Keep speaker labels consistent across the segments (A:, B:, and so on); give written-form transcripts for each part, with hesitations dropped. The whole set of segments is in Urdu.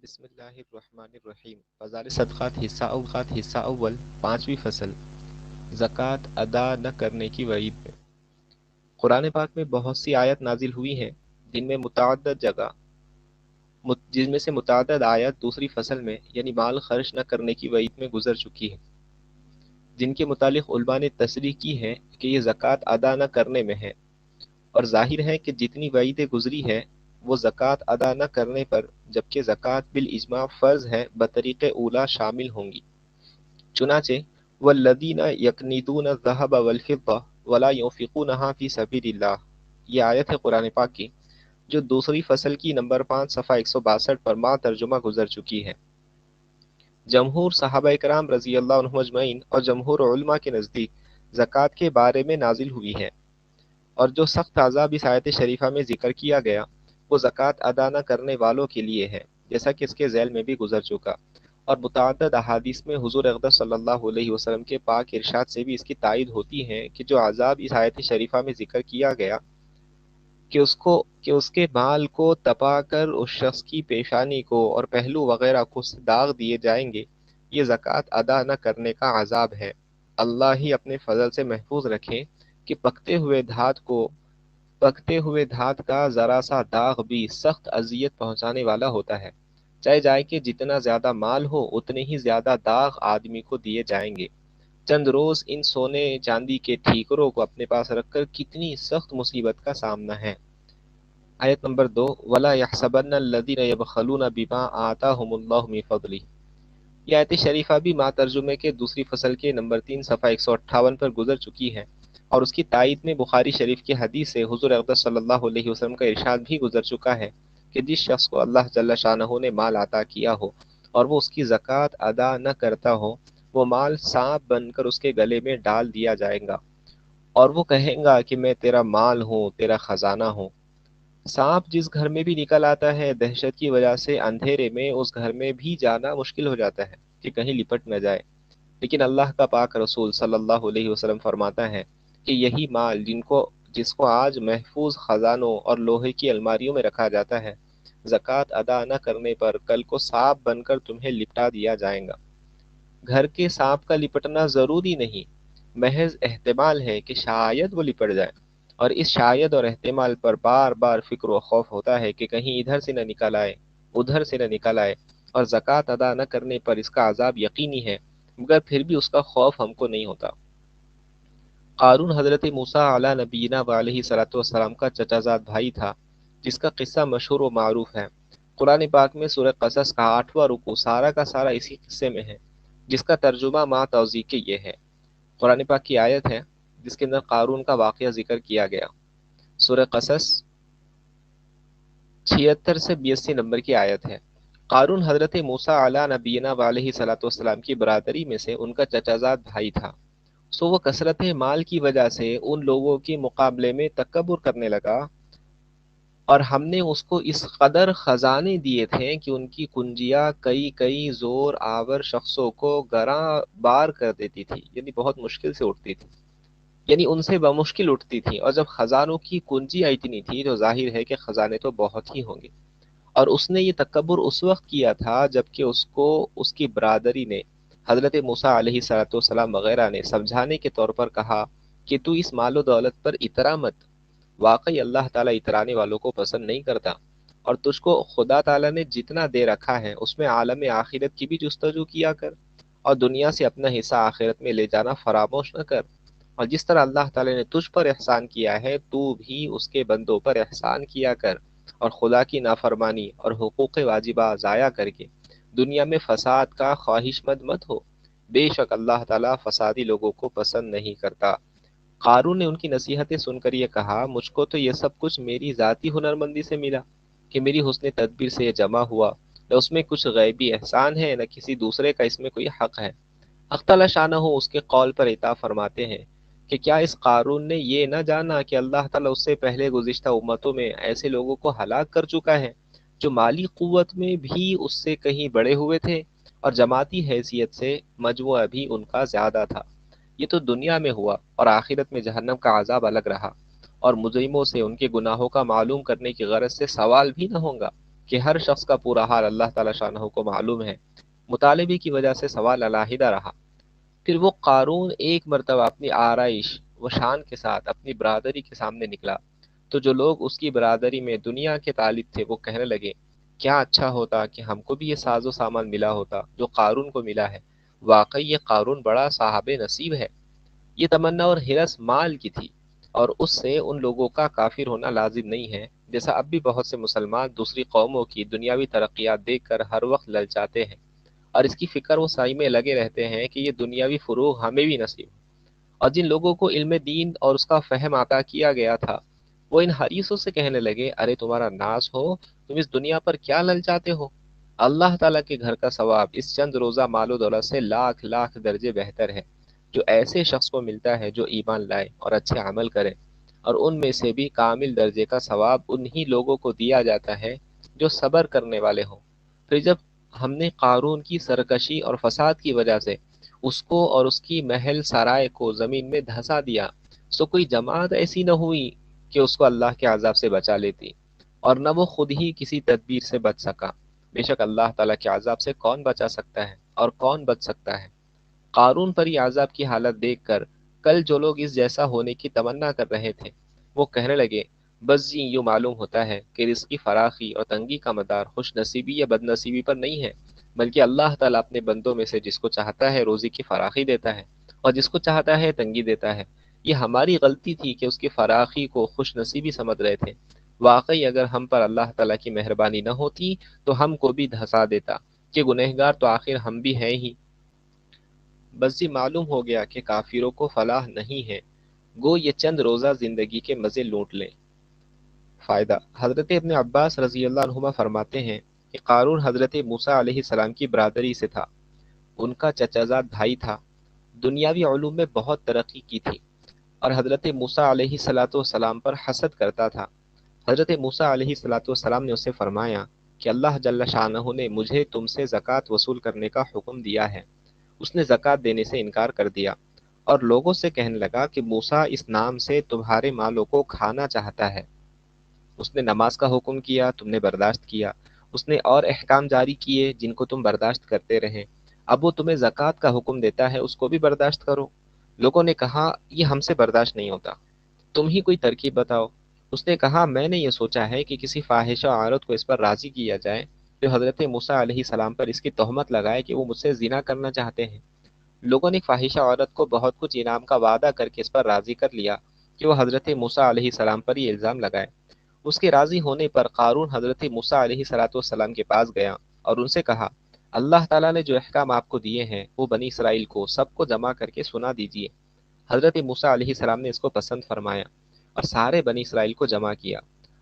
A: بسم اللہ الرحمن الرحیم۔ فضائل صدقات حصہ اول، پانچویں فصل، زکوٰۃ ادا نہ کرنے کی وعید میں۔ قرآن پاک میں بہت سی آیت نازل ہوئی ہیں جن میں سے متعدد آیت دوسری فصل میں یعنی مال خرچ نہ کرنے کی وعید میں گزر چکی ہے، جن کے متعلق علماء نے تصریح کی ہے کہ یہ زکوٰۃ ادا نہ کرنے میں ہے، اور ظاہر ہے کہ جتنی وعیدیں گزری ہے وہ زکوٰۃ ادا نہ کرنے پر، جبکہ زکوٰۃ بالاجماع فرض ہے، بطریق اولیٰ شامل ہوں گی۔ چنانچہ والذین یکنزون الذھب والفضہ ولا ينفقونها فی سبیل اللہ، یہ آیت ہے قرآن پاک کی جو دوسری فصل کی نمبر 5 صفحہ 162 پر ماں ترجمہ گزر چکی ہے۔ جمہور صحابہ کرام رضی اللہ عنہم اجمعین اور جمہور علماء کے نزدیک زکوٰۃ کے بارے میں نازل ہوئی ہے، اور جو سخت عذاب اس آیت شریفہ میں ذکر کیا گیا وہ زکوٰۃ ادا نہ کرنے والوں کے لیے ہے، جیسا کہ اس کے ذیل میں بھی گزر چکا، اور متعدد احادیث میں حضور اقدس صلی اللہ علیہ وسلم کے پاک ارشاد سے بھی اس کی تائید ہوتی ہے کہ جو عذاب اس آیت شریفہ میں ذکر کیا گیا کہ اس کے بال کو تپا کر اس شخص کی پیشانی کو اور پہلو وغیرہ کو داغ دیے جائیں گے، یہ زکوٰۃ ادا نہ کرنے کا عذاب ہے۔ اللہ ہی اپنے فضل سے محفوظ رکھے کہ پکتے ہوئے دھات کا ذرا سا داغ بھی سخت اذیت پہنچانے والا ہوتا ہے، چاہے جائے کہ جتنا زیادہ مال ہو اتنے ہی زیادہ داغ آدمی کو دیے جائیں گے۔ چند روز ان سونے چاندی کے ٹھیکروں کو اپنے پاس رکھ کر کتنی سخت مصیبت کا سامنا ہے۔ آیت نمبر 2، وَلَا يَحْسَبَنَّ الَّذِينَ يَبْخَلُونَ بِمَا آتَاهُمُ اللَّهُ مِن فَضْلِهِ، یہ آیت شریفہ بھی ماں ترجمے کے دوسری فصل کے نمبر 3 صفحہ 158 پر گزر چکی ہے، اور اس کی تائید میں بخاری شریف کی حدیث سے حضور اقدس صلی اللہ علیہ وسلم کا ارشاد بھی گزر چکا ہے کہ جس شخص کو اللہ جل شانہ نے مال عطا کیا ہو اور وہ اس کی زکوٰۃ ادا نہ کرتا ہو، وہ مال سانپ بن کر اس کے گلے میں ڈال دیا جائے گا، اور وہ کہے گا کہ میں تیرا مال ہوں، تیرا خزانہ ہوں۔ سانپ جس گھر میں بھی نکل آتا ہے، دہشت کی وجہ سے اندھیرے میں اس گھر میں بھی جانا مشکل ہو جاتا ہے کہ کہیں لپٹ نہ جائے، لیکن اللہ کا پاک رسول صلی اللہ علیہ وسلم فرماتا ہے کہ یہی مال جس کو آج محفوظ خزانوں اور لوہے کی الماریوں میں رکھا جاتا ہے، زکوٰۃ ادا نہ کرنے پر کل کو سانپ بن کر تمہیں لپٹا دیا جائے گا۔ گھر کے سانپ کا لپٹنا ضروری نہیں، محض احتمال ہے کہ شاید وہ لپٹ جائے، اور اس شاید اور احتمال پر بار بار فکر و خوف ہوتا ہے کہ کہیں ادھر سے نہ نکل آئے، ادھر سے نہ نکل آئے، اور زکوٰۃ ادا نہ کرنے پر اس کا عذاب یقینی ہے، مگر پھر بھی اس کا خوف ہم کو نہیں ہوتا۔ قارون حضرت موسیٰ علیہ نبینا علیہ صلاۃ والسلام کا چچا زاد بھائی تھا، جس کا قصہ مشہور و معروف ہے۔ قرآن پاک میں سورہ قصص کا 8واں رکوع سارا کا سارا اسی قصے میں ہے، جس کا ترجمہ ماں توضیح کے یہ ہے۔ قرآن پاک کی آیت ہے جس کے اندر قارون کا واقعہ ذکر کیا گیا۔ سورہ قصص 76 سے 82 نمبر کی آیت ہے۔ قارون حضرت موسیٰ علیہ نبینا علیہ صلاۃ والسلام کی برادری میں سے ان کا چچا زاد بھائی تھا، سو وہ کثرت مال کی وجہ سے ان لوگوں کے مقابلے میں تکبر کرنے لگا، اور ہم نے اس کو اس قدر خزانے دیے تھے کہ ان کی کنجیاں کئی زور آور شخصوں کو گراں بار کر دیتی تھی، یعنی بہت مشکل سے اٹھتی تھی، یعنی ان سے بمشکل اٹھتی تھی، اور جب خزانوں کی کنجیاں اتنی تھی تو ظاہر ہے کہ خزانے تو بہت ہی ہوں گے۔ اور اس نے یہ تکبر اس وقت کیا تھا جبکہ اس کو اس کی برادری نے، حضرت موسیٰ علیہ صلاۃ والسلام وغیرہ نے سمجھانے کے طور پر کہا کہ تو اس مال و دولت پر اترا مت، واقعی اللہ تعالیٰ اترانے والوں کو پسند نہیں کرتا، اور تجھ کو خدا تعالیٰ نے جتنا دے رکھا ہے اس میں عالم آخرت کی بھی جستجو کیا کر، اور دنیا سے اپنا حصہ آخرت میں لے جانا فراموش نہ کر، اور جس طرح اللہ تعالیٰ نے تجھ پر احسان کیا ہے تو بھی اس کے بندوں پر احسان کیا کر، اور خدا کی نافرمانی اور حقوق واجبہ ضائع کر کے دنیا میں فساد کا خواہش مند مت ہو، بے شک اللہ تعالیٰ فسادی لوگوں کو پسند نہیں کرتا۔ قارون نے ان کی نصیحتیں سن کر یہ کہا، مجھ کو تو یہ سب کچھ میری ذاتی ہنرمندی سے ملا کہ میری حسن تدبیر سے یہ جمع ہوا، نہ اس میں کچھ غیبی احسان ہے نہ کسی دوسرے کا اس میں کوئی حق ہے۔ حق تعالیٰ شانہ ہو اس کے قول پر عطا فرماتے ہیں کہ کیا اس قارون نے یہ نہ جانا کہ اللہ تعالیٰ اس سے پہلے گزشتہ امتوں میں ایسے لوگوں کو ہلاک کر چکا ہے جو مالی قوت میں بھی اس سے کہیں بڑے ہوئے تھے، اور جماعتی حیثیت سے مجموعہ بھی ان کا زیادہ تھا۔ یہ تو دنیا میں ہوا، اور آخرت میں جہنم کا عذاب الگ رہا، اور مجرموں سے ان کے گناہوں کا معلوم کرنے کی غرض سے سوال بھی نہ ہوگا۔ کہ ہر شخص کا پورا حال اللہ تعالیٰ شانہ کو معلوم ہے۔ مطالبے کی وجہ سے سوال علیحدہ رہا۔ پھر وہ قارون ایک مرتبہ اپنی آرائش و شان کے ساتھ اپنی برادری کے سامنے نکلا، تو جو لوگ اس کی برادری میں دنیا کے طالب تھے وہ کہنے لگے، کیا اچھا ہوتا کہ ہم کو بھی یہ ساز و سامان ملا ہوتا جو قارون کو ملا ہے، واقعی یہ قارون بڑا صاحب نصیب ہے۔ یہ تمنا اور ہرس مال کی تھی، اور اس سے ان لوگوں کا کافر ہونا لازم نہیں ہے، جیسا اب بھی بہت سے مسلمان دوسری قوموں کی دنیاوی ترقیات دیکھ کر ہر وقت للچاتے ہیں، اور اس کی فکر وہ سائی میں لگے رہتے ہیں کہ یہ دنیاوی فروغ ہمیں بھی نصیب ہو۔ اور جن لوگوں کو علم دین اور اس کا فہم عطا کیا گیا تھا، وہ ان حریصوں سے کہنے لگے، ارے تمہارا ناز ہو، تم اس دنیا پر کیا للچاتے ہو؟ اللہ تعالیٰ کے گھر کا ثواب اس چند روزہ مال و دولت سے لاکھ لاکھ درجے بہتر ہے، جو ایسے شخص کو ملتا ہے جو ایمان لائے اور اچھے عمل کرے، اور ان میں سے بھی کامل درجے کا ثواب انہی لوگوں کو دیا جاتا ہے جو صبر کرنے والے ہوں۔ پھر جب ہم نے قارون کی سرکشی اور فساد کی وجہ سے اس کو اور اس کی محل سرائے کو زمین میں دھسا دیا، سو کوئی جماعت ایسی نہ ہوئی کہ اس کو اللہ کے عذاب سے بچا لیتی، اور نہ وہ خود ہی کسی تدبیر سے بچ سکا۔ بے شک اللہ تعالیٰ کے عذاب سے کون بچا سکتا ہے اور کون بچ سکتا ہے؟ قارون پر یہ عذاب کی حالت دیکھ کر کل جو لوگ اس جیسا ہونے کی تمنا کر رہے تھے، وہ کہنے لگے، بس جی یوں معلوم ہوتا ہے کہ رزق کی فراخی اور تنگی کا مدار خوش نصیبی یا بد نصیبی پر نہیں ہے، بلکہ اللہ تعالیٰ اپنے بندوں میں سے جس کو چاہتا ہے روزی کی فراخی دیتا ہے، اور جس کو چاہتا ہے تنگی دیتا ہے۔ یہ ہماری غلطی تھی کہ اس کی فراخی کو خوش نصیبی سمجھ رہے تھے۔ واقعی اگر ہم پر اللہ تعالیٰ کی مہربانی نہ ہوتی تو ہم کو بھی دھسا دیتا، کہ گنہگار تو آخر ہم بھی ہیں ہی۔ بس یہ معلوم ہو گیا کہ کافروں کو فلاح نہیں ہے، گو یہ چند روزہ زندگی کے مزے لوٹ لیں۔ فائدہ: حضرت ابن عباس رضی اللہ عنہما فرماتے ہیں کہ قارون حضرت موسیٰ علیہ السلام کی برادری سے تھا، ان کا چچا زاد بھائی تھا، دنیاوی علوم میں بہت ترقی کی تھی، اور حضرت موسیٰ علیہ الصلاۃ والسلام پر حسد کرتا تھا۔ حضرت موسیٰ علیہ الصلاۃ والسلام نے اسے فرمایا کہ اللہ جل شانہ نے مجھے تم سے زکوٰۃ وصول کرنے کا حکم دیا ہے۔ اس نے زکوٰۃ دینے سے انکار کر دیا، اور لوگوں سے کہنے لگا کہ موسیٰ اس نام سے تمہارے مالوں کو کھانا چاہتا ہے۔ اس نے نماز کا حکم کیا، تم نے برداشت کیا، اس نے اور احکام جاری کیے جن کو تم برداشت کرتے رہے، اب وہ تمہیں زکوٰۃ کا حکم دیتا ہے، اس کو بھی برداشت کرو۔ لوگوں نے کہا، یہ ہم سے برداشت نہیں ہوتا، تم ہی کوئی ترکیب بتاؤ۔ اس نے کہا، میں نے یہ سوچا ہے کہ کسی فاحشہ عورت کو اس پر راضی کیا جائے جو حضرت موسیٰ علیہ السلام پر اس کی تہمت لگائے کہ وہ مجھ سے زنا کرنا چاہتے ہیں۔ لوگوں نے فاحشہ عورت کو بہت کچھ انعام کا وعدہ کر کے اس پر راضی کر لیا کہ وہ حضرت موسیٰ علیہ السلام پر یہ الزام لگائے۔ اس کے راضی ہونے پر قارون حضرت موسیٰ علیہ السلام کے پاس گیا اور ان سے کہا، اللہ تعالیٰ نے جو احکام آپ کو دیے ہیں وہ بنی اسرائیل کو سب کو جمع کر کے سنا دیجیے۔ حضرت موسیٰ علیہ السلام نے اس کو پسند فرمایا اور سارے بنی اسرائیل کو جمع کیا،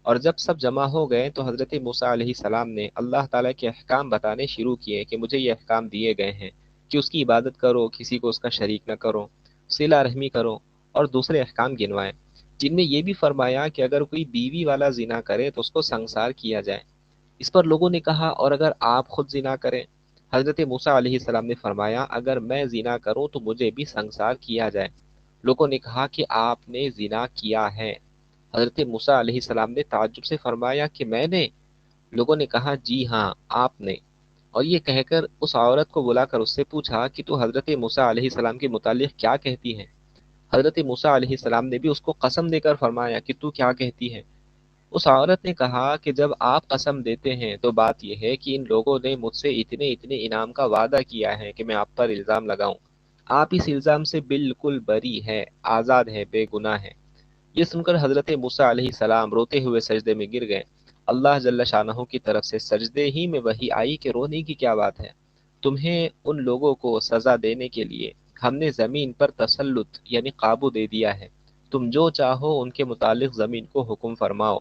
A: اور جب سب جمع ہو گئے تو حضرت موسیٰ علیہ السلام نے اللہ تعالیٰ کے احکام بتانے شروع کیے کہ مجھے یہ احکام دیے گئے ہیں کہ اس کی عبادت کرو، کسی کو اس کا شریک نہ کرو، صلہ رحمی کرو، اور دوسرے احکام گنوائے، جن میں یہ بھی فرمایا کہ اگر کوئی بیوی والا زنا کرے تو اس کو سنسار کیا جائے۔ اس پر لوگوں نے کہا، اور اگر آپ خود زنا کریں؟ حضرت موسیٰ علیہ السلام نے فرمایا، اگر میں زنا کروں تو مجھے بھی سنسار کیا جائے۔ لوگوں نے کہا کہ آپ نے زنا کیا ہے؟ حضرت موسیٰ علیہ السلام نے تعجب سے فرمایا کہ میں نے؟ لوگوں نے کہا، جی ہاں آپ نے۔ اور یہ کہہ کر اس عورت کو بلا کر اس سے پوچھا کہ تو حضرت موسیٰ علیہ السلام کے متعلق کیا کہتی ہے؟ حضرت موسیٰ علیہ السلام نے بھی اس کو قسم دے کر فرمایا کہ تو کیا کہتی ہے؟ اس عورت نے کہا کہ جب آپ قسم دیتے ہیں تو بات یہ ہے کہ ان لوگوں نے مجھ سے اتنے اتنے انعام کا وعدہ کیا ہے کہ میں آپ پر الزام لگاؤں، آپ اس الزام سے بالکل بری ہے، آزاد ہے، بے گناہ ہے۔ یہ سن کر حضرت موسیٰ علیہ السلام روتے ہوئے سجدے میں گر گئے۔ اللہ جل شانہ کی طرف سے سجدے ہی میں وحی آئی کہ رونے کی کیا بات ہے، تمہیں ان لوگوں کو سزا دینے کے لیے ہم نے زمین پر تسلط یعنی قابو دے دیا ہے، تم جو چاہو ان کے متعلق زمین کو حکم فرماؤ۔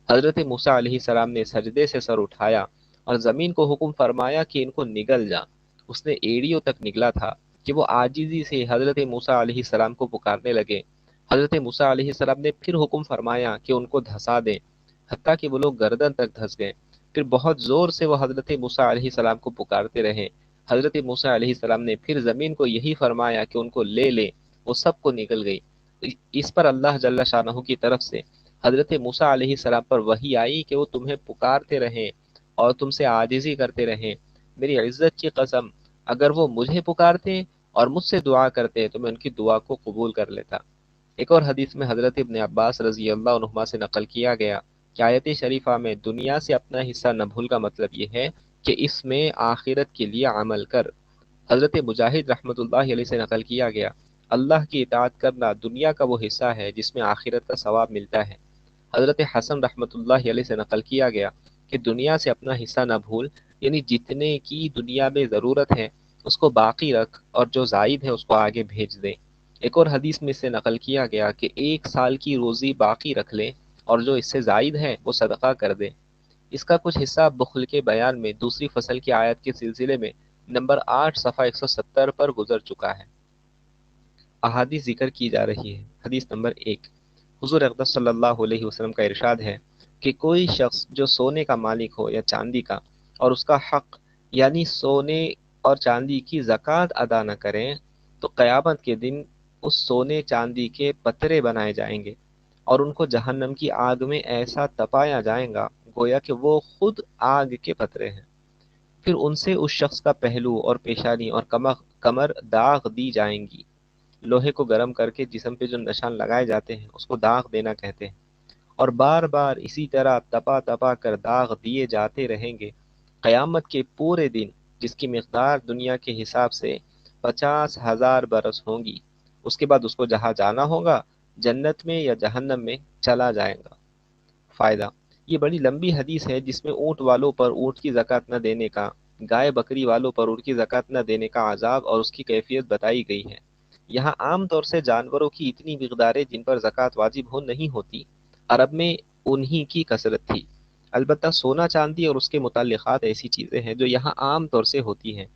A: حضرت موسیٰ علیہ السلام نے سجدے سے سر اٹھایا اور زمین کو حکم فرمایا کہ ان کو نگل جا۔ اس نے ایڑیوں تک نگلا تھا کہ وہ عاجزی سے حضرت موسیٰ علیہ السلام کو پکارنے لگے۔ حضرت موسیٰ علیہ السلام نے پھر حکم فرمایا کہ ان کو دھسا دیں، حتیٰ کہ وہ لوگ گردن تک دھس گئے۔ پھر بہت زور سے وہ حضرت موسیٰ علیہ السلام کو پکارتے رہے۔ حضرت موسیٰ علیہ السلام نے پھر زمین کو یہی فرمایا کہ ان کو لے لے، وہ سب کو نگل گئی۔ اس پر اللہ جل شانہ کی طرف سے حضرت موسیٰ علیہ السلام پر وحی آئی کہ وہ تمہیں پکارتے رہیں، اور تم سے عاجزی کرتے رہیں۔ میری عزت کی قسم، اگر وہ مجھے پکارتے اور مجھ سے دعا کرتے تو میں ان کی دعا کو قبول کر لیتا۔ ایک اور حدیث میں حضرت ابن عباس رضی اللہ عنہما سے نقل کیا گیا کہ آیت شریفہ میں دنیا سے اپنا حصہ نہ بھول کا مطلب یہ ہے کہ اس میں آخرت کے لیے عمل کر۔ حضرت مجاہد رحمۃ اللہ علیہ سے نقل کیا گیا، اللہ کی اطاعت کرنا دنیا کا وہ حصہ ہے جس میں آخرت کا ثواب ملتا ہے۔ حضرت حسن رحمۃ اللہ علیہ سے نقل کیا گیا کہ دنیا سے اپنا حصہ نہ بھول، یعنی جتنے کی دنیا میں ضرورت ہے اس کو باقی رکھ، اور جو زائد ہے اس کو آگے بھیج دے۔ ایک اور حدیث میں سے نقل کیا گیا کہ 1 سال کی روزی باقی رکھ لے اور جو اس سے زائد ہے وہ صدقہ کر دے۔ اس کا کچھ حصہ بخل کے بیان میں دوسری فصل کی آیت کے سلسلے میں نمبر 8 صفحہ 170 پر گزر چکا ہے۔ احادیث ذکر کی جا رہی ہے۔ حدیث نمبر 1، حضور اقدس صلی اللہ علیہ وسلم کا ارشاد ہے کہ کوئی شخص جو سونے کا مالک ہو یا چاندی کا اور اس کا حق یعنی سونے اور چاندی کی زکوٰۃ ادا نہ کریں تو قیامت کے دن اس سونے چاندی کے پترے بنائے جائیں گے اور ان کو جہنم کی آگ میں ایسا تپایا جائے گا گویا کہ وہ خود آگ کے پترے ہیں۔ پھر ان سے اس شخص کا پہلو اور پیشانی اور کمر داغ دی جائیں گی۔ لوہے کو گرم کر کے جسم پہ جو نشان لگائے جاتے ہیں اس کو داغ دینا کہتے ہیں، اور بار بار اسی طرح تپا تپا کر داغ دیے جاتے رہیں گے قیامت کے پورے دن، جس کی مقدار دنیا کے حساب سے 50,000 برس ہوں گی۔ اس کے بعد اس کو جہاں جانا ہوگا، جنت میں یا جہنم میں چلا جائے گا۔ فائدہ، یہ بڑی لمبی حدیث ہے جس میں اونٹ والوں پر اونٹ کی زکوٰۃ نہ دینے کا، گائے بکری والوں پر ان کی زکوٰۃ نہ دینے کا عذاب اور اس کی کیفیت بتائی گئی ہے۔ یہاں عام طور سے جانوروں کی اتنی مقداریں جن پر زکوٰۃ واجب ہو نہیں ہوتی، عرب میں انہی کی کثرت تھی۔ البتہ سونا چاندی اور اس کے متعلقات ایسی چیزیں ہیں جو یہاں عام طور سے ہوتی ہیں،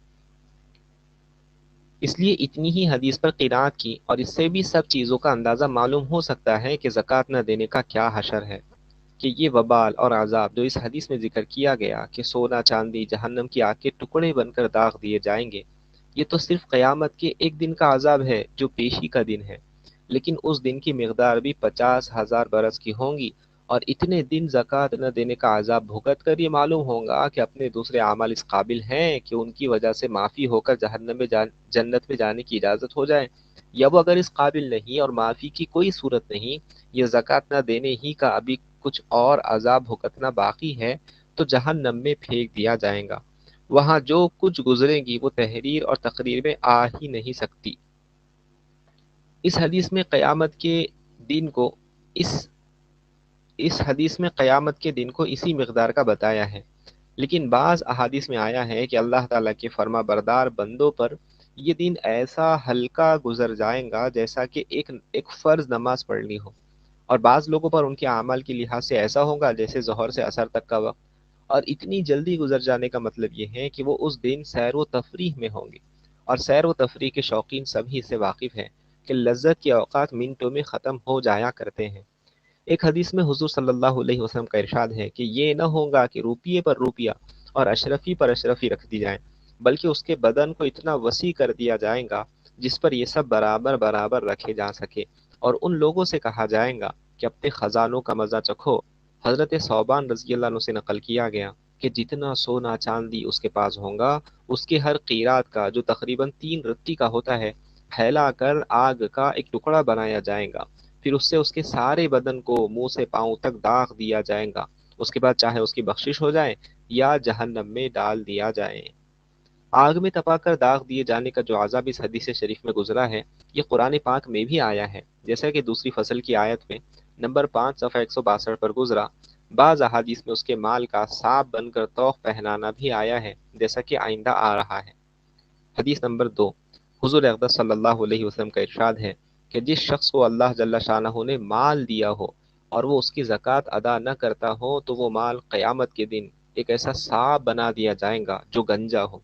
A: اس لیے اتنی ہی حدیث پر قناعت کی، اور اس سے بھی سب چیزوں کا اندازہ معلوم ہو سکتا ہے کہ زکوٰۃ نہ دینے کا کیا حشر ہے، کہ یہ وبال اور عذاب جو اس حدیث میں ذکر کیا گیا کہ سونا چاندی جہنم کی آگ کے ٹکڑے بن کر داغ دیے جائیں گے، یہ تو صرف قیامت کے ایک دن کا عذاب ہے جو پیشی کا دن ہے، لیکن اس دن کی مقدار بھی 50,000 برس کی ہوں گی، اور اتنے دن زکوٰۃ نہ دینے کا عذاب بھگت کر یہ معلوم ہوگا کہ اپنے دوسرے اعمال اس قابل ہیں کہ ان کی وجہ سے معافی ہو کر جنت میں جانے کی اجازت ہو جائے، یا وہ اگر اس قابل نہیں اور معافی کی کوئی صورت نہیں، یہ زکوٰۃ نہ دینے ہی کا ابھی کچھ اور عذاب بھگتنا باقی ہے، تو جہنم میں پھینک دیا جائے گا۔ وہاں جو کچھ گزرے گی وہ تحریر اور تقریر میں آ ہی نہیں سکتی۔ اس حدیث میں قیامت کے دن کو اس حدیث میں قیامت کے دن کو اسی مقدار کا بتایا ہے، لیکن بعض احادیث میں آیا ہے کہ اللہ تعالیٰ کے فرما بردار بندوں پر یہ دن ایسا ہلکا گزر جائے گا جیسا کہ ایک فرض نماز پڑھنی ہو، اور بعض لوگوں پر ان کے اعمال کے لحاظ سے ایسا ہوگا جیسے ظہر سے عصر تک کا وقت، اور اتنی جلدی گزر جانے کا مطلب یہ ہے کہ وہ اس دن سیر و تفریح میں ہوں گے، اور سیر و تفریح کے شوقین سبھی سے واقف ہیں کہ لذت کے اوقات منٹوں میں ختم ہو جایا کرتے ہیں۔ ایک حدیث میں حضور صلی اللہ علیہ وسلم کا ارشاد ہے کہ یہ نہ ہوگا کہ روپیے پر روپیہ اور اشرفی پر اشرفی رکھ دی جائیں، بلکہ اس کے بدن کو اتنا وسیع کر دیا جائے گا جس پر یہ سب برابر برابر رکھے جا سکے، اور ان لوگوں سے کہا جائے گا کہ اپنے خزانوں کا مزہ چکھو۔ حضرت ثوبان رضی اللہ عنہ سے نقل کیا گیا کہ جتنا سونا چاندی اس کے پاس ہوگا، اس کے ہر قیرات کا جو تقریباً 3 رتی کا ہوتا ہے، پھیلا کر آگ کا ایک ٹکڑا بنایا جائے گا، پھر اس سے اس کے سارے بدن کو منہ سے پاؤں تک داغ دیا جائے گا، اس کے بعد چاہے اس کی بخشش ہو جائے یا جہنم میں ڈال دیا جائے۔ آگ میں تپا کر داغ دیے جانے کا جو عذاب اس حدیث شریف میں گزرا ہے، یہ قرآن پاک میں بھی آیا ہے، جیسا کہ دوسری فصل کی آیت میں نمبر 5 صفحہ 162 پر گزرا۔ بعض احادیث میں اس کے مال کا سانپ بن کر طوق پہنانا بھی آیا ہے، جیسا کہ آئندہ آ رہا ہے۔ حدیث نمبر 2، حضور اقدس صلی اللہ علیہ وسلم کا ارشاد ہے کہ جس شخص کو اللہ جل شانہ نے مال دیا ہو اور وہ اس کی زکوٰۃ ادا نہ کرتا ہو تو وہ مال قیامت کے دن ایک ایسا سانپ بنا دیا جائے گا جو گنجا ہو،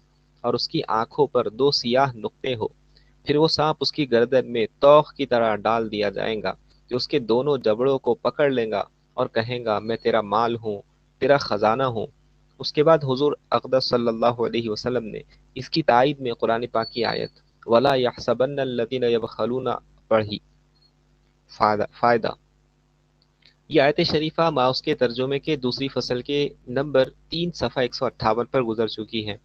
A: اور اس کی آنکھوں پر 2 سیاہ نقطے ہو، پھر وہ سانپ اس کی گردن میں توق کی طرح ڈال دیا جائے گا کہ اس کے دونوں جبڑوں کو پکڑ لے گا اور کہے گا میں تیرا مال ہوں، تیرا خزانہ ہوں۔ اس کے بعد حضور اقدس صلی اللہ علیہ وسلم نے اس کی تائید میں قرآن پاک کی آیت وَلَا يَحْسَبَنَّ الَّذِينَ يَبْخَلُونَ پڑھی۔ فائدہ، یہ آیت شریفہ ماؤس کے ترجمے کے دوسری فصل کے نمبر 3 صفحہ 158 پر گزر چکی ہے۔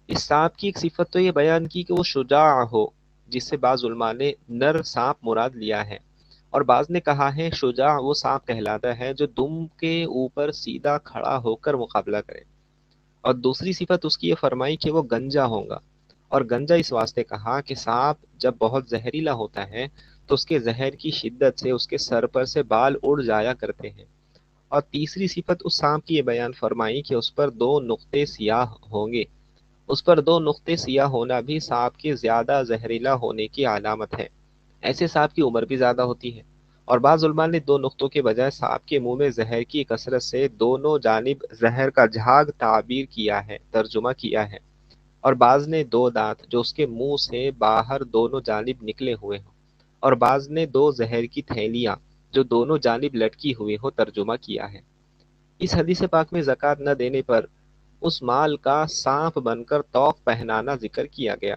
A: اس سانپ کی ایک صفت تو یہ بیان کی کہ وہ شجاع ہو، جس سے بعض علماء نے نر سانپ مراد لیا ہے، اور بعض نے کہا ہے شجاع وہ سانپ کہلاتا ہے جو دم کے اوپر سیدھا کھڑا ہو کر مقابلہ کرے، اور دوسری صفت اس کی یہ فرمائی کہ وہ گنجا ہوگا، اور گنجا اس واسطے کہا کہ سانپ جب بہت زہریلا ہوتا ہے تو اس کے زہر کی شدت سے اس کے سر پر سے بال اڑ جایا کرتے ہیں، اور تیسری صفت اس سانپ کی یہ بیان فرمائی کہ اس پر 2 نقطے سیاہ ہوں گے۔ اس پر 2 نقطے سیاہ ہونا بھی سانپ کے زیادہ زہریلا ہونے کی علامت ہے۔ ایسے سانپ کی عمر بھی زیادہ ہوتی ہے، اور بعض علماء نے 2 نقطوں کے بجائے سانپ کے منہ میں زہر کی کثرت سے دونوں جانب زہر کا جھاگ تعبیر کیا ہے، ترجمہ کیا ہے، اور بعض نے 2 دانت جو اس کے منہ سے باہر دونوں جانب نکلے ہوئے ہوں، اور بعض نے 2 زہر کی تھیلیاں جو دونوں جانب لٹکی ہوئی ہو ترجمہ کیا ہے۔ اس حدیث پاک میں زکوٰۃ نہ دینے پر اس مال کا سانپ بن کر طوق پہنانا ذکر کیا گیا،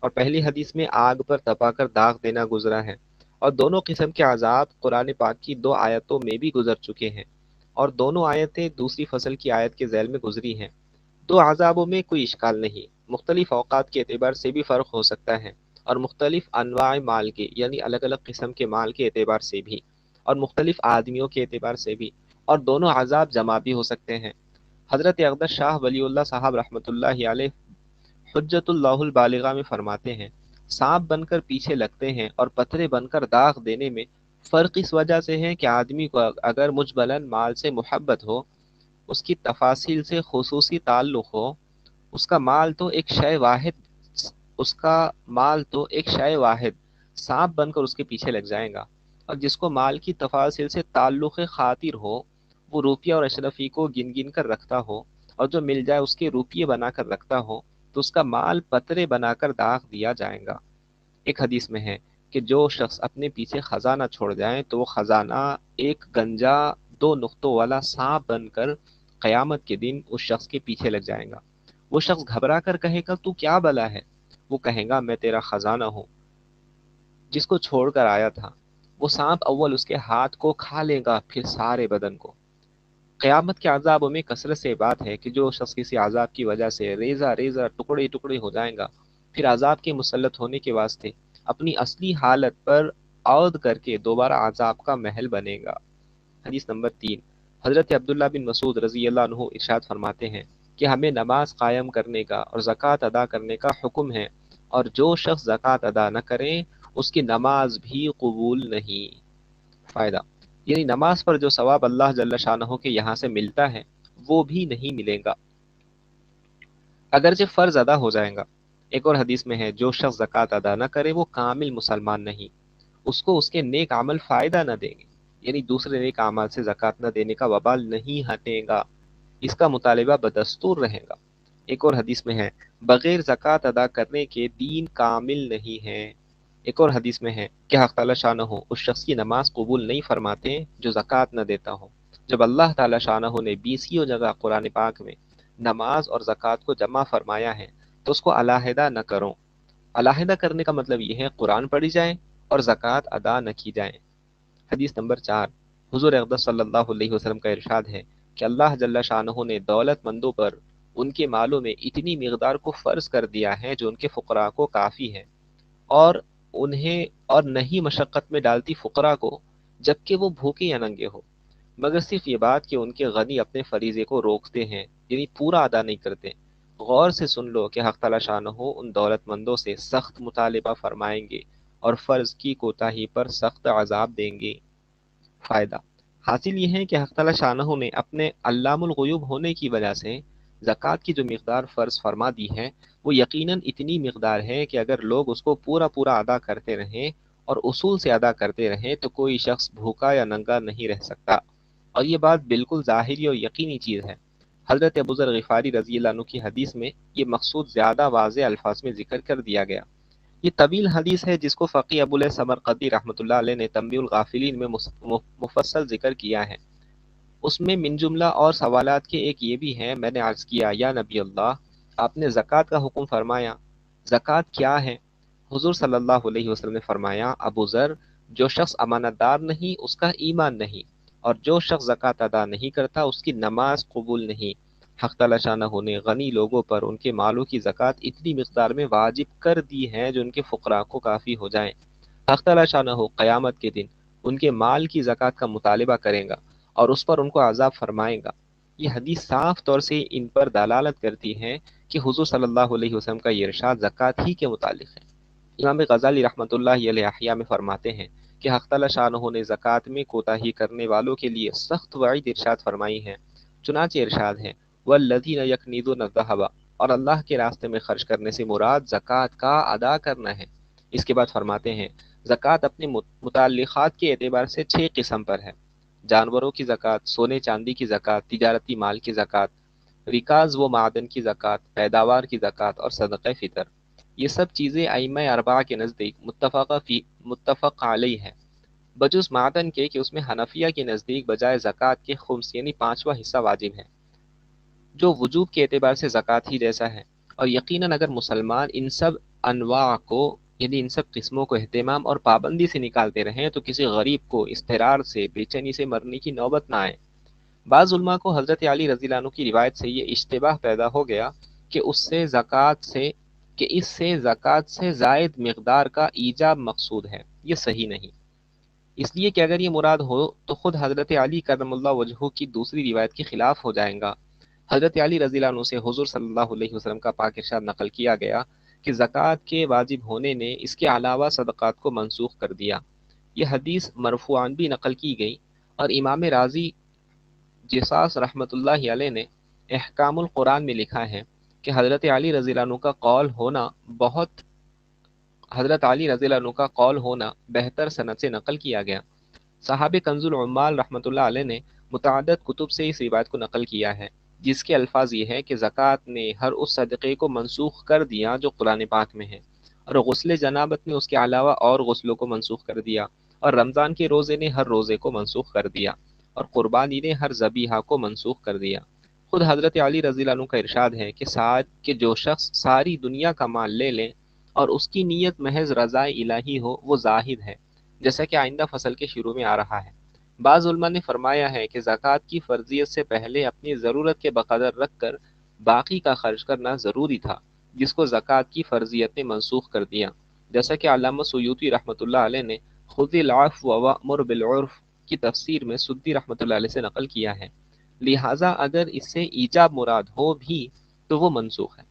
A: اور پہلی حدیث میں آگ پر تپا کر داغ دینا گزرا ہے، اور دونوں قسم کے عذاب قرآن پاک کی 2 آیتوں میں بھی گزر چکے ہیں، اور دونوں آیتیں دوسری فصل کی آیت کے ذیل میں گزری ہیں۔ 2 عذابوں میں کوئی اشکال نہیں، مختلف اوقات کے اعتبار سے بھی فرق ہو سکتا ہے، اور مختلف انواع مال کے یعنی الگ الگ قسم کے مال کے اعتبار سے بھی، اور مختلف آدمیوں کے اعتبار سے بھی، اور دونوں عذاب جمع بھی ہو سکتے ہیں۔ حضرت اقدس شاہ ولی اللہ صاحب رحمۃ اللہ علیہ حجت اللہ البالغہ میں فرماتے ہیں، سانپ بن کر پیچھے لگتے ہیں اور پتھرے بن کر داغ دینے میں فرق اس وجہ سے ہے کہ آدمی کو اگر مجملاً مال سے محبت ہو، اس کی تفاصیل سے خصوصی تعلق ہو، اس کا مال تو ایک شے واحد اس کا مال تو ایک شے واحد سانپ بن کر اس کے پیچھے لگ جائے گا، اور جس کو مال کی تفاصیل سے تعلق خاطر ہو، وہ روپیہ اور اشرفی کو گن گن کر رکھتا ہو، اور جو مل جائے اس کے روپیے بنا کر رکھتا ہو، تو اس کا مال پترے بنا کر داغ دیا جائے گا۔ ایک حدیث میں ہے کہ جو شخص اپنے پیچھے خزانہ چھوڑ جائے تو وہ خزانہ ایک گنجا 2 نقطوں والا سانپ بن کر قیامت کے دن اس شخص کے پیچھے لگ جائے گا۔ وہ شخص گھبرا کر کہے گا تو کیا بلا ہے؟ وہ کہے گا میں تیرا خزانہ ہوں جس کو چھوڑ کر آیا تھا۔ وہ سانپ اول اس کے ہاتھ کو کھا لے گا، پھر سارے بدن کو۔ قیامت کے عذابوں میں کثرت سے بات ہے کہ جو شخص کسی عذاب کی وجہ سے ریزہ ریزہ ٹکڑے ٹکڑے ہو جائے گا، پھر عذاب کے مسلط ہونے کے واسطے اپنی اصلی حالت پر عود کر کے دوبارہ عذاب کا محل بنے گا۔ حدیث نمبر 3، حضرت عبداللہ بن مسعود رضی اللہ عنہ ارشاد فرماتے ہیں کہ ہمیں نماز قائم کرنے کا اور زکوٰۃ ادا کرنے کا حکم ہے، اور جو شخص زکوٰۃ ادا نہ کرے اس کی نماز بھی قبول نہیں۔ فائدہ، یعنی نماز پر جو ثواب اللہ جل شانہ کے یہاں سے ملتا ہے وہ بھی نہیں ملے گا، اگرچہ فرض ادا ہو جائے گا۔ ایک اور حدیث میں ہے جو شخص زکوٰۃ ادا نہ کرے وہ کامل مسلمان نہیں، اس کو اس کے نیک عمل فائدہ نہ دیں گے، یعنی دوسرے نیک اعمال سے زکوٰۃ نہ دینے کا وبال نہیں ہٹے گا، اس کا مطالبہ بدستور رہے گا۔ ایک اور حدیث میں ہے بغیر زکوٰۃ ادا کرنے کے دین کامل نہیں ہے۔ ایک اور حدیث میں ہے کہ حق تعالی شانہ اس شخص کی نماز قبول نہیں فرماتے جو زکوٰۃ نہ دیتا ہو۔ جب اللہ تعالی شانہ نے 20 جگہ قرآن پاک میں نماز اور زکوٰۃ کو جمع فرمایا ہے تو اس کو علیحدہ نہ کرو۔ علیحدہ کرنے کا مطلب یہ ہے قرآن پڑھی جائے اور زکوٰۃ ادا نہ کی جائے۔ حدیث نمبر 4، حضور اقدس صلی اللہ علیہ وسلم کا ارشاد ہے کہ اللہ جل شانہ نے دولت مندوں پر ان کے مالوں میں اتنی مقدار کو فرض کر دیا ہے جو ان کے فقراء کو کافی ہے، اور انہیں اور نہیں مشقت میں ڈالتی فقراء کو، جبکہ وہ بھوکے یا ننگے ہو، مگر صرف یہ بات کہ ان کے غنی اپنے فریضے کو روکتے ہیں، یعنی پورا ادا نہیں کرتے۔ غور سے سن لو کہ حق تعالی شانہ ان دولت مندوں سے سخت مطالبہ فرمائیں گے اور فرض کی کوتاہی پر سخت عذاب دیں گے۔ فائدہ، حاصل یہ ہے کہ حق تعالی شانہ نے اپنے علام الغیوب ہونے کی وجہ سے زکوٰۃ کی جو مقدار فرض فرما دی ہے وہ یقیناً اتنی مقدار ہے کہ اگر لوگ اس کو پورا پورا ادا کرتے رہیں اور اصول سے ادا کرتے رہیں تو کوئی شخص بھوکا یا ننگا نہیں رہ سکتا، اور یہ بات بالکل ظاہری اور یقینی چیز ہے۔ حضرت ابوذر غفاری رضی اللہ عنہ کی حدیث میں یہ مقصود زیادہ واضح الفاظ میں ذکر کر دیا گیا۔ یہ طویل حدیث ہے جس کو فقی ابوالحسن سمرقندی رحمۃ اللہ علیہ نے تنبیہ الغافلین میں مفصل ذکر کیا ہے۔ اس میں من جملہ اور سوالات کے ایک یہ بھی ہے، میں نے عرض کیا یا نبی اللہ، آپ نے زکوٰۃ کا حکم فرمایا، زکوٰۃ کیا ہے؟ حضور صلی اللہ علیہ وسلم نے فرمایا ابو ذر، جو شخص امانت دار نہیں اس کا ایمان نہیں، اور جو شخص زکوٰۃ ادا نہیں کرتا اس کی نماز قبول نہیں۔ حق تعالی شانہ نے غنی لوگوں پر ان کے مالوں کی زکوٰۃ اتنی مقدار میں واجب کر دی ہے جو ان کے فقراء کو کافی ہو جائیں۔ حق تعالی شانہ قیامت کے دن ان کے مال کی زکوٰۃ کا مطالبہ کریں گا اور اس پر ان کو عذاب فرمائے گا۔ یہ حدیث صاف طور سے ان پر دلالت کرتی ہے کہ حضور صلی اللہ علیہ وسلم کا یہ ارشاد زکوٰۃ ہی کے متعلق ہے۔ امام غزالی رحمۃ اللہ علیہ احیاء میں فرماتے ہیں کہ حق تعالی شانہ نے زکوٰۃ میں کوتاہی کرنے والوں کے لیے سخت وعید ارشاد فرمائی ہے۔ چنانچہ ارشاد ہے والذین یکنیزون الذھب، اور اللہ کے راستے میں خرچ کرنے سے مراد زکوٰۃ کا ادا کرنا ہے۔ اس کے بعد فرماتے ہیں زکوٰۃ اپنے متعلقات کے اعتبار سے 6 قسم پر ہے: جانوروں کی زکوٰۃ، سونے چاندی کی زکوٰۃ، تجارتی مال کی زکوٰۃ، ریکاز و معدن کی زکوٰۃ، پیداوار کی زکوٰۃ اور صدقہ فطر۔ یہ سب چیزیں ائمہ اربعہ کے نزدیک متفق علیہ ہے، بجز معدن کے کہ اس میں حنفیہ کے نزدیک بجائے زکوٰۃ کے خمس یعنی 5واں حصہ واجب ہے، جو وجوب کے اعتبار سے زکوٰۃ ہی جیسا ہے۔ اور یقیناً اگر مسلمان ان سب انواع کو یعنی ان سب قسموں کو اہتمام اور پابندی سے نکالتے رہیں تو کسی غریب کو اضطرار سے بے چینی سے مرنے کی نوبت نہ آئے۔ بعض علماء کو حضرت علی رضی اللہ عنہ کی روایت سے یہ اشتباہ پیدا ہو گیا کہ اس سے زکوٰۃ سے زائد مقدار کا ایجاب مقصود ہے۔ یہ صحیح نہیں، اس لیے کہ اگر یہ مراد ہو تو خود حضرت علی کرم اللہ وجہہ کی دوسری روایت کے خلاف ہو جائے گا۔ حضرت علی رضی اللہ عنہ سے حضور صلی اللہ علیہ وسلم کا پاک ارشاد نقل کیا گیا کہ زکوٰۃ کے واجب ہونے نے اس کے علاوہ صدقات کو منسوخ کر دیا۔ یہ حدیث مرفوعاً بھی نقل کی گئی، اور امام رازی جصاص رحمۃ اللہ علیہ نے احکام القرآن میں لکھا ہے کہ حضرت علی رضی اللہ عنہ کا قول ہونا بہتر سند سے نقل کیا گیا۔ صاحب کنز العمال رحمۃ اللہ علیہ نے متعدد کتب سے اس روایت کو نقل کیا ہے، جس کے الفاظ یہ ہے کہ زکوٰۃ نے ہر اس صدقے کو منسوخ کر دیا جو قرآن پاک میں ہے، اور غسل جنابت نے اس کے علاوہ اور غسلوں کو منسوخ کر دیا، اور رمضان کے روزے نے ہر روزے کو منسوخ کر دیا، اور قربانی نے ہر ذبیحہ کو منسوخ کر دیا۔ خود حضرت علی رضی اللہ عنہ کا ارشاد ہے کہ جو شخص ساری دنیا کا مال لے لے اور اس کی نیت محض رضا الہی ہو وہ زاہد ہے، جیسا کہ آئندہ فصل کے شروع میں آ رہا ہے۔ بعض علماء نے فرمایا ہے کہ زکوٰۃ کی فرضیت سے پہلے اپنی ضرورت کے بقدر رکھ کر باقی کا خرچ کرنا ضروری تھا، جس کو زکوٰۃ کی فرضیت نے منسوخ کر دیا، جیسا کہ علامہ سیوطی رحمۃ اللہ علیہ نے خذ العفو وامر بالعرف کی تفسیر میں سدی رحمۃ اللہ علیہ سے نقل کیا ہے۔ لہٰذا اگر اس سے ایجاب مراد ہو بھی تو وہ منسوخ ہے۔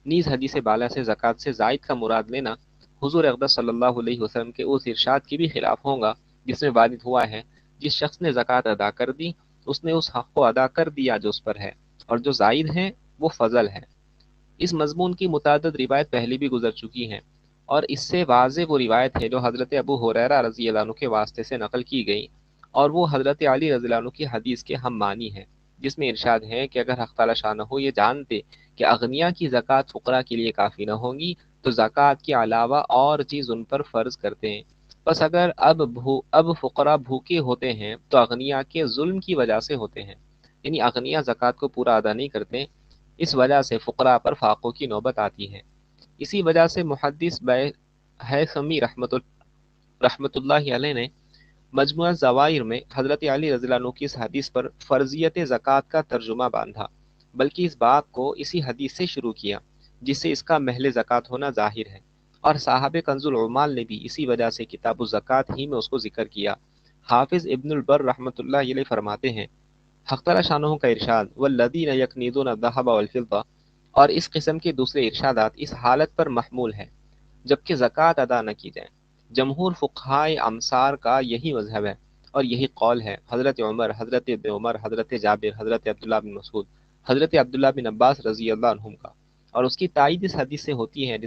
A: نیز حدیث بالا سے زکوٰۃ سے زائد کا مراد لینا حضور اقدس صلی اللہ علیہ وسلم کے اس ارشاد کے بھی خلاف ہوگا جس میں وارد ہوا ہے جس شخص نے زکوٰۃ ادا کر دی اس نے اس حق کو ادا کر دیا جو اس پر ہے، اور جو زائد ہے وہ فضل ہے۔ اس مضمون کی متعدد روایت پہلے بھی گزر چکی ہیں، اور اس سے واضح وہ روایت ہے جو حضرت ابو ہریرہ رضی اللہ عنہ کے واسطے سے نقل کی گئی، اور وہ حضرت علی رضی اللہ عنہ کی حدیث کے ہم معنی ہے، جس میں ارشاد ہے کہ اگر حق تعالی شانہ یہ جانتے کہ اغنیا کی زکوٰۃ فقراء کے لیے کافی نہ ہوگی تو زکوٰۃ کے علاوہ اور چیز ان پر فرض کرتے ہیں۔ بس اگر اب فقراء بھوکے ہوتے ہیں تو اغنیا کے ظلم کی وجہ سے ہوتے ہیں، یعنی اغنیا زکوٰۃ کو پورا ادا نہیں کرتے، اس وجہ سے فقراء پر فاقوں کی نوبت آتی ہے۔ اسی وجہ سے محدث ہیثمی رحمۃ اللہ علیہ نے مجموعہ زوائر میں حضرت علی رضی اللہ عنہ کی اس حدیث پر فرضیت زکوٰۃ کا ترجمہ باندھا، بلکہ اس باب کو اسی حدیث سے شروع کیا جس سے اس کا محل زکوٰۃ ہونا ظاہر ہے، اور صاحب کنز العمال نے بھی اسی وجہ سے کتاب الزکوٰۃ ہی میں اس کو ذکر کیا۔ حافظ ابن البر رحمۃ اللہ علیہ فرماتے ہیں حق تعالی شانہ کا ارشاد والذین یکنیزون الذھب والفضہ، اور اس قسم کے دوسرے ارشادات اس حالت پر محمول ہے جبکہ زکوٰۃ ادا نہ کی جائے۔ جمہور فقہائے امصار کا یہی مذہب ہے اور یہی قول ہے حضرت عمر، حضرت ابن عمر، حضرت جابر، حضرت عبداللہ بن مسعود، حضرت عبداللہ بن عباس رضی اللہ عنہم کا، اور اس کی تائید اس حدیث سے ہوتی ہے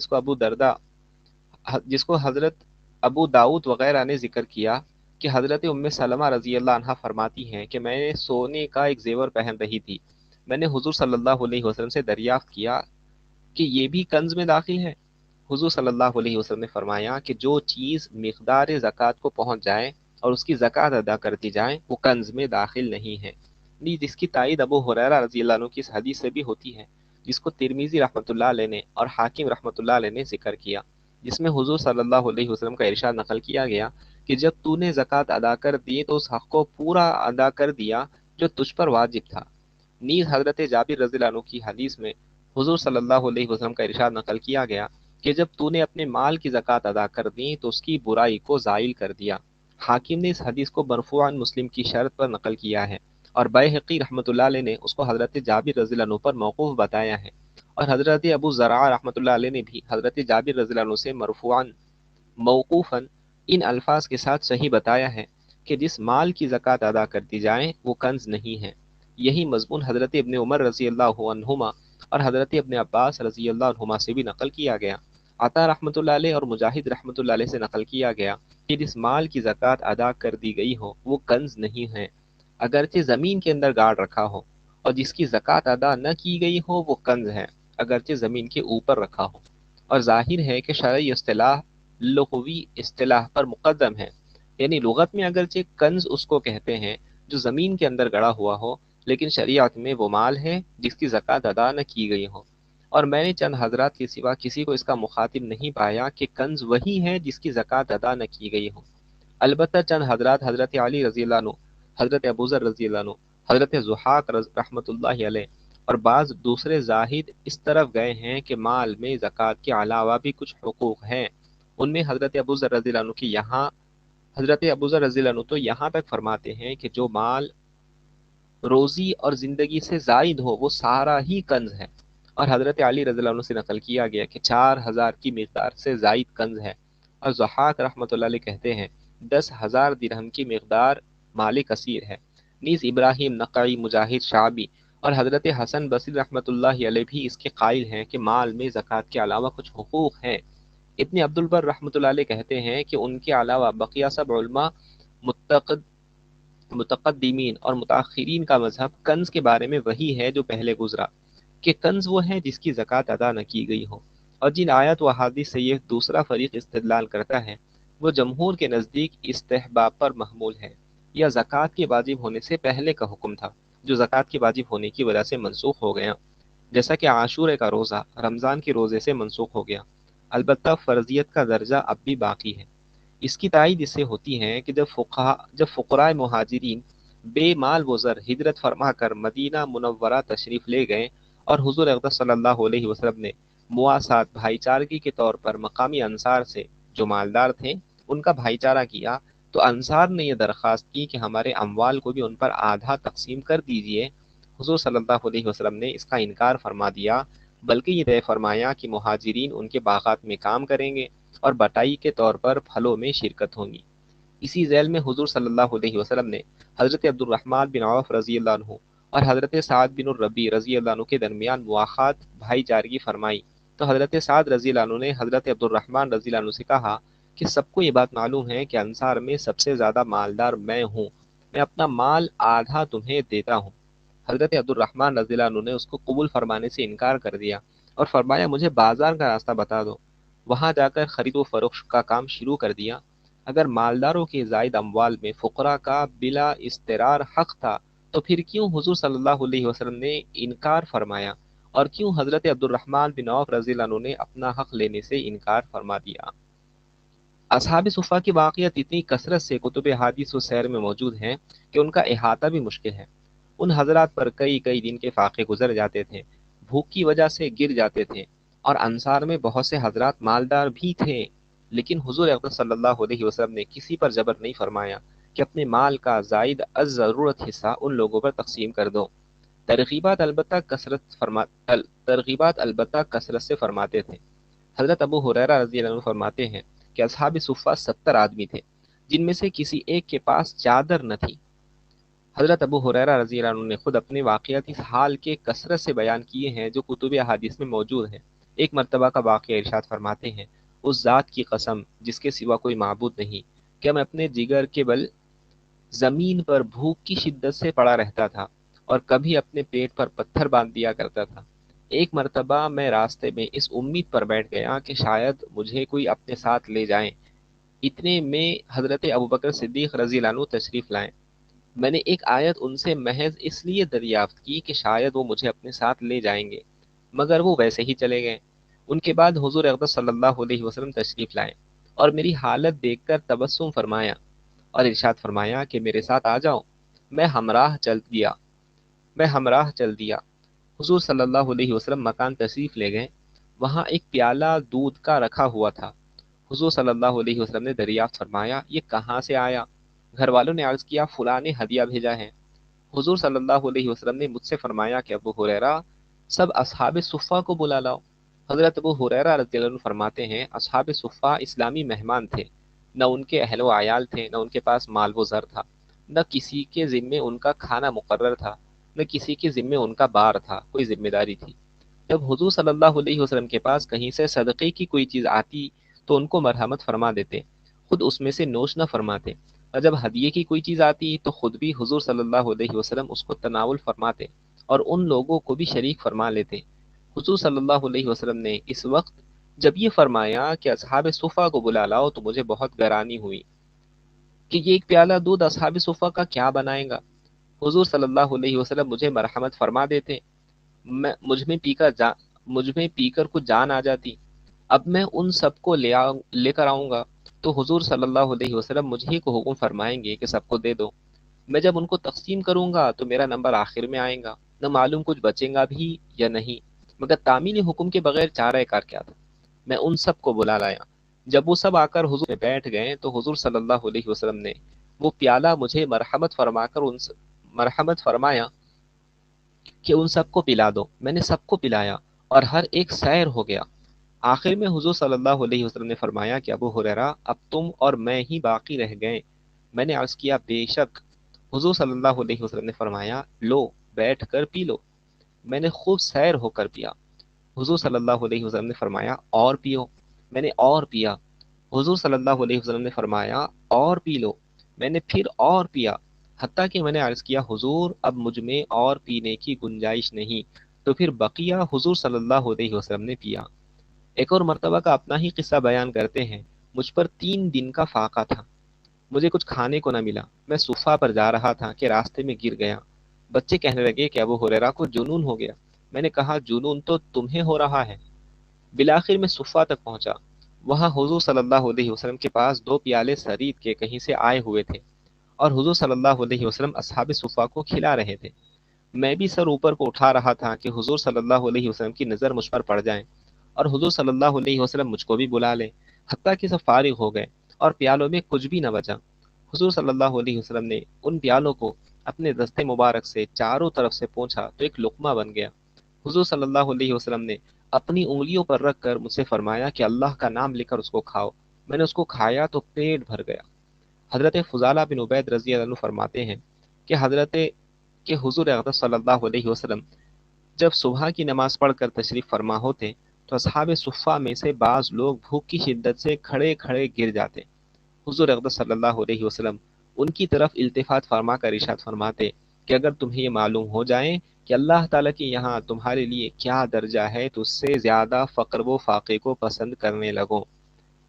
A: جس کو حضرت ابو داؤد وغیرہ نے ذکر کیا کہ حضرت ام سلمہ رضی اللہ عنہا فرماتی ہیں کہ میں نے سونے کا ایک زیور پہن رہی تھی، میں نے حضور صلی اللہ علیہ وسلم سے دریافت کیا کہ یہ بھی کنز میں داخل ہے؟ حضور صلی اللہ علیہ وسلم نے فرمایا کہ جو چیز مقدار زکوٰۃ کو پہنچ جائے اور اس کی زکوٰۃ ادا کر دی جائے وہ کنز میں داخل نہیں ہے۔ جس کی تائید ابو ہریرہ رضی اللہ عنہ کی اس حدیث سے بھی ہوتی ہے جس کو ترمذی رحمۃ اللہ علیہ نے اور حاکم رحمۃ اللہ علیہ نے ذکر کیا، جس میں حضور صلی اللہ علیہ وسلم کا ارشاد نقل کیا گیا کہ کہ جب تو نے زکوٰۃ ادا کر دی تو اس حق کو پورا ادا کر دیا جو تجھ پر واجب تھا۔ نیز حضرت جابر رضی اللہ عنہ کی حدیث میں حضور صلی اللہ علیہ وسلم کا ارشاد نقل کیا گیا کہ جب تو نے اپنے مال کی زکوٰۃ ادا کر دی تو اس کی برائی کو زائل کر دیا۔ حاکم نے اس حدیث کو مرفوعاً مسلم کی شرط پر نقل کیا ہے، اور بیہقی رحمۃ اللہ علیہ نے اس کو حضرت جابر رضی اللہ عنہ پر موقوف بتایا ہے، اور حضرت ابو زرع رحمۃ اللہ علیہ نے بھی حضرت جابر رضی اللہ عنہ سے مرفوعاً موقوفاً ان الفاظ کے ساتھ صحیح بتایا ہے کہ جس مال کی زکوٰۃ ادا کر دی جائے وہ کنز نہیں ہے۔ یہی مضمون حضرت ابن عمر رضی اللہ عنہما اور حضرت ابن عباس رضی اللہ عنہما سے بھی نقل کیا گیا۔ عطا رحمۃ اللہ علیہ اور مجاہد رحمۃ اللہ علیہ سے نقل کیا گیا کہ جس مال کی زکوٰۃ ادا کر دی گئی ہو وہ کنز نہیں ہے، اگرچہ زمین کے اندر گاڑ رکھا ہو، اور جس کی زکوٰۃ ادا نہ کی گئی ہو وہ کنز ہے، اگرچہ زمین کے اوپر رکھا ہو۔ اور ظاہر ہے کہ شرعی اصطلاح لغوی اصطلاح پر مقدم ہے، یعنی لغت میں اگرچہ کنز اس کو کہتے ہیں جو زمین کے اندر گڑا ہوا ہو، لیکن شریعت میں وہ مال ہے جس کی زکوٰۃ ادا نہ کی گئی ہو۔ اور میں نے چند حضرات کے سوا کسی کو اس کا مخاطب نہیں پایا کہ کنز وہی ہے جس کی زکوٰۃ ادا نہ کی گئی ہو۔ البتہ چند حضرات حضرت علی رضی اللہ عنہ، حضرت ابوذر رضی اللہ عنہ، حضرت ضحاک رحمۃ اللہ علیہ اور بعض دوسرے زاہد اس طرف گئے ہیں کہ مال میں زکوٰۃ کے علاوہ بھی کچھ حقوق ہیں۔ ان میں حضرت ابوذر رضی اللہ عنہ کی حضرت ابوذر رضی اللہ عنہ تو یہاں تک فرماتے ہیں کہ جو مال روزی اور زندگی سے زائد ہو وہ سارا ہی کنز ہے، اور حضرت علی رضی اللہ عنہ سے نقل کیا گیا کہ 4000 کی مقدار سے زائد کنز ہے، اور ضحاک رحمۃ اللہ علیہ کہتے ہیں 10,000 درہم کی مقدار مال کثیر ہے۔ نیز ابراہیم نقعی، مجاہد، شعبی اور حضرت حسن بصری رحمۃ اللہ علیہ بھی اس کے قائل ہیں کہ مال میں زکوٰۃ کے علاوہ کچھ حقوق ہیں۔ ابن عبد البر رحمۃ اللہ علیہ کہتے ہیں کہ ان کے علاوہ بقیہ سب علماء متقدمین اور متاخرین کا مذہب کنز کے بارے میں وہی ہے جو پہلے گزرا، کہ کنز وہ ہے جس کی زکوٰۃ ادا نہ کی گئی ہو۔ اور جن آیات و احادیث سے یہ دوسرا فریق استدلال کرتا ہے وہ جمہور کے نزدیک استحباب پر محمول ہے، یا زکوٰۃ کے واجب ہونے سے پہلے کا حکم تھا جو زکوٰۃ کے واجب ہونے کی وجہ سے منسوخ ہو گیا، جیسا کہ عاشورے کا روزہ رمضان کے روزے سے منسوخ ہو گیا، البتہ فرضیت کا درجہ اب بھی باقی ہے۔ اس کی تائید اس سے ہوتی ہے کہ جب فقراء مہاجرین بے مال و زر ہجرت فرما کر مدینہ منورہ تشریف لے گئے، اور حضور اقدس صلی اللہ علیہ وسلم نے مواسات بھائی چارگی کے طور پر مقامی انصار سے جو مالدار تھے ان کا بھائی چارہ کیا، تو انصار نے یہ درخواست کی کہ ہمارے اموال کو بھی ان پر آدھا تقسیم کر دیجئے۔ حضور صلی اللہ علیہ وسلم نے اس کا انکار فرما دیا، بلکہ یہ طے فرمایا کہ مہاجرین ان کے باغات میں کام کریں گے اور بٹائی کے طور پر پھلوں میں شرکت ہوں گی۔ اسی ذیل میں حضور صلی اللہ علیہ وسلم نے حضرت عبد الرحمن بن عوف رضی اللہ عنہ اور حضرت سعد بن الربیع رضی اللہ عنہ کے درمیان مواخات بھائی چارگی فرمائی، تو حضرت سعد رضی اللہ عنہ نے حضرت عبد الرحمن رضی اللہ عنہ سے کہا کہ سب کو یہ بات معلوم ہے کہ انصار میں سب سے زیادہ مالدار میں ہوں، میں اپنا مال آدھا تمہیں دیتا ہوں۔ حضرت عبد الرحمن رضی اللہ عنہ نے اس کو قبول فرمانے سے انکار کر دیا اور فرمایا مجھے بازار کا راستہ بتا دو، وہاں جا کر خرید و فروخت کا کام شروع کر دیا۔ اگر مالداروں کے زائد اموال میں فقراء کا بلا استرار حق تھا تو پھر کیوں حضور صلی اللہ علیہ وسلم نے انکار فرمایا، اور کیوں حضرت عبد الرحمن بن عوف رضی اللہ عنہ نے اپنا حق لینے سے انکار فرما دیا؟ اصحاب صفہ کی واقعات اتنی کثرت سے کتب حدیث و سیر میں موجود ہیں کہ ان کا احاطہ بھی مشکل ہے۔ ان حضرات پر کئی کئی دن کے فاقے گزر جاتے تھے، بھوک کی وجہ سے گر جاتے تھے، اور انصار میں بہت سے حضرات مالدار بھی تھے، لیکن حضور اقدس صلی اللہ علیہ وسلم نے کسی پر جبر نہیں فرمایا کہ اپنے مال کا زائد از ضرورت حصہ ان لوگوں پر تقسیم کر دو۔ ترغیبات البتہ کثرت سے فرماتے تھے۔ حضرت ابو ہریرہ رضی اللہ عنہ فرماتے ہیں کہ اصحاب صفہ 70 آدمی تھے جن میں سے کسی ایک کے پاس چادر نہ تھی۔ حضرت ابو ہریرہ رضی اللہ عنہ نے خود اپنے واقعات اس حال کے کثرت سے بیان کیے ہیں جو کتب احادیث میں موجود ہیں۔ ایک مرتبہ کا واقعہ ارشاد فرماتے ہیں، اس ذات کی قسم جس کے سوا کوئی معبود نہیں کہ میں اپنے جگر کے بل زمین پر بھوک کی شدت سے پڑا رہتا تھا اور کبھی اپنے پیٹ پر پتھر باندھ دیا کرتا تھا۔ ایک مرتبہ میں راستے میں اس امید پر بیٹھ گیا کہ شاید مجھے کوئی اپنے ساتھ لے جائیں، اتنے میں حضرت ابوبکر صدیق رضی اللہ عنہ تشریف لائیں۔ میں نے ایک آیت ان سے محض اس لیے دریافت کی کہ شاید وہ مجھے اپنے ساتھ لے جائیں گے، مگر وہ ویسے ہی چلے گئے۔ ان کے بعد حضور اقدس صلی اللہ علیہ وسلم تشریف لائے اور میری حالت دیکھ کر تبسم فرمایا اور ارشاد فرمایا کہ میرے ساتھ آ جاؤ۔ میں ہمراہ چل دیا میں ہمراہ چل دیا۔ حضور صلی اللہ علیہ وسلم مکان تشریف لے گئے۔ وہاں ایک پیالہ دودھ کا رکھا ہوا تھا۔ حضور صلی اللہ علیہ وسلم نے دریافت فرمایا یہ کہاں سے آیا؟ گھر والوں نے عرض کیا فلاں نے ہدیہ بھیجا ہے۔ حضور صلی اللہ علیہ وسلم نے مجھ سے فرمایا کہ ابو ہریرہ سب اصحاب صفہ کو بلا لاؤ۔ حضرت ابو ہریرہ رضی اللہ عنہ فرماتے ہیں اصحاب صفہ اسلامی مہمان تھے، نہ ان کے اہل و عیال تھے، نہ ان کے پاس مال و زر تھا، نہ کسی کے ذمے ان کا کھانا مقرر تھا، نہ کسی کے ذمے ان کا بار تھا، کوئی ذمہ داری تھی۔ جب حضور صلی اللہ علیہ وسلم کے پاس کہیں سے صدقے کی کوئی چیز آتی تو ان کو مرحمت فرما دیتے، خود اس میں سے نوش نہ فرماتے، اور جب ہدیے کی کوئی چیز آتی تو خود بھی حضور صلی اللہ علیہ وسلم اس کو تناول فرماتے اور ان لوگوں کو بھی شریک فرما لیتے۔ حضور صلی اللہ علیہ وسلم نے اس وقت جب یہ فرمایا کہ اصحاب صفہ کو بلا لاؤ تو مجھے بہت گرانی ہوئی کہ یہ ایک پیالہ دودھ اصحاب صفہ کا کیا بنائے گا۔ حضور صلی اللہ علیہ وسلم مجھے مرحمت فرما دیتے، مجھ میں پی کر کچھ جان آ جاتی۔ اب میں ان سب کو لے کر آؤں گا تو حضور صلی اللہ علیہ وسلم مجھے کو حکم فرمائیں گے کہ سب کو دے دو۔ میں جب ان کو تقسیم کروں گا تو میرا نمبر آخر میں آئے گا، نہ معلوم کچھ بچے گا بھی یا نہیں، مگر تعمیل حکم کے بغیر چارہ کار کیا تھا۔ میں ان سب کو بلا لایا۔ جب وہ سب آ کر حضور میں بیٹھ گئے تو حضور صلی اللہ علیہ وسلم نے وہ پیالہ مجھے مرحمت فرمایا کہ ان سب کو پلا دو۔ میں نے سب کو پلایا اور ہر ایک سیر ہو گیا۔ آخر میں حضور صلی اللہ علیہ وسلم نے فرمایا کہ ابو ہریرہ اب تم اور میں ہی باقی رہ گئے۔ میں نے عرض کیا بے شک۔ حضور صلی اللہ علیہ وسلم نے فرمایا لو بیٹھ کر پی لو۔ میں نے خوب سیر ہو کر پیا۔ حضور صلی اللہ علیہ وسلم نے فرمایا اور پیو۔ میں نے اور پیا۔ حضور صلی اللہ علیہ وسلم نے فرمایا اور پی لو۔ میں نے پھر اور پیا، حتیٰ کہ میں نے عرض کیا حضور اب مجھ میں اور پینے کی گنجائش نہیں، تو پھر بقیہ حضور صلی اللہ علیہ وسلم نے پیا۔ ایک اور مرتبہ کا اپنا ہی قصہ بیان کرتے ہیں، مجھ پر 3 دن کا فاقہ تھا، مجھے کچھ کھانے کو نہ ملا، میں صفہ پر جا رہا تھا کہ راستے میں گر گیا۔ بچے کہنے لگے کہ ابو ہریرہ کو جنون ہو گیا۔ میں نے کہا جنون تو تمہیں ہو رہا ہے۔ بالآخر میں صفہ تک پہنچا، وہاں حضور صلی اللہ علیہ وسلم کے پاس 2 پیالے سرید کے کہیں سے آئے ہوئے تھے اور حضور صلی اللہ علیہ وسلم اصحاب صفہ کو کھلا رہے تھے۔ میں بھی سر اوپر کو اٹھا رہا تھا کہ حضور صلی اللہ علیہ وسلم کی نظر مجھ پر پڑ جائے اور حضور صلی اللہ علیہ وسلم مجھ کو بھی بلا لیں، حتیٰ کہ سب فارغ ہو گئے اور پیالوں میں کچھ بھی نہ بچا۔ حضور صلی اللہ علیہ وسلم نے ان پیالوں کو اپنے دستے مبارک سے چاروں طرف سے پونچھا تو ایک لقمہ بن گیا۔ حضور صلی اللہ علیہ وسلم نے اپنی انگلیوں پر رکھ کر مجھ سے فرمایا کہ اللہ کا نام لے کر اس کو کھاؤ۔ میں نے اس کو کھایا تو پیٹ بھر گیا۔ حضرت فضالہ بن عبید رضی اللہ عنہ فرماتے ہیں کہ حضور اقدس صلی اللہ علیہ وسلم جب صبح کی نماز پڑھ کر تشریف فرما ہوتے تو اصحاب صفہ میں سے بعض لوگ بھوک کی شدت سے کھڑے کھڑے گر جاتے۔ حضور اقدس صلی اللہ علیہ وسلم ان کی طرف التفات فرما کر ارشاد فرماتے کہ اگر تمہیں یہ معلوم ہو جائے کہ اللہ تعالیٰ کے یہاں تمہارے لیے کیا درجہ ہے تو اس سے زیادہ فقر و فاقے کو پسند کرنے لگو۔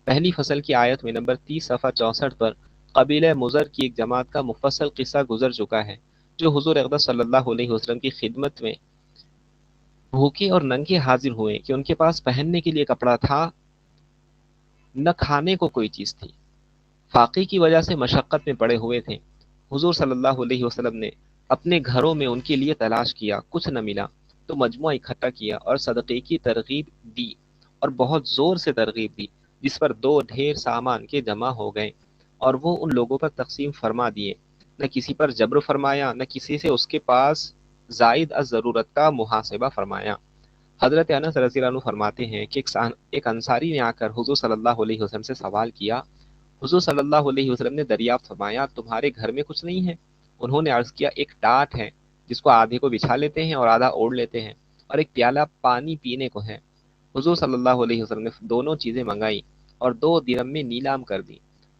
A: پہلی فصل کی آیت میں نمبر 30 صفحہ 64 پر قبیلہ مضر کی ایک جماعت کا مفصل قصہ گزر چکا ہے، جو حضور اقدس صلی اللہ علیہ وسلم کی خدمت میں بھوکے اور ننگے حاضر ہوئے کہ ان کے پاس پہننے کے لیے کپڑا تھا، نہ کھانے کو کوئی چیز تھی، فاقے کی وجہ سے مشقت میں پڑے ہوئے تھے۔ حضور صلی اللہ علیہ وسلم نے اپنے گھروں میں ان کے لیے تلاش کیا، کچھ نہ ملا تو مجموعہ اکٹھا کیا اور صدقے کی ترغیب دی اور بہت زور سے ترغیب دی، جس پر 2 ڈھیر سامان کے جمع ہو گئے اور وہ ان لوگوں پر تقسیم فرما دیے۔ نہ کسی پر جبر فرمایا، نہ کسی سے اس کے پاس زائد از ضرورت کا محاسبہ فرمایا۔ حضرت انس رضی اللہ عنہ فرماتے ہیں کہ ایک انصاری نے آ کر حضور صلی اللہ علیہ وسلم سے سوال کیا۔ حضور صلی اللہ علیہ وسلم نے دریافت فرمایا تمہارے گھر میں کچھ نہیں ہے؟ انہوں نے عرض کیا ایک ٹاٹ ہے جس کو آدھے کو بچھا لیتے ہیں اور آدھا اوڑھ لیتے ہیں، اور ایک پیالہ پانی پینے کو ہے۔ حضور صلی اللہ علیہ وسلم نے دونوں چیزیں منگائی اور 2 درہم میں نیلام کر دی،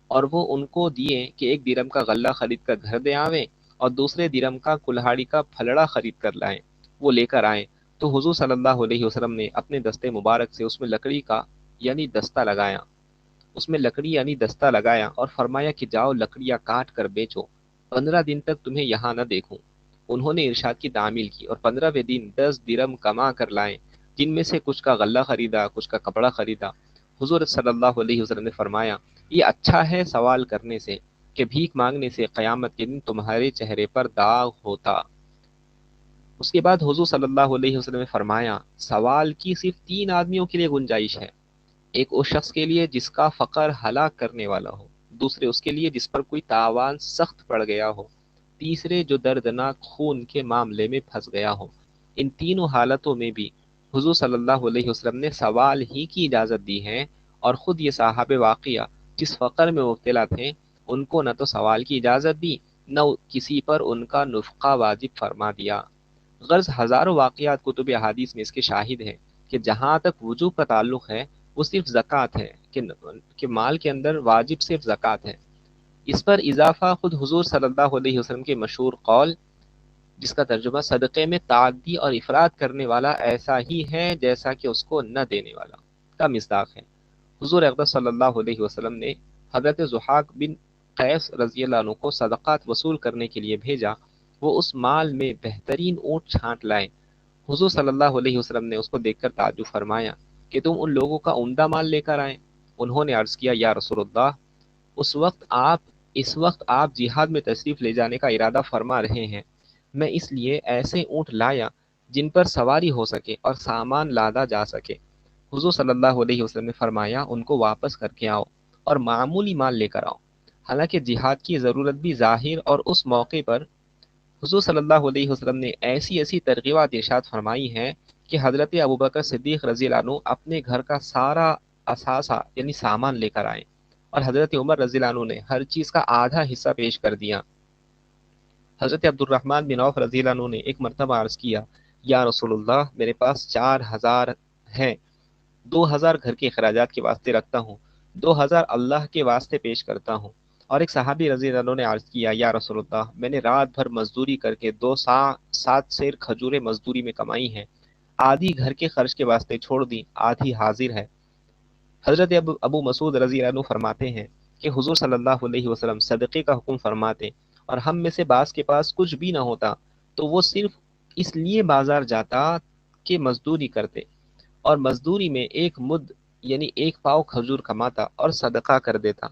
A: اور وہ ان کو دیے کہ 1 درہم کا غلہ خرید کر گھر دے آویں اور دوسرے درہم کا کلہاڑی کا پھلڑا خرید کر لائیں۔ وہ لے کر آئیں تو حضور صلی اللہ علیہ وسلم نے اپنے دستے مبارک سے اس میں لکڑی یعنی دستہ لگایا اور فرمایا کہ جاؤ لکڑیاں کاٹ کر بیچو، 15 دن تک تمہیں یہاں نہ دیکھوں۔ انہوں نے ارشاد کی تعمیل کی اور 15ویں دن 10 درہم کما کر لائیں، جن میں سے کچھ کا غلہ خریدا، کچھ کا کپڑا خریدا۔ حضور صلی اللہ علیہ وسلم نے فرمایا یہ اچھا ہے سوال کرنے سے کہ بھیک مانگنے سے قیامت کے دن تمہارے چہرے پر داغ ہوتا۔ اس کے بعد حضور صلی اللہ علیہ وسلم نے فرمایا سوال کی صرف 3 آدمیوں کے لیے گنجائش ہے۔ ایک اس شخص کے لیے جس کا فقر ہلاک کرنے والا ہو، دوسرے اس کے لیے جس پر کوئی تاوان سخت پڑ گیا ہو، تیسرے جو دردناک خون کے معاملے میں پھنس گیا ہو۔ ان تینوں حالتوں میں بھی حضور صلی اللہ علیہ وسلم نے سوال ہی کی اجازت دی ہے، اور خود یہ صحابہ واقعہ جس فقر میں مبتلا تھے ان کو نہ تو سوال کی اجازت دی، نہ کسی پر ان کا نفقہ واجب فرما دیا۔ غرض ہزاروں واقعات کتب احادیث میں اس کے شاہد ہیں کہ جہاں تک وجوب کا تعلق ہے وہ صرف زکوٰۃ ہے، کہ مال کے اندر واجب صرف زکوٰۃ ہے۔ اس پر اضافہ خود حضور صلی اللہ علیہ وسلم کے مشہور قول جس کا ترجمہ صدقے میں تعدی اور افراد کرنے والا ایسا ہی ہے جیسا کہ اس کو نہ دینے والا کا مصداق ہے۔ حضور اقدس صلی اللہ علیہ وسلم نے حضرت ضحاک بن قیس رضی اللہ عنہ کو صدقات وصول کرنے کے لیے بھیجا۔ وہ اس مال میں بہترین اونٹ چھانٹ لائے۔ حضور صلی اللہ علیہ وسلم نے اس کو دیکھ کر تعجب فرمایا کہ تم ان لوگوں کا عمدہ مال لے کر آئے۔ انہوں نے عرض کیا یا رسول اللہ اس وقت آپ جہاد میں تشریف لے جانے کا ارادہ فرما رہے ہیں، میں اس لیے ایسے اونٹ لایا جن پر سواری ہو سکے اور سامان لادا جا سکے۔ حضور صلی اللہ علیہ وسلم نے فرمایا ان کو واپس کر کے آؤ اور معمولی مال لے کر آؤ۔ حالانکہ جہاد کی ضرورت بھی ظاہر اور اس موقع پر حضور صلی اللہ علیہ وسلم نے ایسی ترغیبات ارشاد فرمائی ہیں کہ حضرت ابوبکر صدیق رضی اللہ عنہ اپنے گھر کا سارا اثاثہ یعنی سامان لے کر آئے، اور حضرت عمر رضی اللہ عنہ نے ہر چیز کا آدھا حصہ پیش کر دیا۔ حضرت عبد الرحمن بن عوف رضی اللہ عنہ نے ایک مرتبہ عرض کیا یا رسول اللہ میرے پاس 4000 ہیں، 2000 گھر کے اخراجات کے واسطے رکھتا ہوں، 2000 اللہ کے واسطے پیش کرتا ہوں۔ اور ایک صحابی رضی اللہ عنہ نے عرض کیا یا رسول اللہ میں نے رات بھر مزدوری کر کے 7 سیر کھجوریں مزدوری میں کمائی ہیں، آدھی گھر کے خرچ کے واسطے چھوڑ دی، آدھی حاضر ہے۔ حضرت ابو مسعود رضی اللہ عنہ فرماتے ہیں کہ حضور صلی اللہ علیہ وسلم صدقے کا حکم فرماتے اور ہم میں سے بعض کے پاس کچھ بھی نہ ہوتا تو وہ صرف اس لیے بازار جاتا کہ مزدوری کرتے، اور مزدوری میں 1 مد یعنی 1 پاؤ کھجور کماتا اور صدقہ کر دیتا۔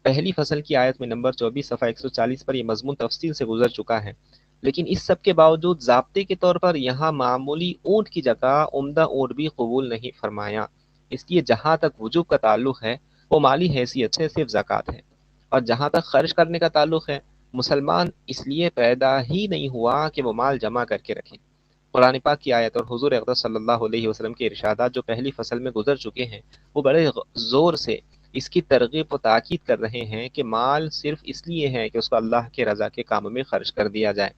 A: پہلی فصل کی آیت میں نمبر 24 صفحہ 140 پر یہ مضمون تفصیل سے گزر چکا ہے، لیکن اس سب کے باوجود ضابطے کے طور پر یہاں معمولی اونٹ کی جگہ عمدہ اونٹ بھی قبول نہیں فرمایا۔ اس لیے جہاں تک وجوب کا تعلق ہے وہ مالی حیثیت سے صرف زکوٰۃ ہے، اور جہاں تک خرچ کرنے کا تعلق ہے مسلمان اس لیے پیدا ہی نہیں ہوا کہ وہ مال جمع کر کے رکھے۔ قرآن پاک کی آیت اور حضور اقدس صلی اللہ علیہ وسلم کے ارشادات جو پہلی فصل میں گزر چکے ہیں وہ بڑے زور سے اس کی ترغیب و تاکید کر رہے ہیں کہ مال صرف اس لیے ہے کہ اس کو اللہ کے رضا کے کام میں خرچ کر دیا جائے،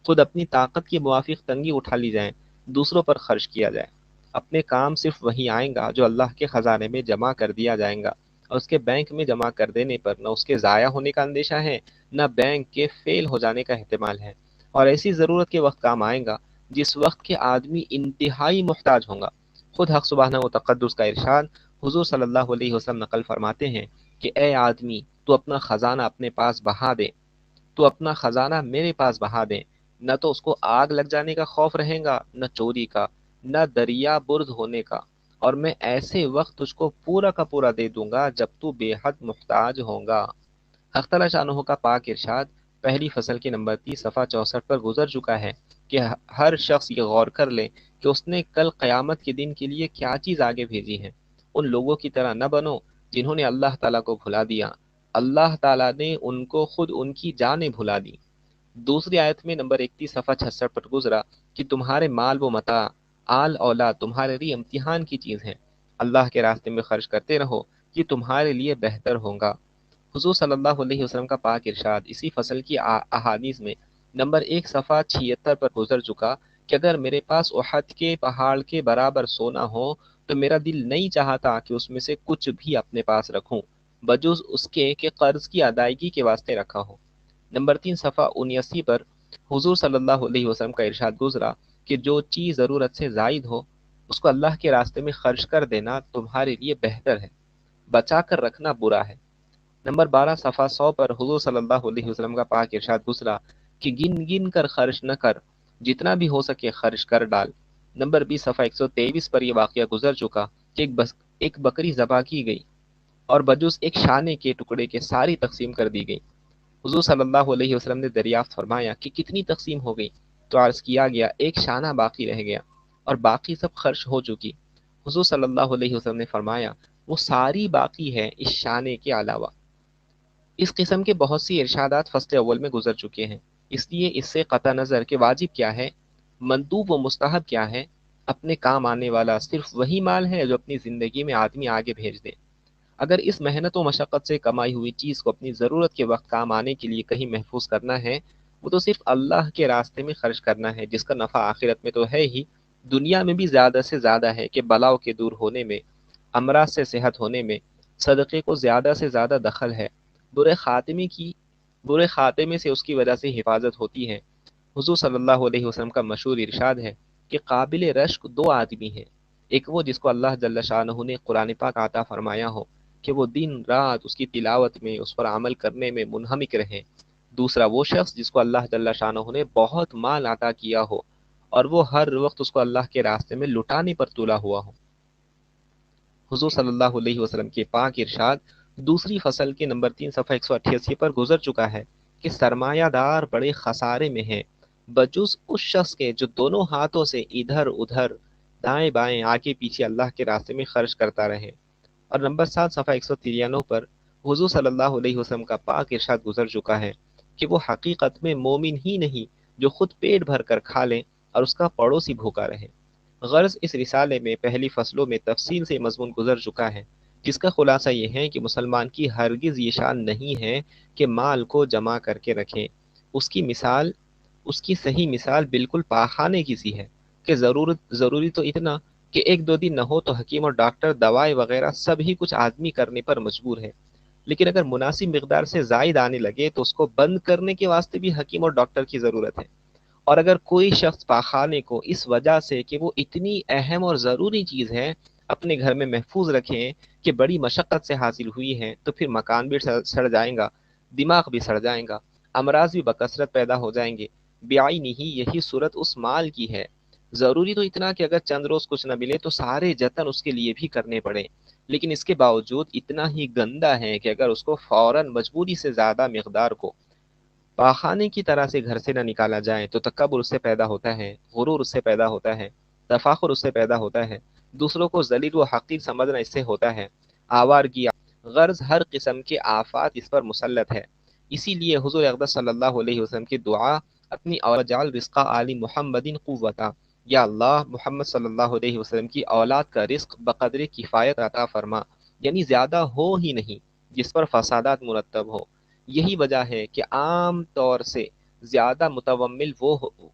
A: خود اپنی طاقت کے موافق تنگی اٹھا لی جائے، دوسروں پر خرچ کیا جائے۔ اپنے کام صرف وہی آئیں گا جو اللہ کے خزانے میں جمع کر دیا جائیں گا، اور اس کے بینک میں جمع کر دینے پر نہ اس کے ضائع ہونے کا اندیشہ ہے نہ بینک کے فیل ہو جانے کا احتمال ہے، اور ایسی ضرورت کے وقت کام آئیں گا جس وقت کے آدمی انتہائی محتاج ہوں گا۔ خود حق سبحانہ و تقدس کا ارشاد حضور صلی اللہ علیہ وسلم نقل فرماتے ہیں کہ اے آدمی تو اپنا خزانہ اپنے پاس بہا دے، تو اپنا خزانہ میرے پاس بہا دے، نہ تو اس کو آگ لگ جانے کا خوف رہے گا، نہ چوری کا، نہ دریا برد ہونے کا، اور میں ایسے وقت تجھ کو پورا کا پورا دے دوں گا جب تو بے حد محتاج ہوگا۔ حق تعالی شانہ کا پاک ارشاد پہلی فصل کے نمبر 30 صفحہ 64 پر گزر چکا ہے کہ ہر شخص یہ غور کر لے کہ اس نے کل قیامت کے دن کے لیے کیا چیز آگے بھیجی ہے۔ ان لوگوں کی طرح نہ بنو جنہوں نے اللہ تعالیٰ کو بھلا دیا، اللہ تعالیٰ نے ان کو خود ان کی جانیں بھلا دی۔ دوسری آیت میں نمبر 31 صفحہ 66 پر گزرا کہ تمہارے مال و متاع، آل اولاد تمہارے لیے امتحان کی چیز ہے، اللہ کے راستے میں خرچ کرتے رہو، یہ تمہارے لیے بہتر ہوگا۔ حضور صلی اللہ علیہ وسلم کا پاک ارشاد اسی فصل کی احادیث میں نمبر 1 صفحہ 76 پر گزر چکا کہ اگر میرے پاس احد کے پہاڑ کے برابر سونا ہو تو میرا دل نہیں چاہتا کہ اس میں سے کچھ بھی اپنے پاس رکھوں بجز اس کے کہ قرض کی ادائیگی کے واسطے رکھا ہو۔ نمبر 3 صفحہ 79 پر حضور صلی اللہ علیہ وسلم کا ارشاد گزرا کہ جو چیز ضرورت سے زائد ہو اس کو اللہ کے راستے میں خرچ کر دینا تمہارے لیے بہتر ہے، بچا کر رکھنا برا ہے۔ نمبر 12 صفحہ 100 پر حضور صلی اللہ علیہ وسلم کا پاک ارشاد گزرا کہ گن گن کر خرچ نہ کر، جتنا بھی ہو سکے خرچ کر ڈال۔ نمبر 20 صفحہ 123 پر یہ واقعہ گزر چکا کہ ایک بکری ذبح کی گئی اور بجز ایک شانے کے ٹکڑے کے ساری تقسیم کر دی گئی۔ حضور صلی اللہ علیہ وسلم نے دریافت فرمایا کہ کتنی تقسیم ہو گئی؟ تو عرض کیا گیا ایک شانہ باقی رہ گیا اور باقی سب خرچ ہو چکی۔ حضور صلی اللہ علیہ وسلم نے فرمایا وہ ساری باقی ہے اس شانے کے علاوہ۔ اس قسم کے بہت سی ارشادات فصل اول میں گزر چکے ہیں، اس لیے اس سے قطع نظر کہ واجب کیا ہے، مندوب و مستحب کیا ہے، اپنے کام آنے والا صرف وہی مال ہے جو اپنی زندگی میں آدمی آگے بھیج دے۔ اگر اس محنت و مشقت سے کمائی ہوئی چیز کو اپنی ضرورت کے وقت کام آنے کے لیے کہیں محفوظ کرنا ہے، وہ تو صرف اللہ کے راستے میں خرچ کرنا ہے، جس کا نفع آخرت میں تو ہے ہی، دنیا میں بھی زیادہ سے زیادہ ہے کہ بلاؤ کے دور ہونے میں، امراض سے صحت ہونے میں صدقے کو زیادہ سے زیادہ دخل ہے۔ برے خاتمے سے اس کی وجہ سے حفاظت ہوتی ہے۔ حضور صلی اللہ علیہ وسلم کا مشہور ارشاد ہے کہ قابل رشک دو آدمی ہیں، ایک وہ جس کو اللہ جل شانہ نے قرآن پاک عطا فرمایا ہو کہ وہ دن رات اس کی تلاوت میں، اس پر عمل کرنے میں منہمک رہے، دوسرا وہ شخص جس کو اللہ جل شانہ نے بہت مال عطا کیا ہو اور وہ ہر وقت اس کو اللہ کے راستے میں لٹانے پر تلا ہوا ہو۔ حضور صلی اللہ علیہ وسلم کے پاک ارشاد دوسری فصل کے نمبر 3 صفحہ 188 پر گزر چکا ہے کہ سرمایہ دار بڑے خسارے میں ہے بجز اس شخص کے جو دونوں ہاتھوں سے ادھر ادھر دائیں بائیں آگے پیچھے اللہ کے راستے میں خرچ کرتا رہے۔ اور نمبر 7 صفحہ 193 پر حضور صلی اللہ علیہ وسلم کا پاک ارشاد گزر چکا ہے کہ وہ حقیقت میں مومن ہی نہیں جو خود پیٹ بھر کر کھا لے اور اس کا پڑوسی بھوکا رہے۔ غرض اس رسالے میں پہلی فصلوں میں تفصیل سے مضمون گزر چکا ہے، جس کا خلاصہ یہ ہے کہ مسلمان کی ہرگز یہ شان نہیں ہے کہ مال کو جمع کر کے رکھیں۔ اس کی صحیح مثال بالکل پاخانے کی سی ہے کہ ضروری تو اتنا کہ ایک دو دن نہ ہو تو حکیم اور ڈاکٹر دوائی وغیرہ سب ہی کچھ آدمی کرنے پر مجبور ہے، لیکن اگر مناسب مقدار سے زائد آنے لگے تو اس کو بند کرنے کے واسطے بھی حکیم اور ڈاکٹر کی ضرورت ہے۔ اور اگر کوئی شخص پاخانے کو اس وجہ سے کہ وہ اتنی اہم اور ضروری چیز ہے اپنے گھر میں محفوظ رکھیں کہ بڑی مشقت سے حاصل ہوئی ہے، تو پھر مکان بھی سڑ جائیں گا، دماغ بھی سڑ جائیں گا، امراض بھی بکثرت پیدا ہو جائیں گے۔ بیائی نہیں، یہی صورت اس مال کی ہے۔ ضروری تو اتنا کہ اگر چند روز کچھ نہ ملے تو سارے جتن اس کے لیے بھی کرنے پڑے، لیکن اس کے باوجود اتنا ہی گندا ہے کہ اگر اس کو فوراً مجبوری سے زیادہ مقدار کو پاخانے کی طرح سے گھر سے نہ نکالا جائے تو تکبر اس سے پیدا ہوتا ہے، غرور اس سے پیدا ہوتا ہے، تفاخر اس سے پیدا ہوتا ہے، دوسروں کو ذلیل و حقیر سمجھنا اس سے ہوتا ہے، آوارگی، غرض ہر قسم کے آفات اس پر مسلط ہے۔ اسی لیے حضور اقدس صلی اللہ علیہ وسلم کی دعا اپنی اولاد رزق آل محمد قوتا، یا اللہ محمد صلی اللہ علیہ وسلم کی اولاد کا رزق بقدر کفایت عطا فرما، یعنی زیادہ ہو ہی نہیں جس پر فسادات مرتب ہو۔ یہی وجہ ہے کہ عام طور سے زیادہ متومل وہ ہو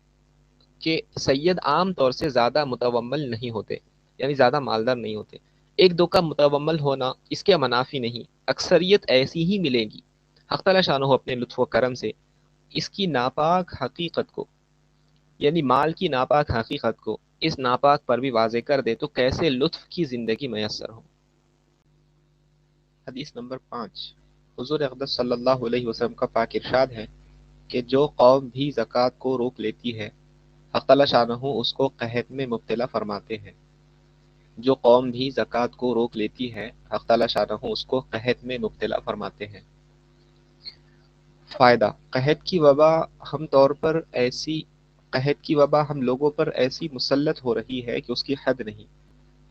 A: کہ سید عام طور سے زیادہ متومل نہیں ہوتے، یعنی زیادہ مالدار نہیں ہوتے۔ ایک دو کا متومل ہونا اس کے منافی نہیں، اکثریت ایسی ہی ملے گی۔ حق تعالی شانہ اپنے لطف و کرم سے اس کی ناپاک حقیقت کو، یعنی مال کی ناپاک حقیقت کو اس ناپاک پر بھی واضح کر دے تو کیسے لطف کی زندگی میسر ہو۔ حدیث نمبر 5، حضور اقدس صلی اللہ علیہ وسلم کا پاک ارشاد ہے کہ جو قوم بھی زکوٰۃ کو روک لیتی ہے حق تعالی شانہ اس کو قحط میں مبتلا فرماتے ہیں۔ جو قوم بھی زکوٰۃ کو روک لیتی ہے حق تعالی شانہ اس کو قحط میں مبتلا فرماتے ہیں۔ فائدہ، قحط کی وبا ہم لوگوں پر ایسی مسلط ہو رہی ہے کہ اس کی حد نہیں۔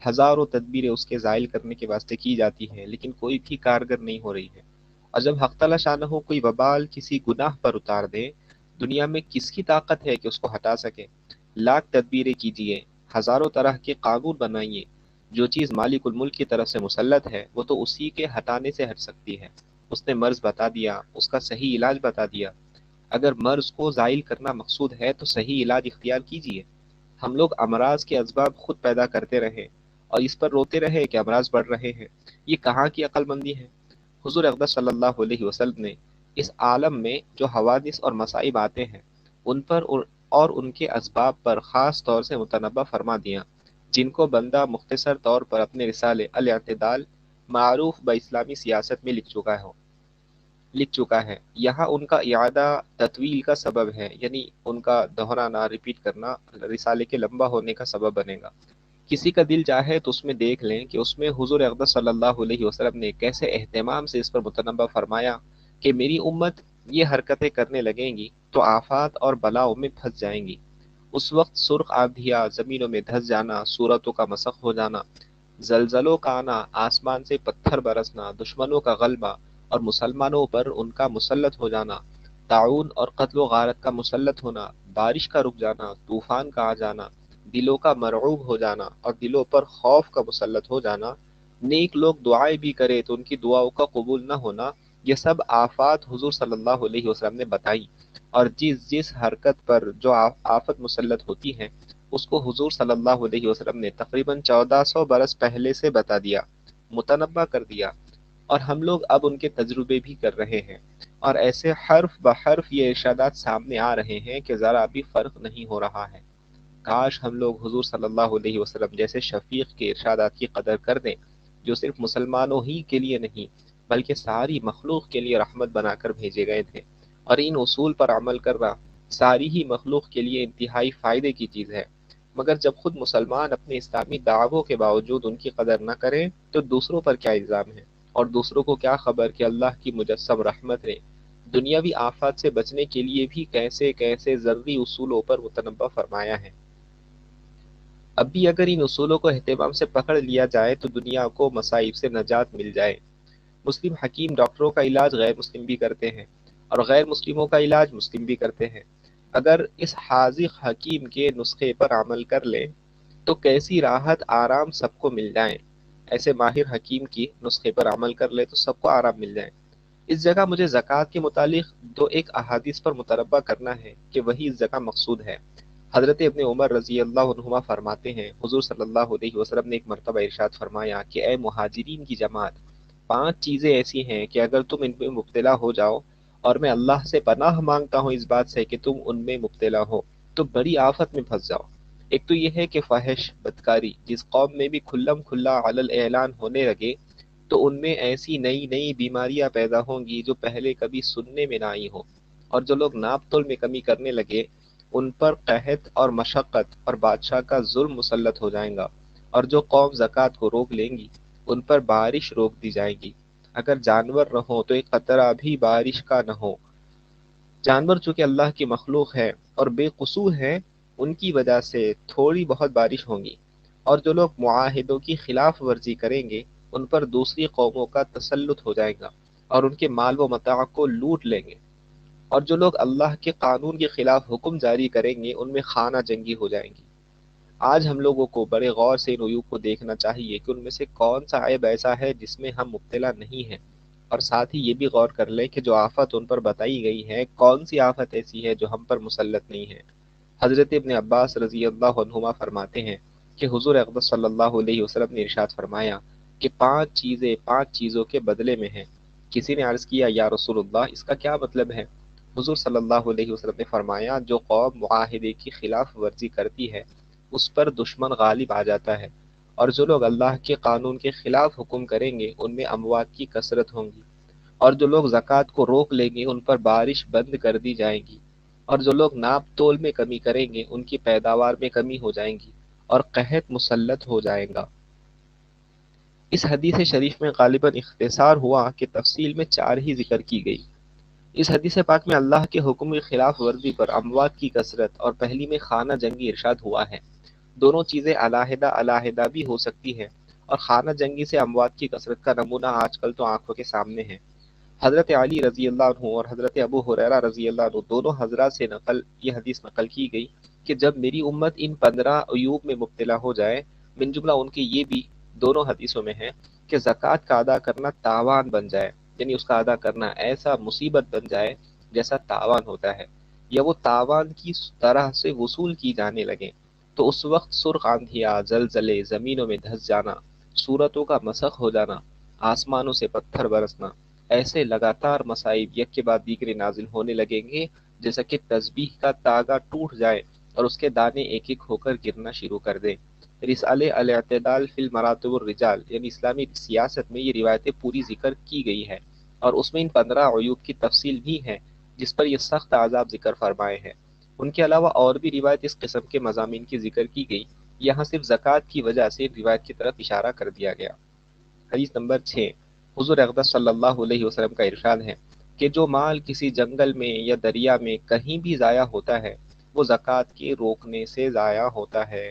A: ہزاروں تدبیریں اس کے زائل کرنے کے واسطے کی جاتی ہیں لیکن کوئی بھی کارگر نہیں ہو رہی ہے۔ اور جب حق تعالی شانہ کوئی وبال کسی گناہ پر اتار دے، دنیا میں کس کی طاقت ہے کہ اس کو ہٹا سکے؟ لاکھ تدبیریں کیجیے، ہزاروں طرح کے قانون بنائیے، جو چیز مالک الملک کی طرف سے مسلط ہے وہ تو اسی کے ہٹانے سے ہٹ سکتی ہے۔ اس نے مرض بتا دیا، اس کا صحیح علاج بتا دیا۔ اگر مرض کو زائل کرنا مقصود ہے تو صحیح علاج اختیار کیجیے۔ ہم لوگ امراض کے اسباب خود پیدا کرتے رہے اور اس پر روتے رہے کہ امراض بڑھ رہے ہیں، یہ کہاں کی عقل مندی ہے؟ حضور اقدس صلی اللہ علیہ وسلم نے اس عالم میں جو حوادث اور مصائب آتے ہیں ان پر اور ان کے اسباب پر خاص طور سے متنبہ فرما دیا، جن کو بندہ مختصر طور پر اپنے رسالے الاعتدال معروف اسلامی سیاست میں لکھ چکا ہے۔ یہاں ان کا اعادہ تطویل کا سبب ہے، یعنی ان کا دہرانا، ریپیٹ کرنا رسالے کے لمبا ہونے کا سبب بنے گا کسی کا دل چاہے تو اس میں دیکھ لیں کہ اس میں حضور اقدس صلی اللہ علیہ وسلم نے کیسے اہتمام سے اس پر متنبہ فرمایا کہ میری امت یہ حرکتیں کرنے لگیں گی تو آفات اور بلاؤں میں پھنس جائیں گی۔ اس وقت سرخ آندھیاں، زمینوں میں دھس جانا، صورتوں کا مسخ ہو جانا، زلزلوں کا آنا، آسمان سے پتھر برسنا، دشمنوں کا غلبہ اور مسلمانوں پر ان کا مسلط ہو جانا، طاعون اور قتل و غارت کا مسلط ہونا، بارش کا رک جانا، طوفان کا آ جانا، دلوں کا مرعوب ہو جانا اور دلوں پر خوف کا مسلط ہو جانا، نیک لوگ دعائیں بھی کرے تو ان کی دعاؤں کا قبول نہ ہونا، یہ سب آفات حضور صلی اللہ علیہ وسلم نے بتائی۔ اور جس حرکت پر جو آفت مسلط ہوتی ہے اس کو حضور صلی اللہ علیہ وسلم نے تقریباً 1400 برس پہلے سے بتا دیا، متنبع کر دیا، اور ہم لوگ اب ان کے تجربے بھی کر رہے ہیں، اور ایسے حرف بحرف یہ ارشادات سامنے آ رہے ہیں کہ ذرا بھی فرق نہیں ہو رہا ہے۔ کاش ہم لوگ حضور صلی اللہ علیہ وسلم جیسے شفیق کے ارشادات کی قدر کر دیں، جو صرف مسلمانوں ہی کے لیے نہیں بلکہ ساری مخلوق کے لیے رحمت بنا کر بھیجے گئے تھے، اور ان اصول پر عمل کرنا ساری ہی مخلوق کے لیے انتہائی فائدے کی چیز ہے۔ مگر جب خود مسلمان اپنے اسلامی دعووں کے باوجود ان کی قدر نہ کریں تو دوسروں پر کیا الزام ہے، اور دوسروں کو کیا خبر کہ اللہ کی مجسم رحمت نے دنیاوی آفات سے بچنے کے لیے بھی کیسے کیسے ضروری اصولوں پر متنبہ فرمایا ہے۔ اب بھی اگر ان اصولوں کو اہتمام سے پکڑ لیا جائے تو دنیا کو مصائب سے نجات مل جائے۔ مسلم حکیم ڈاکٹروں کا علاج غیر مسلم بھی کرتے ہیں، اور غیر مسلموں کا علاج مسلم بھی کرتے ہیں۔ اگر اس حاذق حکیم کے نسخے پر عمل کر لیں تو کیسی راحت آرام سب کو مل جائیں۔ ایسے ماہر حکیم کی نسخے پر عمل کر لے تو سب کو آرام مل جائے۔ اس جگہ مجھے زکوٰۃ کے متعلق دو ایک احادیث پر متربع کرنا ہے کہ وہی اس جگہ مقصود ہے۔ حضرت ابن عمر رضی اللہ عنہما فرماتے ہیں، حضور صلی اللہ علیہ وسلم نے ایک مرتبہ ارشاد فرمایا کہ اے مہاجرین کی جماعت، 5 چیزیں ایسی ہیں کہ اگر تم ان میں مبتلا ہو جاؤ، اور میں اللہ سے پناہ مانگتا ہوں اس بات سے کہ تم ان میں مبتلا ہو، تو بڑی آفت میں پھنس جاؤ۔ ایک تو یہ ہے کہ فحش بدکاری جس قوم میں بھی کھلم کھلا علی الاعلان ہونے لگے تو ان میں ایسی نئی نئی بیماریاں پیدا ہوں گی جو پہلے کبھی سننے میں نہ آئی ہو، اور جو لوگ ناپ تول میں کمی کرنے لگے ان پر قحط اور مشقت اور بادشاہ کا ظلم مسلط ہو جائے گا، اور جو قوم زکوٰۃ کو روک لیں گی ان پر بارش روک دی جائے گی، اگر جانور نہ ہو تو ایک قطرہ بھی بارش کا نہ ہو۔ جانور چونکہ اللہ کی مخلوق ہے اور بے قصور ہے، ان کی وجہ سے تھوڑی بہت بارش ہوگی، اور جو لوگ معاہدوں کی خلاف ورزی کریں گے ان پر دوسری قوموں کا تسلط ہو جائے گا اور ان کے مال و متاع کو لوٹ لیں گے، اور جو لوگ اللہ کے قانون کے خلاف حکم جاری کریں گے ان میں خانہ جنگی ہو جائیں گی۔ آج ہم لوگوں کو بڑے غور سے ان عیوب کو دیکھنا چاہیے کہ ان میں سے کون سا عیب ایسا ہے جس میں ہم مبتلا نہیں ہیں، اور ساتھ ہی یہ بھی غور کر لیں کہ جو آفت ان پر بتائی گئی ہے کون سی آفت ایسی ہے جو ہم پر مسلط نہیں ہے۔ حضرت ابن عباس رضی اللہ عنہما فرماتے ہیں کہ حضور اقدس صلی اللہ علیہ وسلم نے ارشاد فرمایا کہ 5 چیزیں 5 چیزوں کے بدلے میں ہیں۔ کسی نے عرض کیا یا رسول اللہ اس کا کیا مطلب ہے؟ حضور صلی اللہ علیہ وسلم نے فرمایا جو قوم معاہدے کی خلاف ورزی کرتی ہے اس پر دشمن غالب آ جاتا ہے، اور جو لوگ اللہ کے قانون کے خلاف حکم کریں گے ان میں اموات کی کثرت ہوں گی، اور جو لوگ زکوٰۃ کو روک لیں گے ان پر بارش بند کر دی جائے گی، اور جو لوگ ناپ تول میں کمی کریں گے ان کی پیداوار میں کمی ہو جائیں گی، اور قحط مسلط ہو جائے گا۔ اس حدیث شریف میں غالباً اختصار ہوا کہ تفصیل میں 4 ہی ذکر کی گئی۔ اس حدیث پاک میں اللہ کے حکم کی خلاف ورزی پر اموات کی کثرت اور پہلی میں خانہ جنگی ارشاد ہوا ہے۔ دونوں چیزیں علیحدہ علیحدہ بھی ہو سکتی ہیں، اور خانہ جنگی سے اموات کی کثرت کا نمونہ آج کل تو آنکھوں کے سامنے ہے۔ حضرت علی رضی اللہ عنہ اور حضرت ابو ہریرہ رضی اللہ عنہ دونوں حضرات سے یہ حدیث نقل کی گئی کہ جب میری امت ان 15 عیوب میں مبتلا ہو جائے، من جملہ ان کے یہ بھی دونوں حدیثوں میں ہے کہ زکوٰۃ کا ادا کرنا تاوان بن جائے، یعنی اس کا ادا کرنا ایسا مصیبت بن جائے جیسا تاوان ہوتا ہے، یا وہ تاوان کی طرح سے وصول کی جانے لگیں، تو اس وقت سرخ آندھیاں، زلزلے، زمینوں میں دھس جانا، صورتوں کا مسخ ہو جانا، آسمانوں سے پتھر برسنا، ایسے لگاتار مصائب یک کے بعد دیگرے نازل ہونے لگیں گے جیسا کہ تسبیح کا تاگا ٹوٹ جائے اور اس کے دانے ایک ایک ہو کر گرنا شروع کر دیں۔ رسالے الاعتدال فی المراتب الرجال یعنی اسلامی سیاست میں یہ روایتیں پوری ذکر کی گئی ہے، اور اس میں ان 15 عیوب کی تفصیل بھی ہے جس پر یہ سخت عذاب ذکر فرمائے ہیں۔ ان کے علاوہ اور بھی روایت اس قسم کے مضامین کی ذکر کی گئی یہاں صرف زکوٰۃ کی وجہ سے روایت کی طرف اشارہ کر دیا گیا۔ حدیث نمبر 6، حضور اقدس صلی اللہ علیہ وسلم کا ارشاد ہے کہ جو مال کسی جنگل میں یا دریا میں کہیں بھی ضائع ہوتا ہے وہ زکوٰۃ کے روکنے سے ضائع ہوتا ہے۔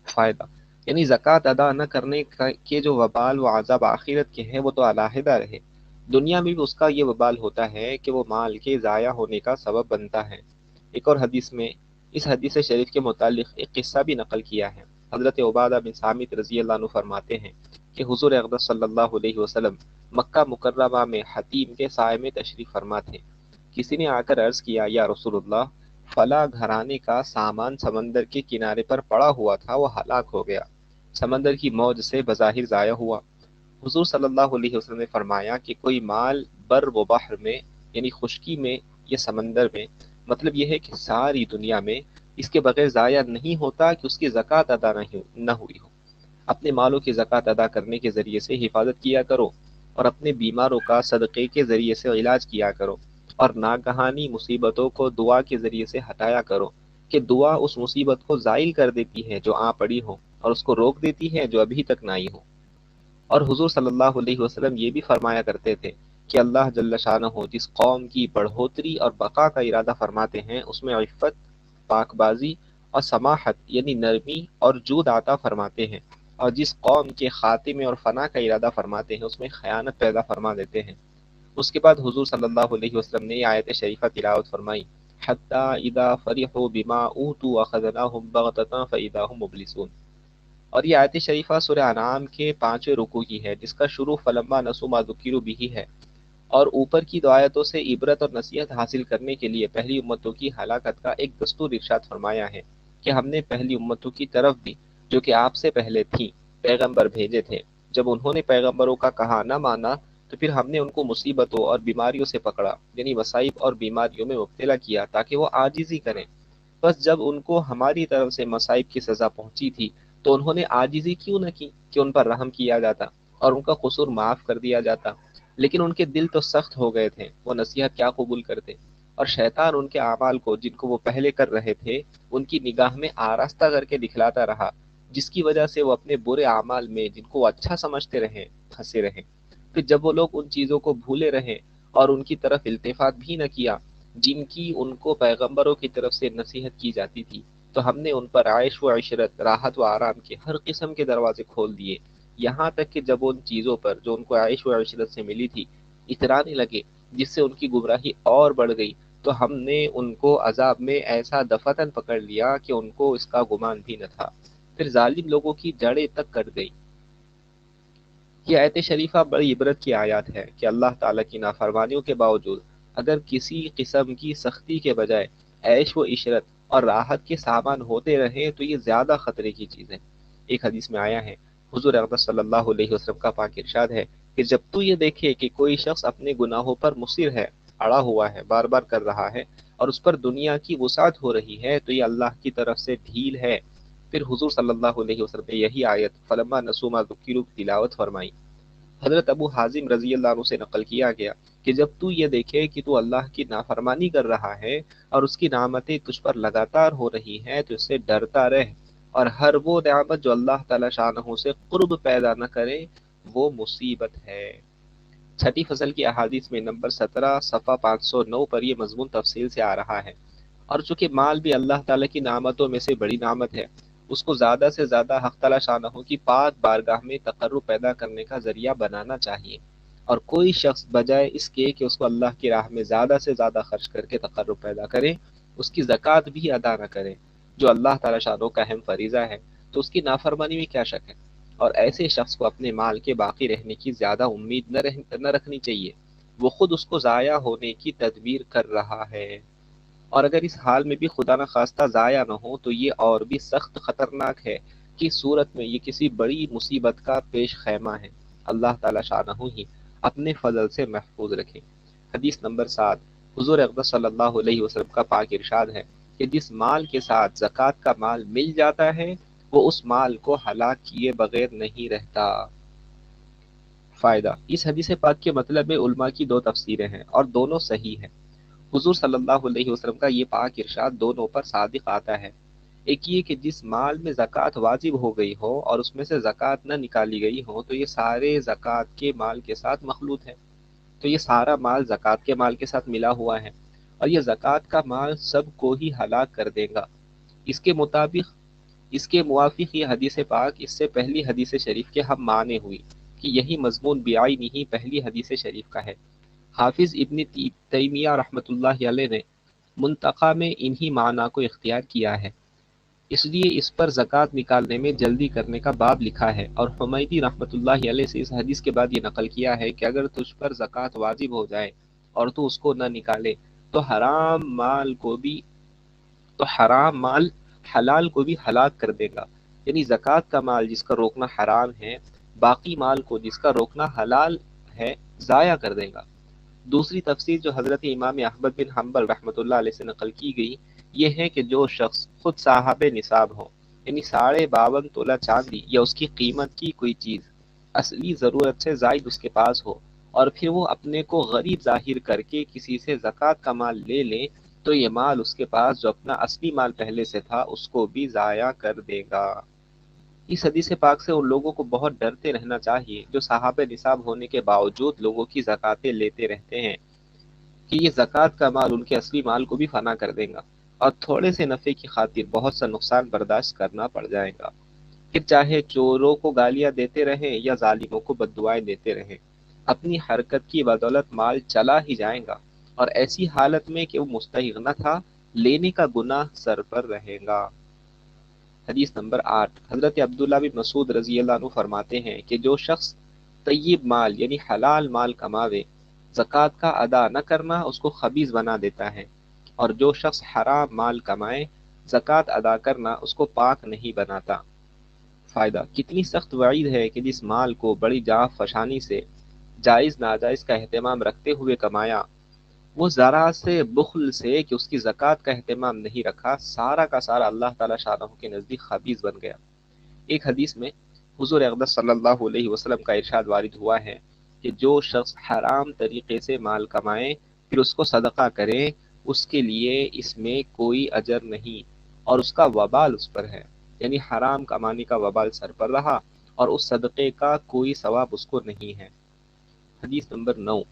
A: فائدہ، یعنی زکوٰۃ ادا نہ کرنے کے جو وبال و عذاب آخرت کے ہیں وہ تو علیحدہ رہے، دنیا میں بھی اس کا یہ وبال ہوتا ہے کہ وہ مال کے ضائع ہونے کا سبب بنتا ہے۔ ایک اور حدیث میں اس حدیث شریف کے متعلق ایک قصہ بھی نقل کیا ہے۔ حضرت عبادہ بن صامت رضی اللہ عنہ فرماتے ہیں کہ حضور اقدس صلی اللہ علیہ وسلم مکہ مکرمہ میں حتیم کے سائے میں تشریف فرما تھے۔ کسی نے آ کر عرض کیا، یا رسول اللہ، فلاں گھرانے کا سامان سمندر کے کنارے پر پڑا ہوا تھا، وہ ہلاک ہو گیا، سمندر کی موج سے بظاہر ضائع ہوا۔ حضور صلی اللہ علیہ وسلم نے فرمایا کہ کوئی مال بر و بحر میں، یعنی خشکی میں یا سمندر میں، مطلب یہ ہے کہ ساری دنیا میں اس کے بغیر ضائع نہیں ہوتا کہ اس کی زکوٰۃ ادا نہ ہوئی ہو۔ اپنے مالوں کی زکوٰۃ ادا کرنے کے ذریعے سے حفاظت کیا کرو، اور اپنے بیماروں کا صدقے کے ذریعے سے علاج کیا کرو، اور ناگہانی مصیبتوں کو دعا کے ذریعے سے ہٹایا کرو، کہ دعا اس مصیبت کو زائل کر دیتی ہے جو آ پڑی ہو، اور اس کو روک دیتی ہے جو ابھی تک نہ آئی ہو۔ اور حضور صلی اللہ علیہ وسلم یہ بھی فرمایا کرتے تھے کہ اللہ جل شانہ جس قوم کی بڑھوتری اور بقا کا ارادہ فرماتے ہیں اس میں عفت، پاک بازی اور سماحت یعنی نرمی اور جود عطا فرماتے ہیں، اور جس قوم کے خاتمے اور فنا کا ارادہ فرماتے ہیں اس میں خیانت پیدا فرما دیتے ہیں۔ اس کے بعد حضور صلی اللہ علیہ وسلم نے یہ آیت شریفہ تلاوت فرمائی، حتی اذا فرحوا بما اوتوا اخذناهم بغتة فاذا هم مبلسون۔ اور یہ آیت شریفہ سورہ انعام کے 5ویں رکوع کی ہے، جس کا شروع فلما نسوا ما ذکروا بہ ہے، اور اوپر کی دو آیتوں سے عبرت اور نصیحت حاصل کرنے کے لیے پہلی امتوں کی ہلاکت کا ایک دستور ارشاد فرمایا ہے کہ ہم نے پہلی امتوں کی طرف بھی جو کہ آپ سے پہلے تھیں پیغمبر بھیجے تھے، جب انہوں نے پیغمبروں کا کہا نہ مانا تو پھر ہم نے ان کو مصیبتوں اور بیماریوں سے پکڑا، یعنی مصائب اور بیماریوں میں مبتلا کیا تاکہ وہ عاجزی کریں۔ بس جب ان کو ہماری طرف سے مصائب کی سزا پہنچی تھی تو انہوں نے عاجزی کیوں نہ کی کہ ان پر رحم کیا جاتا اور ان کا قصور معاف کر دیا جاتا، لیکن ان کے دل تو سخت ہو گئے تھے، وہ نصیحت کیا قبول کرتے، اور شیطان ان کے اعمال کو جن کو وہ پہلے کر رہے تھے ان کی نگاہ میں آراستہ کر کے دکھلاتا رہا، جس کی وجہ سے وہ اپنے برے اعمال میں جن کو وہ اچھا سمجھتے رہے پھنسے رہے۔ پھر جب وہ لوگ ان چیزوں کو بھولے رہے اور ان کی طرف التفات بھی نہ کیا جن کی ان کو پیغمبروں کی طرف سے نصیحت کی جاتی تھی، تو ہم نے ان پر عیش و عشرت، راحت و آرام کے ہر قسم کے دروازے کھول دیے، یہاں تک کہ جب ان چیزوں پر جو ان کو عیش و عشرت سے ملی تھی اترانے لگے جس سے ان کی گمراہی اور بڑھ گئی، تو ہم نے ان کو عذاب میں ایسا دفتن پکڑ لیا کہ ان کو اس کا گمان بھی نہ تھا، پھر ظالم لوگوں کی جڑیں تک کٹ گئی۔ یہ آیت شریفہ بڑی عبرت کی آیات ہے کہ اللہ تعالیٰ کی نافرمانیوں کے باوجود اگر کسی قسم کی سختی کے بجائے عیش و عشرت اور راحت کے سامان ہوتے رہے تو یہ زیادہ خطرے کی چیز ہے۔ ایک حدیث میں آیا ہے، حضور اقدس صلی اللہ علیہ وسلم کا پاک ارشاد ہے کہ جب تو یہ دیکھے کہ کوئی شخص اپنے گناہوں پر مصر ہے، اڑا ہوا ہے، بار بار کر رہا ہے، اور اس پر دنیا کی وسعت ہو رہی ہے، تو یہ اللہ کی طرف سے ڈھیل ہے۔ پھر حضور صلی اللہ علیہ وسلم نے یہی آیت فلما نسوا ما ذکروا کی تلاوت فرمائی۔ حضرت ابو حازم رضی اللہ عنہ سے نقل کیا گیا کہ جب تو یہ دیکھے کہ تو اللہ کی نافرمانی کر رہا ہے اور اس کی نعمتیں تجھ پر لگاتار ہو رہی ہیں تو اس سے ڈرتا رہ، اور ہر وہ نعمت جو اللہ تعالی شانہ سے قرب پیدا نہ کرے وہ مصیبت ہے۔ چھٹی فصل کی احادیث میں نمبر 17 صفحہ 509 پر یہ مضمون تفصیل سے آ رہا ہے۔ اور چونکہ مال بھی اللہ تعالیٰ کی نعمتوں میں سے بڑی نعمت ہے، اس کو زیادہ سے زیادہ حق تعالیٰ شانہ کی پاک بارگاہ میں تقرب پیدا کرنے کا ذریعہ بنانا چاہیے، اور کوئی شخص بجائے اس کے کہ اس کو اللہ کی راہ میں زیادہ سے زیادہ خرچ کر کے تقرب پیدا کرے، اس کی زکوٰۃ بھی ادا نہ کرے جو اللہ تعالیٰ شانہ کا اہم فریضہ ہے، تو اس کی نافرمانی میں کیا شک ہے۔ اور ایسے شخص کو اپنے مال کے باقی رہنے کی زیادہ امید نہ رکھنی چاہیے، وہ خود اس کو ضائع ہونے کی تدبیر کر رہا ہے، اور اگر اس حال میں بھی خدا نخواستہ ضائع نہ ہو تو یہ اور بھی سخت خطرناک ہے کہ صورت میں یہ کسی بڑی مصیبت کا پیش خیمہ ہے۔ اللہ تعالیٰ شانہ ہی اپنے فضل سے محفوظ رکھے۔ حدیث نمبر 7، حضور اقدس صلی اللہ علیہ وسلم کا پاک ارشاد ہے کہ جس مال کے ساتھ زکوٰۃ کا مال مل جاتا ہے وہ اس مال کو ہلاک کیے بغیر نہیں رہتا۔ فائدہ، اس حدیث پاک کے مطلب میں علماء کی دو تفسیریں ہیں اور دونوں صحیح ہیں۔ حضور صلی اللہ علیہ وسلم کا یہ پاک ارشاد دونوں پر صادق آتا ہے۔ ایک یہ کہ جس مال میں زکوٰۃ واجب ہو گئی ہو اور اس میں سے زکوٰۃ نہ نکالی گئی ہو تو یہ سارے زکوٰۃ کے مال کے ساتھ مخلوط ہے، تو یہ سارا مال زکوٰۃ کے مال کے ساتھ ملا ہوا ہے، اور یہ زکوٰۃ کا مال سب کو ہی ہلاک کر دے گا۔ اس کے مطابق، اس کے موافق یہ حدیث پاک اس سے پہلی حدیث شریف کے ہم معنی ہوئی کہ یہی مضمون بعینہ ہی پہلی حدیث شریف کا ہے۔ حافظ ابن تیمیہ رحمۃ اللہ علیہ نے منتقی میں انہی معنی کو اختیار کیا ہے، اس لیے اس پر زکوٰۃ نکالنے میں جلدی کرنے کا باب لکھا ہے، اور حمیدی رحمۃ اللہ علیہ سے اس حدیث کے بعد یہ نقل کیا ہے کہ اگر تجھ پر زکوٰۃ واجب ہو جائے اور تو اس کو نہ نکالے تو حرام مال حلال کو بھی ہلاک کر دے گا، یعنی زکوٰۃ کا مال جس کا روکنا حرام ہے باقی مال کو جس کا روکنا حلال ہے ضائع کر دے گا۔ دوسری تفسیر جو حضرت امام احمد بن حنبل رحمۃ اللہ علیہ سے نقل کی گئی یہ ہے کہ جو شخص خود صاحب نصاب ہو، یعنی 52.5 تولہ چاندی یا اس کی قیمت کی کوئی چیز اصلی ضرورت سے زائد اس کے پاس ہو، اور پھر وہ اپنے کو غریب ظاہر کر کے کسی سے زکوٰۃ کا مال لے لیں تو یہ مال اس کے پاس جو اپنا اصلی مال پہلے سے تھا اس کو بھی ضائع کر دے گا۔ اس حدیث پاک سے ان لوگوں کو بہت ڈرتے رہنا چاہیے جو صاحب نصاب ہونے کے باوجود لوگوں کی زکوٰۃیں لیتے رہتے ہیں، کہ یہ زکوٰۃ کا مال ان کے اصلی مال کو بھی فنا کر دے گا اور تھوڑے سے نفع کی خاطر بہت سا نقصان برداشت کرنا پڑ جائے گا، پھر چاہے چوروں کو گالیاں دیتے رہیں یا ظالموں کو بددعائیں دیتے رہیں، اپنی حرکت کی بدولت مال چلا ہی جائے گا، اور ایسی حالت میں کہ وہ مستحق نہ تھا لینے کا گناہ سر پر رہے گا۔ حدیث نمبر 8، حضرت عبداللہ بن مسعود رضی اللہ عنہ فرماتے ہیں کہ جو شخص طیب مال یعنی حلال مال کماوے، زکوٰۃ کا ادا نہ کرنا اس کو خبیث بنا دیتا ہے، اور جو شخص حرام مال کمائے زکوٰۃ ادا کرنا اس کو پاک نہیں بناتا۔ فائدہ، کتنی سخت وعید ہے کہ جس مال کو بڑی جاں فشانی سے جائز ناجائز کا اہتمام رکھتے ہوئے کمایا، وہ ذرا سے بخل سے کہ اس کی زکوٰۃ کا اہتمام نہیں رکھا، سارا کا سارا اللہ تعالیٰ شانہ کے نزدیک خبیث بن گیا۔ ایک حدیث میں حضور اقدس صلی اللہ علیہ وسلم کا ارشاد وارد ہوا ہے کہ جو شخص حرام طریقے سے مال کمائے پھر اس کو صدقہ کرے اس کے لیے اس میں کوئی اجر نہیں، اور اس کا وبال اس پر ہے، یعنی حرام کمانے کا وبال سر پر رہا اور اس صدقے کا کوئی ثواب اس کو نہیں ہے۔ حدیث نمبر 9،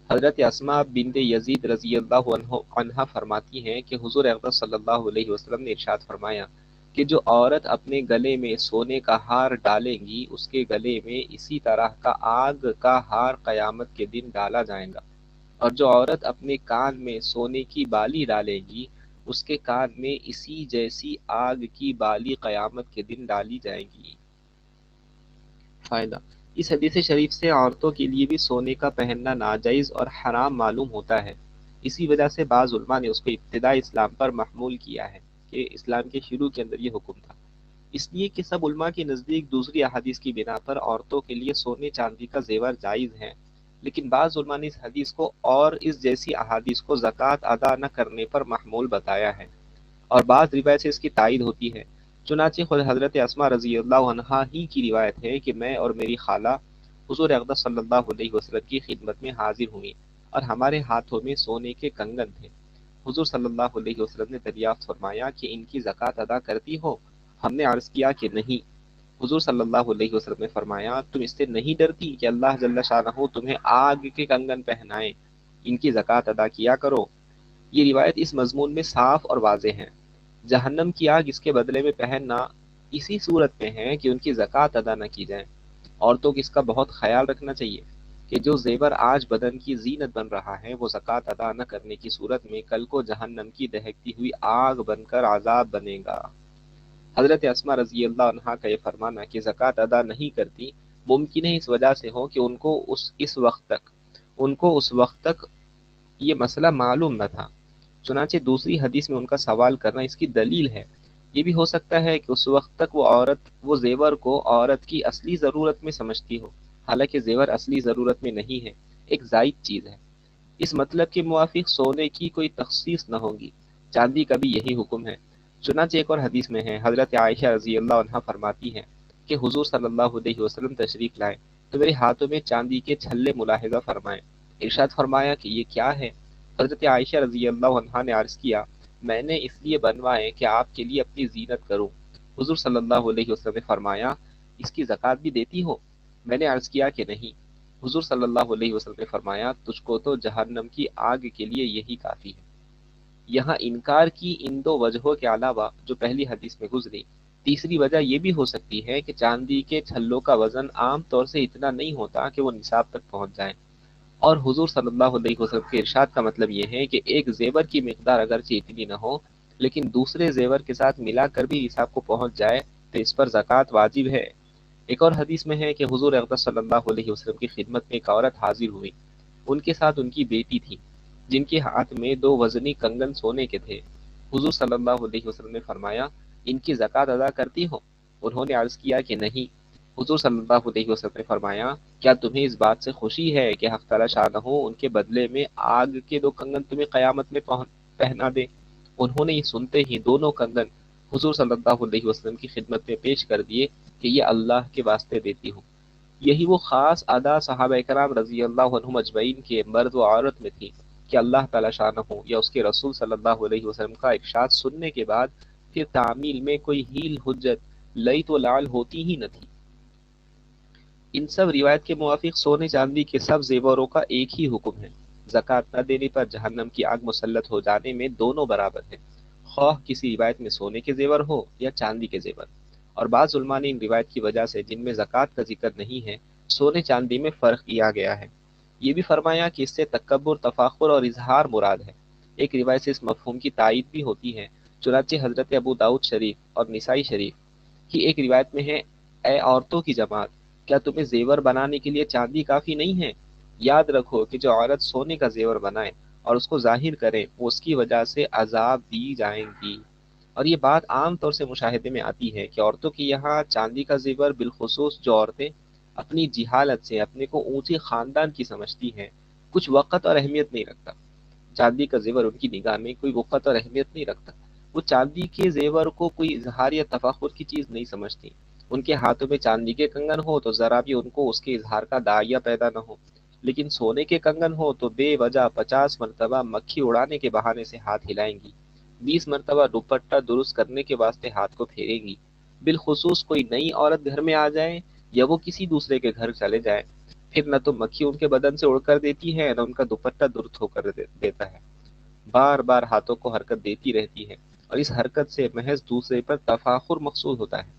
A: حضرت اسماء بنت یزید رضی اللہ عنہ فرماتی ہیں کہ حضور اقدس صلی اللہ علیہ وسلم نے ارشاد فرمایا کہ جو عورت اپنے گلے میں سونے کا ہار ڈالے گی اس کے گلے میں اسی طرح کا آگ کا ہار قیامت کے دن ڈالا جائے گا، اور جو عورت اپنے کان میں سونے کی بالی ڈالے گی اس کے کان میں اسی جیسی آگ کی بالی قیامت کے دن ڈالی جائے گی۔ فائدہ، اس حدیث شریف سے عورتوں کے لیے بھی سونے کا پہننا ناجائز اور حرام معلوم ہوتا ہے، اسی وجہ سے بعض علماء نے اس کو ابتدائی اسلام پر محمول کیا ہے کہ اسلام کے شروع کے اندر یہ حکم تھا، اس لیے کہ سب علماء کے نزدیک دوسری احادیث کی بنا پر عورتوں کے لیے سونے چاندی کا زیور جائز ہے، لیکن بعض علماء نے اس حدیث کو اور اس جیسی احادیث کو زکوٰۃ ادا نہ کرنے پر محمول بتایا ہے، اور بعض روایت سے اس کی تائید ہوتی ہے۔ چنانچہ خود حضرت اسماء رضی اللہ عنہا ہی کی روایت ہے کہ میں اور میری خالہ حضور اقدس صلی اللہ علیہ وسلم کی خدمت میں حاضر ہوئیں اور ہمارے ہاتھوں میں سونے کے کنگن تھے۔ حضور صلی اللہ علیہ وسلم نے دریافت فرمایا کہ ان کی زکوٰۃ ادا کرتی ہو؟ ہم نے عرض کیا کہ نہیں۔ حضور صلی اللہ علیہ وسلم نے فرمایا تم اس سے نہیں ڈرتی کہ اللہ جل شانہ تمہیں آگ کے کنگن پہنائے، ان کی زکوٰۃ ادا کیا کرو۔ یہ روایت اس مضمون میں صاف اور واضح ہے۔ جہنم کی آگ اس کے بدلے میں پہننا اسی صورت میں ہے کہ ان کی زکوٰۃ ادا نہ کی جائے۔ عورتوں کو اس کا بہت خیال رکھنا چاہیے کہ جو زیور آج بدن کی زینت بن رہا ہے وہ زکوٰۃ ادا نہ کرنے کی صورت میں کل کو جہنم کی دہکتی ہوئی آگ بن کر عذاب بنے گا۔ حضرت اسماء رضی اللہ عنہا کا یہ فرمانا کہ زکوٰۃ ادا نہیں کرتی ممکن ہے اس وجہ سے ہو کہ ان کو اس وقت تک یہ مسئلہ معلوم نہ تھا، چنانچہ دوسری حدیث میں ان کا سوال کرنا اس کی دلیل ہے۔ یہ بھی ہو سکتا ہے کہ اس وقت تک وہ زیور کو عورت کی اصلی ضرورت میں سمجھتی ہو، حالانکہ زیور اصلی ضرورت میں نہیں ہے، ایک زائد چیز ہے۔ اس مطلب کے موافق سونے کی کوئی تخصیص نہ ہوگی، چاندی کا بھی یہی حکم ہے۔ چنانچہ ایک اور حدیث میں ہے، حضرت عائشہ رضی اللہ عنہا فرماتی ہیں کہ حضور صلی اللہ علیہ وسلم تشریف لائے تو میرے ہاتھوں میں چاندی کے چھلے ملاحظہ فرمائے، ارشاد فرمایا کہ یہ کیا ہے؟ حضرت عائشہ رضی اللہ عنہا نے عرض کیا میں نے اس لیے بنوائے کہ آپ کے لیے اپنی زینت کروں۔ حضور صلی اللہ علیہ وسلم نے فرمایا، اس کی زکوٰۃ بھی دیتی ہو؟ میں نے عرض کیا کہ نہیں۔ حضور صلی اللہ علیہ وسلم نے فرمایا، تجھ کو تو جہنم کی آگ کے لیے یہی کافی ہے۔ یہاں انکار کی ان دو وجہوں کے علاوہ جو پہلی حدیث میں گزری، تیسری وجہ یہ بھی ہو سکتی ہے کہ چاندی کے چھلوں کا وزن عام طور سے اتنا نہیں ہوتا کہ وہ نصاب تک پہنچ جائیں، اور حضور صلی اللہ علیہ وسلم کے ارشاد کا مطلب یہ ہے کہ ایک زیور کی مقدار اگرچہ اتنی نہ ہو لیکن دوسرے زیور کے ساتھ ملا کر بھی نصاب کو پہنچ جائے تو اس پر زکوٰۃ واجب ہے۔ ایک اور حدیث میں ہے کہ حضور اقدس صلی اللہ علیہ وسلم کی خدمت میں ایک عورت حاضر ہوئی، ان کے ساتھ ان کی بیٹی تھی جن کے ہاتھ میں دو وزنی کنگن سونے کے تھے۔ حضور صلی اللہ علیہ وسلم نے فرمایا، ان کی زکوٰۃ ادا کرتی ہو؟ انہوں نے عرض کیا کہ نہیں۔ حضور صلی اللہ علیہ وسلم نے فرمایا، کیا تمہیں اس بات سے خوشی ہے کہ حق تعالی شانہ ان کے بدلے میں آگ کے دو کنگن تمہیں قیامت میں پہنا دے؟ انہوں نے یہ سنتے ہی دونوں کنگن حضور صلی اللہ علیہ وسلم کی خدمت میں پیش کر دیے کہ یہ اللہ کے واسطے دیتی ہوں۔ یہی وہ خاص ادا صحابہ کرام رضی اللہ عنہم اجمعین کے مرد و عورت میں تھی کہ اللہ تعالی شانہ یا اس کے رسول صلی اللہ علیہ وسلم کا ارشاد سننے کے بعد پھر تعمیل میں کوئی ہیل حجت لئی تو لال ہوتی ہی نہ تھی۔ ان سب روایت کے موافق سونے چاندی کے سب زیوروں کا ایک ہی حکم ہے، زکوٰۃ نہ دینے پر جہنم کی آگ مسلط ہو جانے میں دونوں برابر ہیں، خواہ کسی روایت میں سونے کے زیور ہو یا چاندی کے زیور۔ اور بعض علماء نے ان روایت کی وجہ سے جن میں زکوٰۃ کا ذکر نہیں ہے سونے چاندی میں فرق کیا گیا ہے، یہ بھی فرمایا کہ اس سے تکبر، تفاخر اور اظہار مراد ہے۔ ایک روایت سے اس مفہوم کی تائید بھی ہوتی ہے، چنانچہ حضرت ابو داؤد شریف اور نسائی شریف کی ایک روایت میں ہے، اے عورتوں کی جماعت، کیا تمہیں زیور بنانے کے لیے چاندی کافی نہیں ہے؟ یاد رکھو کہ جو عورت سونے کا زیور بنائے اور اس کو ظاہر کرے وہ اس کی وجہ سے عذاب دی جائیں گی۔ اور یہ بات عام طور سے مشاہدے میں آتی ہے کہ عورتوں کی یہاں چاندی کا زیور، بالخصوص جو عورتیں اپنی جہالت سے اپنے کو اونچے خاندان کی سمجھتی ہیں، کچھ وقت اور اہمیت نہیں رکھتا۔ چاندی کا زیور ان کی نگاہ میں کوئی وقت اور اہمیت نہیں رکھتا، وہ چاندی کے زیور کو کوئی اظہار یا تفاخر کی چیز نہیں سمجھتی۔ ان کے ہاتھوں میں چاندی کے کنگن ہو تو ذرا بھی ان کو اس کے اظہار کا داعیہ پیدا نہ ہو، لیکن سونے کے کنگن ہو تو بے وجہ 50 مرتبہ مکھی اڑانے کے بہانے سے ہاتھ ہلائیں گی، 20 مرتبہ دوپٹہ درست کرنے کے واسطے ہاتھ کو پھیریں گی۔ بالخصوص کوئی نئی عورت گھر میں آ جائے یا وہ کسی دوسرے کے گھر چلے جائے، پھر نہ تو مکھی ان کے بدن سے اڑ کر دیتی ہے نہ ان کا دوپٹہ درست ہو کر دیتا ہے، بار بار ہاتھوں کو حرکت دیتی رہتی ہے، اور اس حرکت سے محض دوسرے پر تفاخر مقصود ہوتا ہے،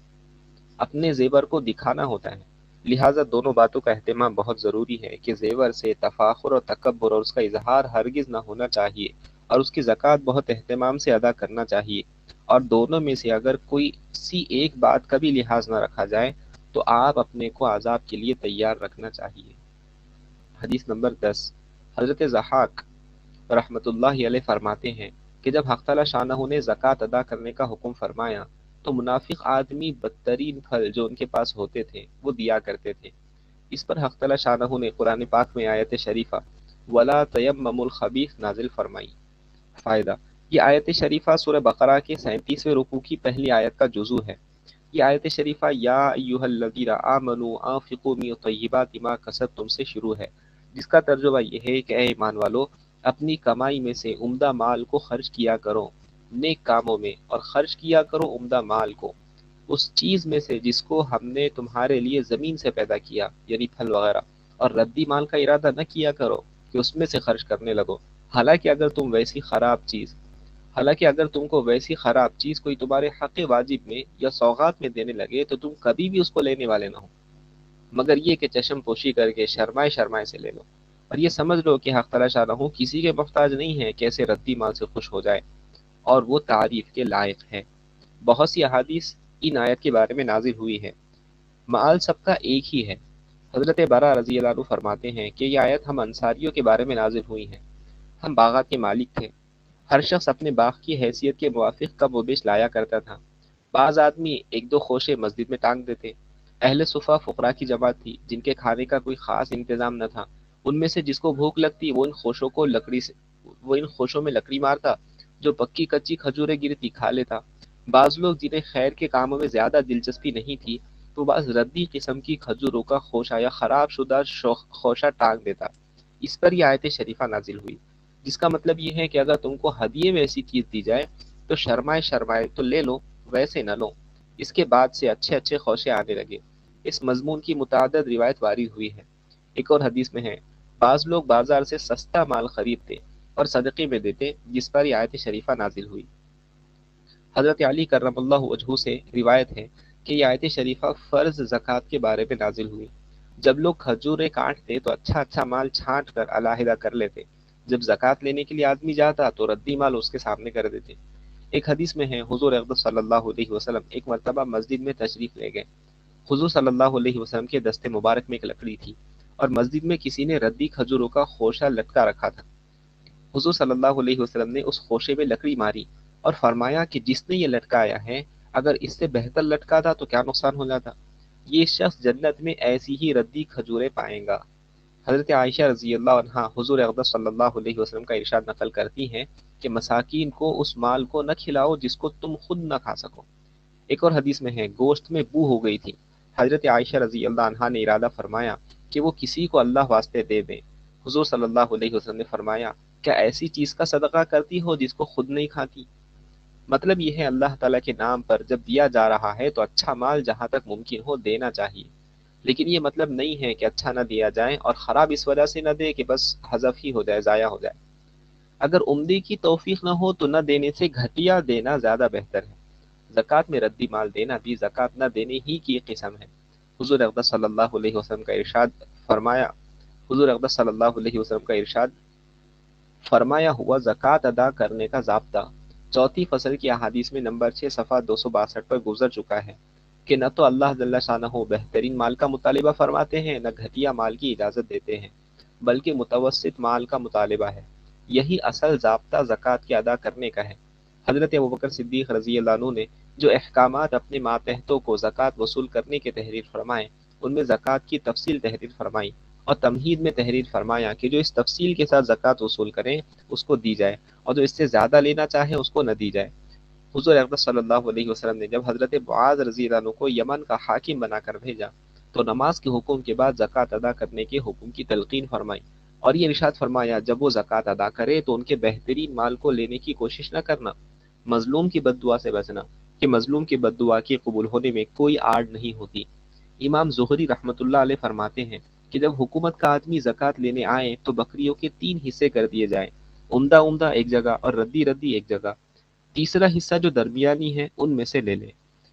A: اپنے زیور کو دکھانا ہوتا ہے۔ لہٰذا دونوں باتوں کا اہتمام بہت ضروری ہے کہ زیور سے تفاخر اور تکبر اور اس کا اظہار ہرگز نہ ہونا چاہیے، اور اس کی زکوٰۃ بہت اہتمام سے ادا کرنا چاہیے، اور دونوں میں سے اگر کوئی سی ایک بات کا بھی لحاظ نہ رکھا جائے تو آپ اپنے کو عذاب کے لیے تیار رکھنا چاہیے۔ حدیث نمبر 10۔ حضرت ضحاک رحمۃ اللہ علیہ فرماتے ہیں کہ جب حق تعالی شانہ نے زکوٰۃ ادا کرنے کا حکم فرمایا تو منافق آدمی بدترین پھل جو ان کے پاس ہوتے تھے وہ دیا کرتے تھے۔ اس پر حق تعالی شانہ نے قرآن پاک میں آیت شریفہ وَلَا تَيَمَّمُوا الْخَبِيثَ نازل فرمائی۔ فائدہ: یہ آیت شریفہ سورہ بقرہ کے 37ویں رکوع کی پہلی آیت کا جزو ہے۔ یہ آیت شریفہ یا ایھا الذین آمنوا انفقوا من طیبات ما کسبتم سے شروع ہے، جس کا ترجمہ یہ ہے کہ اے ایمان والو، اپنی کمائی میں سے عمدہ مال کو خرچ کیا کرو نیک کاموں میں، اور خرچ کیا کرو عمدہ مال کو اس چیز میں سے جس کو ہم نے تمہارے لیے زمین سے پیدا کیا، یعنی پھل وغیرہ، اور ردی مال کا ارادہ نہ کیا کرو کہ اس میں سے خرچ کرنے لگو، حالانکہ اگر تم کو ویسی خراب چیز کوئی تمہارے حق واجب میں یا سوغات میں دینے لگے تو تم کبھی بھی اس کو لینے والے نہ ہو، مگر یہ کہ چشم پوشی کر کے شرمائے شرمائے سے لے لو، اور یہ سمجھ لو کہ حق تعالی شانہ کسی کے محتاج نہیں ہے کہ ایسے ردی مال سے خوش ہو جائے، اور وہ تعریف کے لائق ہے۔ بہت سی احادیث ان آیت کے بارے میں نازل ہوئی ہے، مآل سب کا ایک ہی ہے۔ حضرت برا رضی اللہ عنہ فرماتے ہیں کہ یہ آیت ہم انصاریوں کے بارے میں نازل ہوئی ہے، ہم باغات کے مالک تھے، ہر شخص اپنے باغ کی حیثیت کے موافق کم و بیش لایا کرتا تھا، بعض آدمی ایک دو خوشے مسجد میں ٹانگ دیتے، اہل صفہ فقراء کی جماعت تھی جن کے کھانے کا کوئی خاص انتظام نہ تھا، ان میں سے جس کو بھوک لگتی وہ ان خوشوں میں لکڑی مارتا، جو پکی کچی کھجوریں گرتی کھا لیتا۔ بعض لوگ جنہیں خیر کے کاموں میں زیادہ دلچسپی نہیں تھی تو بعض ردی قسم کی کھجوروں کا خوشہ یا خراب شدہ خوشہ ٹانگ دیتا۔ اس پر یہ آیت شریفہ نازل ہوئی، جس کا مطلب یہ ہے کہ اگر تم کو ہدیے میں ایسی چیز دی جائے تو شرمائے شرمائے تو لے لو، ویسے نہ لو۔ اس کے بعد سے اچھے اچھے خوشے آنے لگے۔ اس مضمون کی متعدد روایت وارد ہوئی ہے۔ ایک اور حدیث میں ہے، بعض لوگ بازار سے سستا مال خریدتے اور صدقے میں دیتے، جس پر یہ آیت شریفہ نازل ہوئی۔ حضرت علی کرم اللہ وجہہ سے روایت ہے کہ یہ آیت شریفہ فرض زکوٰۃ کے بارے میں نازل ہوئی۔ جب لوگ کھجوریں کاٹتے تو اچھا اچھا مال چھانٹ کر علیحدہ کر لیتے، جب زکوٰۃ لینے کے لیے آدمی جاتا تو ردی مال اس کے سامنے کر دیتے۔ ایک حدیث میں ہے، حضور اقدس صلی اللہ علیہ وسلم ایک مرتبہ مسجد میں تشریف لے گئے۔ حضور صلی اللہ علیہ وسلم کے دستے مبارک میں ایک لکڑی تھی اور مسجد میں کسی نے ردی کھجوروں کا خوشہ لٹکا رکھا تھا۔ حضور صلی اللہ علیہ وسلم نے اس خوشے میں لکڑی ماری اور فرمایا کہ جس نے یہ لٹکایا ہے، اگر اس سے بہتر لٹکا تھا تو کیا نقصان ہو جاتا، یہ شخص جنت میں ایسی ہی ردی کھجوریں پائیں گا۔ حضرت عائشہ رضی اللہ عنہا حضور اقدس صلی اللہ علیہ وسلم کا ارشاد نقل کرتی ہیں کہ مساکین کو اس مال کو نہ کھلاؤ جس کو تم خود نہ کھا سکو۔ ایک اور حدیث میں ہے، گوشت میں بو ہو گئی تھی، حضرت عائشہ رضی اللہ عنہا نے ارادہ فرمایا کہ وہ کسی کو اللہ واسطے دے دیں۔ حضور صلی اللہ علیہ وسلم نے فرمایا، کیا ایسی چیز کا صدقہ کرتی ہو جس کو خود نہیں کھاتی؟ مطلب یہ ہے اللہ تعالیٰ کے نام پر جب دیا جا رہا ہے تو اچھا مال جہاں تک ممکن ہو دینا چاہیے، لیکن یہ مطلب نہیں ہے کہ اچھا نہ دیا جائے اور خراب اس وجہ سے نہ دے کہ بس حذف ہی ہو جائے، ضائع ہو جائے۔ اگر عمدے کی توفیق نہ ہو تو نہ دینے سے گھٹیا دینا زیادہ بہتر ہے۔ زکوٰۃ میں ردی مال دینا بھی زکوٰۃ نہ دینے ہی کی ایک قسم ہے۔ حضور اقدس صلی اللہ علیہ وسلم کا ارشاد فرمایا حضور اقدس صلی اللہ علیہ وسلم کا ارشاد فرمایا ہوا زکوٰۃ ادا کرنے کا ضابطہ چوتھی فصل کی احادیث میں نمبر 6 صفحہ 262 پر گزر چکا ہے کہ نہ تو اللہ جل شانہ بہترین مال کا مطالبہ فرماتے ہیں، نہ گھٹیا مال کی اجازت دیتے ہیں، بلکہ متوسط مال کا مطالبہ ہے۔ یہی اصل ضابطہ زکوٰۃ کے ادا کرنے کا ہے۔ حضرت ابوبکر صدیق رضی اللہ عنہ نے جو احکامات اپنے ماتحتوں کو زکوٰۃ وصول کرنے کے تحریر فرمائے، ان میں زکوٰۃ کی تفصیل تحریر فرمائی اور تمہید میں تحریر فرمایا کہ جو اس تفصیل کے ساتھ زکوٰۃ وصول کریں اس کو دی جائے، اور جو اس سے زیادہ لینا چاہے اس کو نہ دی جائے۔ حضور اقدس صلی اللہ علیہ وسلم نے جب حضرت معاذ رضی اللہ عنہ کو یمن کا حاکم بنا کر بھیجا تو نماز کے حکم کے بعد زکوٰۃ ادا کرنے کے حکم کی تلقین فرمائی، اور یہ ارشاد فرمایا جب وہ زکوٰۃ ادا کرے تو ان کے بہترین مال کو لینے کی کوشش نہ کرنا، مظلوم کی بد دعا سے بچنا، کہ مظلوم کی بد دعا کے قبول ہونے میں کوئی آڑ نہیں ہوتی۔ امام زہری رحمۃ اللہ علیہ فرماتے ہیں کہ جب حکومت کا آدمی زکوٰۃ لینے آئے تو بکریوں کے 3 حصے کر دیے جائیں، عمدہ عمدہ ایک جگہ اور ردی ردی ایک جگہ، تیسرا حصہ جو درمیانی ہے ان میں سے لے لے۔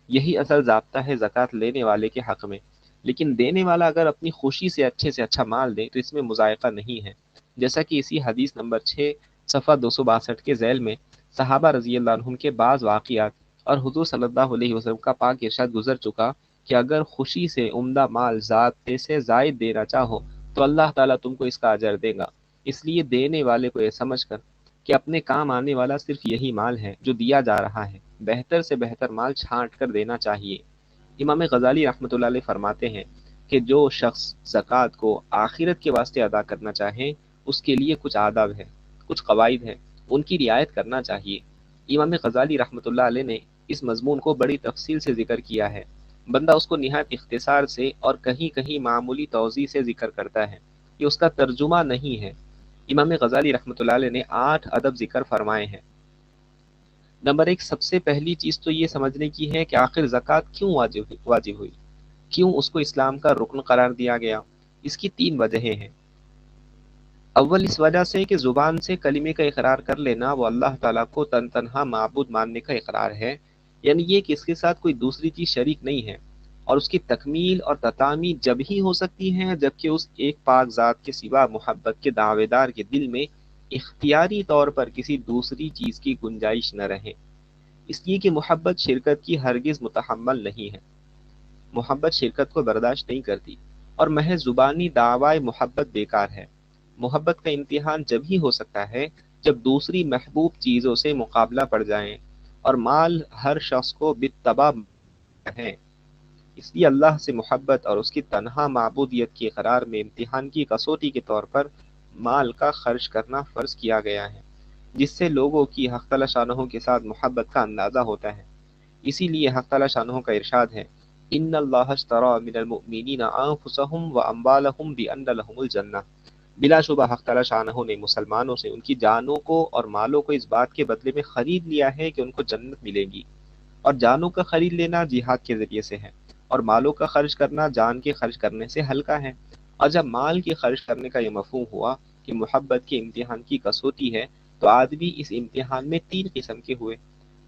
A: یہی اصل ضابطہ ہے زکوٰۃ لینے والے کے حق میں، لیکن دینے والا اگر اپنی خوشی سے اچھا مال دے تو اس میں مذائقہ نہیں ہے، جیسا کہ اسی حدیث نمبر 6 صفحہ 262 کے ذیل میں صحابہ رضی اللہ عنہم کے بعض واقعات اور حضور صلی اللہ علیہ وسلم کا پاک ارشاد گزر چکا کہ اگر خوشی سے عمدہ مال ذات سے زائد دینا چاہو تو اللہ تعالیٰ تم کو اس کا اجر دے گا۔ اس لیے دینے والے کو یہ سمجھ کر کہ اپنے کام آنے والا صرف یہی مال ہے جو دیا جا رہا ہے، بہتر سے بہتر مال چھانٹ کر دینا چاہیے۔ امام غزالی رحمۃ اللہ علیہ فرماتے ہیں کہ جو شخص زکوٰۃ کو آخرت کے واسطے ادا کرنا چاہے اس کے لیے کچھ آداب ہے، کچھ قواعد ہیں، ان کی رعایت کرنا چاہیے۔ امام غزالی رحمۃ اللہ علیہ نے اس مضمون کو بڑی تفصیل سے ذکر کیا ہے، بندہ اس کو نہایت اختصار سے اور کہیں کہیں معمولی توضیح سے ذکر کرتا ہے، یہ اس کا ترجمہ نہیں ہے۔ امام غزالی رحمۃ اللہ علیہ نے 8 ادب ذکر فرمائے ہیں۔ نمبر 1، سب سے پہلی چیز تو یہ سمجھنے کی ہے کہ آخر زکوٰۃ کیوں واجب ہوئی، کیوں اس کو اسلام کا رکن قرار دیا گیا۔ اس کی 3 وجہیں ہیں۔ اول اس وجہ سے کہ زبان سے کلمے کا اقرار کر لینا وہ اللہ تعالیٰ کو تنہا معبود ماننے کا اقرار ہے، یعنی یہ کہ اس کے ساتھ کوئی دوسری چیز شریک نہیں ہے، اور اس کی تکمیل اور تتامی جب ہی ہو سکتی ہیں جبکہ اس ایک پاک ذات کے سوا محبت کے دعوے دار کے دل میں اختیاری طور پر کسی دوسری چیز کی گنجائش نہ رہے، اس لیے کہ محبت شرکت کی ہرگز متحمل نہیں ہے، محبت شرکت کو برداشت نہیں کرتی، اور محض زبانی دعوی محبت بیکار ہے۔ محبت کا امتحان جب ہی ہو سکتا ہے جب دوسری محبوب چیزوں سے مقابلہ پڑ جائیں، اور مال ہر شخص کو بالطبع ہے، اس لیے اللہ سے محبت اور اس کی تنہا معبودیت کے اقرار میں امتحان کی کسوٹی کے طور پر مال کا خرچ کرنا فرض کیا گیا ہے، جس سے لوگوں کی حق تعالی شانہ کے ساتھ محبت کا اندازہ ہوتا ہے۔ اسی لیے حق تعالی شانہ کا ارشاد ہے، ان اللہ اشتری من المؤمنین انفسهم واموالهم بان لهم الجنہ، بلا شبہ حق تعالی شانہ نے مسلمانوں سے ان کی جانوں کو اور مالوں کو اس بات کے بدلے میں خرید لیا ہے کہ ان کو جنت ملے گی، اور جانوں کا خرید لینا جہاد کے ذریعے سے ہے، اور مالوں کا خرچ کرنا جان کے خرچ کرنے سے ہلکا ہے۔ اور جب مال کی خرچ کرنے کا یہ مفہوم ہوا کہ محبت کے امتحان کی کسوٹی ہے، تو آدمی اس امتحان میں تین قسم کے ہوئے۔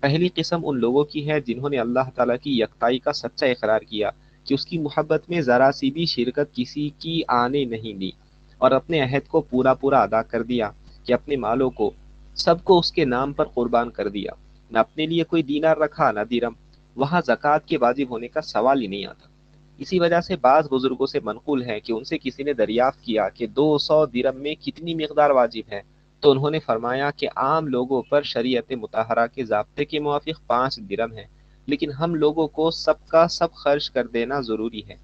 A: پہلی قسم ان لوگوں کی ہے جنہوں نے اللہ تعالیٰ کی یکتائی کا سچا اقرار کیا کہ اس کی محبت میں ذرا سی بھی شرکت کسی کی آنے نہیں دی، اور اپنے عہد کو پورا پورا ادا کر دیا کہ اپنے مالوں کو سب کو اس کے نام پر قربان کر دیا، نہ اپنے لیے کوئی دینار رکھا نہ درم۔ وہاں زکوٰۃ کے واجب ہونے کا سوال ہی نہیں آتا۔ اسی وجہ سے بعض بزرگوں سے منقول ہے کہ ان سے کسی نے دریافت کیا کہ 200 درم میں کتنی مقدار واجب ہے، تو انہوں نے فرمایا کہ عام لوگوں پر شریعت مطہرہ کے ضابطے کے موافق 5 درم ہے، لیکن ہم لوگوں کو سب کا سب خرچ کر دینا ضروری ہے۔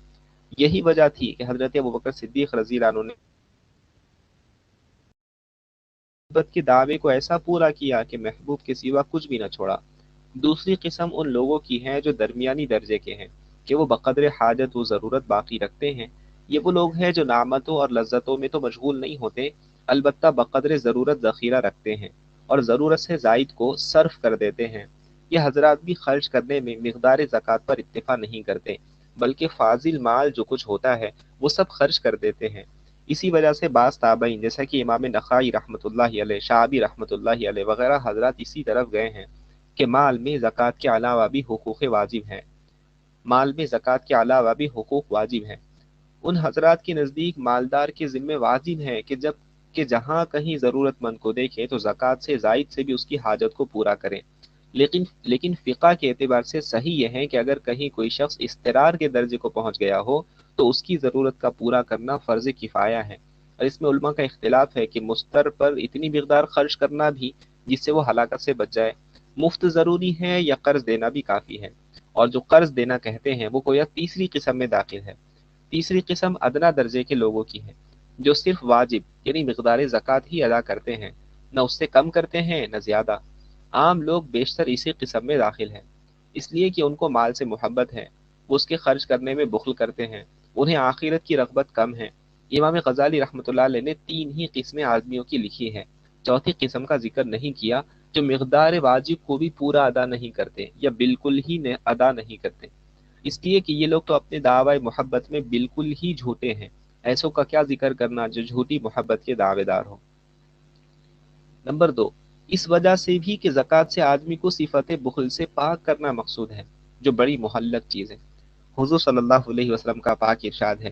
A: یہی وجہ تھی کہ حضرت ابوبکر صدیق رضی اللہ عنہ نے محبت کے دعوے کو ایسا پورا کیا کہ محبوب کے سوا کچھ بھی نہ چھوڑا۔ دوسری قسم ان لوگوں کی ہے جو درمیانی درجے کے ہیں کہ وہ بقدر حاجت و ضرورت باقی رکھتے ہیں۔ یہ وہ لوگ ہیں جو نعمتوں اور لذتوں میں تو مشغول نہیں ہوتے، البتہ بقدر ضرورت ذخیرہ رکھتے ہیں اور ضرورت سے زائد کو صرف کر دیتے ہیں۔ یہ حضرات بھی خرچ کرنے میں مقدار زکوٰۃ پر اتفاق نہیں کرتے، بلکہ فاضل مال جو کچھ ہوتا ہے وہ سب خرچ کر دیتے ہیں۔ اسی وجہ سے بعض تابعین جیسا کہ امام نخائی رحمۃ اللہ علیہ، شعبی رحمۃ اللہ علیہ وغیرہ حضرات اسی طرف گئے ہیں کہ مال میں زکوٰۃ کے علاوہ بھی حقوق واجب ہیں، مال میں زکوٰۃ کے علاوہ بھی حقوق واجب ہیں۔ ان حضرات کے نزدیک مالدار کے ذمہ واجب ہے کہ جہاں کہیں ضرورت مند کو دیکھے تو زکوٰۃ سے زائد سے بھی اس کی حاجت کو پورا کریں۔ لیکن فقہ کے اعتبار سے صحیح یہ ہے کہ اگر کہیں کوئی شخص اضطرار کے درجے کو پہنچ گیا ہو تو اس کی ضرورت کا پورا کرنا فرض کفایہ ہے، اور اس میں علماء کا اختلاف ہے کہ مضطر پر اتنی مقدار خرچ کرنا بھی جس سے وہ ہلاکت سے بچ جائے مفت ضروری ہے یا قرض دینا بھی کافی ہے، اور جو قرض دینا کہتے ہیں وہ گویا تیسری قسم میں داخل ہے۔ تیسری قسم ادنا درجے کے لوگوں کی ہے جو صرف واجب یعنی مقدار زکوٰۃ ہی ادا کرتے ہیں، نہ اس سے کم کرتے ہیں نہ زیادہ۔ عام لوگ بیشتر اسی قسم میں داخل ہیں، اس لیے کہ ان کو مال سے محبت ہے، وہ اس کے خرچ کرنے میں بخل کرتے ہیں، انہیں آخرت کی رغبت کم ہے۔ امام غزالی رحمۃ اللہ علیہ نے 3 ہی قسمیں آدمیوں کی لکھی ہے، چوتھی قسم کا ذکر نہیں کیا، جو مقدار واجب کو بھی پورا ادا نہیں کرتے یا بالکل ہی ادا نہیں کرتے، اس لیے کہ یہ لوگ تو اپنے دعوی محبت میں بالکل ہی جھوٹے ہیں، ایسوں کا کیا ذکر کرنا جو جھوٹی محبت کے دعوے دار ہو۔ نمبر 2، اس وجہ سے بھی کہ زکوٰۃ سے آدمی کو صفت بخل سے پاک کرنا مقصود ہے، جو بڑی محلق چیز ہے۔ حضور صلی اللہ علیہ وسلم کا پاک ارشاد ہے،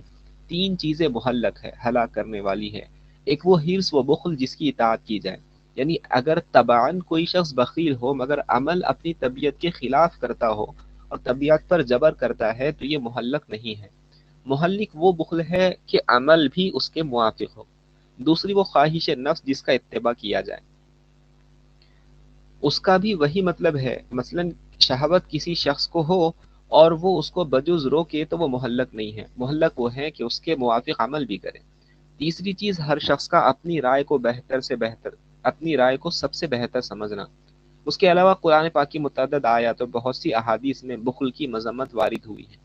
A: 3 چیزیں محلق ہے، ہلاک کرنے والی ہے۔ ایک وہ حرص و بخل جس کی اطاعت کی جائے، یعنی اگر طبعاً کوئی شخص بخیل ہو مگر عمل اپنی طبیعت کے خلاف کرتا ہو اور طبیعت پر جبر کرتا ہے تو یہ محلق نہیں ہے۔ محلق وہ بخل ہے کہ عمل بھی اس کے موافق ہو۔ دوسری وہ خواہش نفس جس کا اتباع کیا جائے، اس کا بھی وہی مطلب ہے، مثلا شہوت کسی شخص کو ہو اور وہ اس کو بجز روکے تو وہ محلق نہیں ہے، محلق وہ ہے کہ اس کے موافق عمل بھی کرے۔ تیسری چیز ہر شخص کا اپنی رائے کو اپنی رائے کو سب سے بہتر سمجھنا۔ اس کے علاوہ قرآن پاک کی متعدد آیات اور بہت سی احادیث میں بخل کی مذمت وارد ہوئی ہے،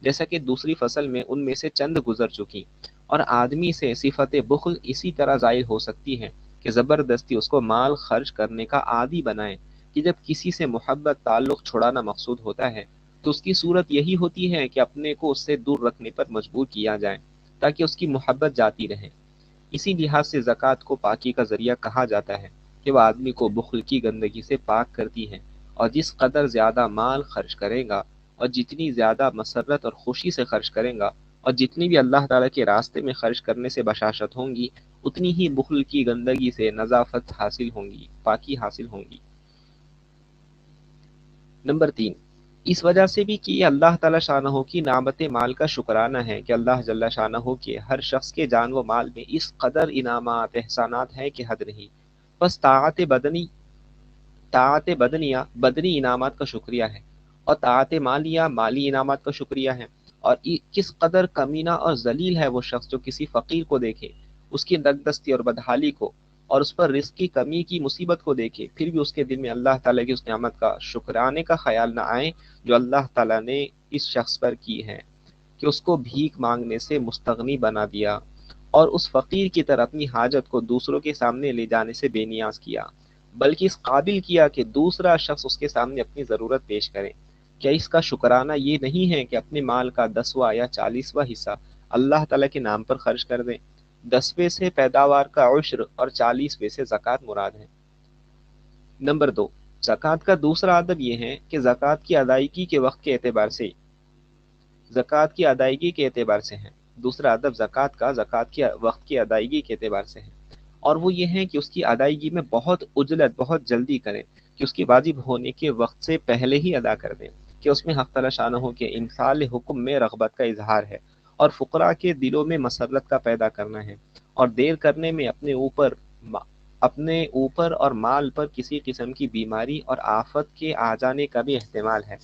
A: جیسا کہ دوسری فصل میں ان میں سے چند گزر چکی، اور آدمی سے صفت بخل اسی طرح ظاہر ہو سکتی ہے کہ زبردستی اس کو مال خرچ کرنے کا عادی بنائیں، کہ جب کسی سے محبت تعلق چھڑانا مقصود ہوتا ہے تو اس کی صورت یہی ہوتی ہے کہ اپنے کو اس سے دور رکھنے پر مجبور کیا جائے تاکہ اس کی محبت جاتی رہے۔ اسی لحاظ سے زکوٰۃ کو پاکی کا ذریعہ کہا جاتا ہے کہ وہ آدمی کو بخل کی گندگی سے پاک کرتی ہے، اور جس قدر زیادہ مال خرچ کرے گا اور جتنی زیادہ مسرت اور خوشی سے خرچ کرے گا اور جتنی بھی اللہ تعالیٰ کے راستے میں خرچ کرنے سے بشاشت ہوں گی، اتنی ہی بخل کی گندگی سے نظافت حاصل ہوں گی، پاکی حاصل ہوں گی۔ نمبر 3، اس وجہ سے بھی کہ یہ اللہ تعالیٰ شانہ کی نعمت مال کا شکرانہ ہے کہ اللہ جل شانہ کے ہر شخص کے جان و مال میں اس قدر انعامات احسانات ہیں کہ حد نہیں۔ بس طاعت بدنیہ بدنی انعامات کا شکریہ ہے، اور طاعت مالیہ مالی انعامات کا شکریہ ہے، اور کس قدر کمینہ اور ذلیل ہے وہ شخص جو کسی فقیر کو دیکھے، اس کی نگدستی اور بدحالی کو اور اس پر رزق کی کمی کی مصیبت کو دیکھے، پھر بھی اس کے دل میں اللہ تعالیٰ کی اس نعمت کا شکرانے کا خیال نہ آئے جو اللہ تعالیٰ نے اس شخص پر کی ہے، کہ اس کو بھیک مانگنے سے مستغنی بنا دیا اور اس فقیر کی طرح اپنی حاجت کو دوسروں کے سامنے لے جانے سے بے نیاز کیا، بلکہ اس قابل کیا کہ دوسرا شخص اس کے سامنے اپنی ضرورت پیش کرے۔ کیا اس کا شکرانہ یہ نہیں ہے کہ اپنے مال کا 10واں یا 40واں حصہ اللہ تعالیٰ کے نام پر خرچ کر دیں؟ 10ویں سے پیداوار کا عشر اور 40ویں سے زکوٰۃ مراد ہے۔ نمبر 2، زکوٰۃ کا دوسرا ادب یہ ہے کہ زکوٰۃ کی ادائیگی کے وقت کے اعتبار سے ہے۔ دوسرا ادب زکوٰۃ کے وقت کی ادائیگی کے اعتبار سے ہے، اور وہ یہ ہے کہ اس کی ادائیگی میں بہت عجلت، بہت جلدی کریں، کہ اس کی واجب ہونے کے وقت سے پہلے ہی ادا کر دیں، کہ اس میں حق تعالی شانہ کے امثال حکم میں رغبت کا اظہار ہے اور فقراء کے دلوں میں مسرت کا پیدا کرنا ہے، اور دیر کرنے میں اپنے اوپر اور مال پر کسی قسم کی بیماری اور آفت کے آ جانے کا بھی احتمال ہے،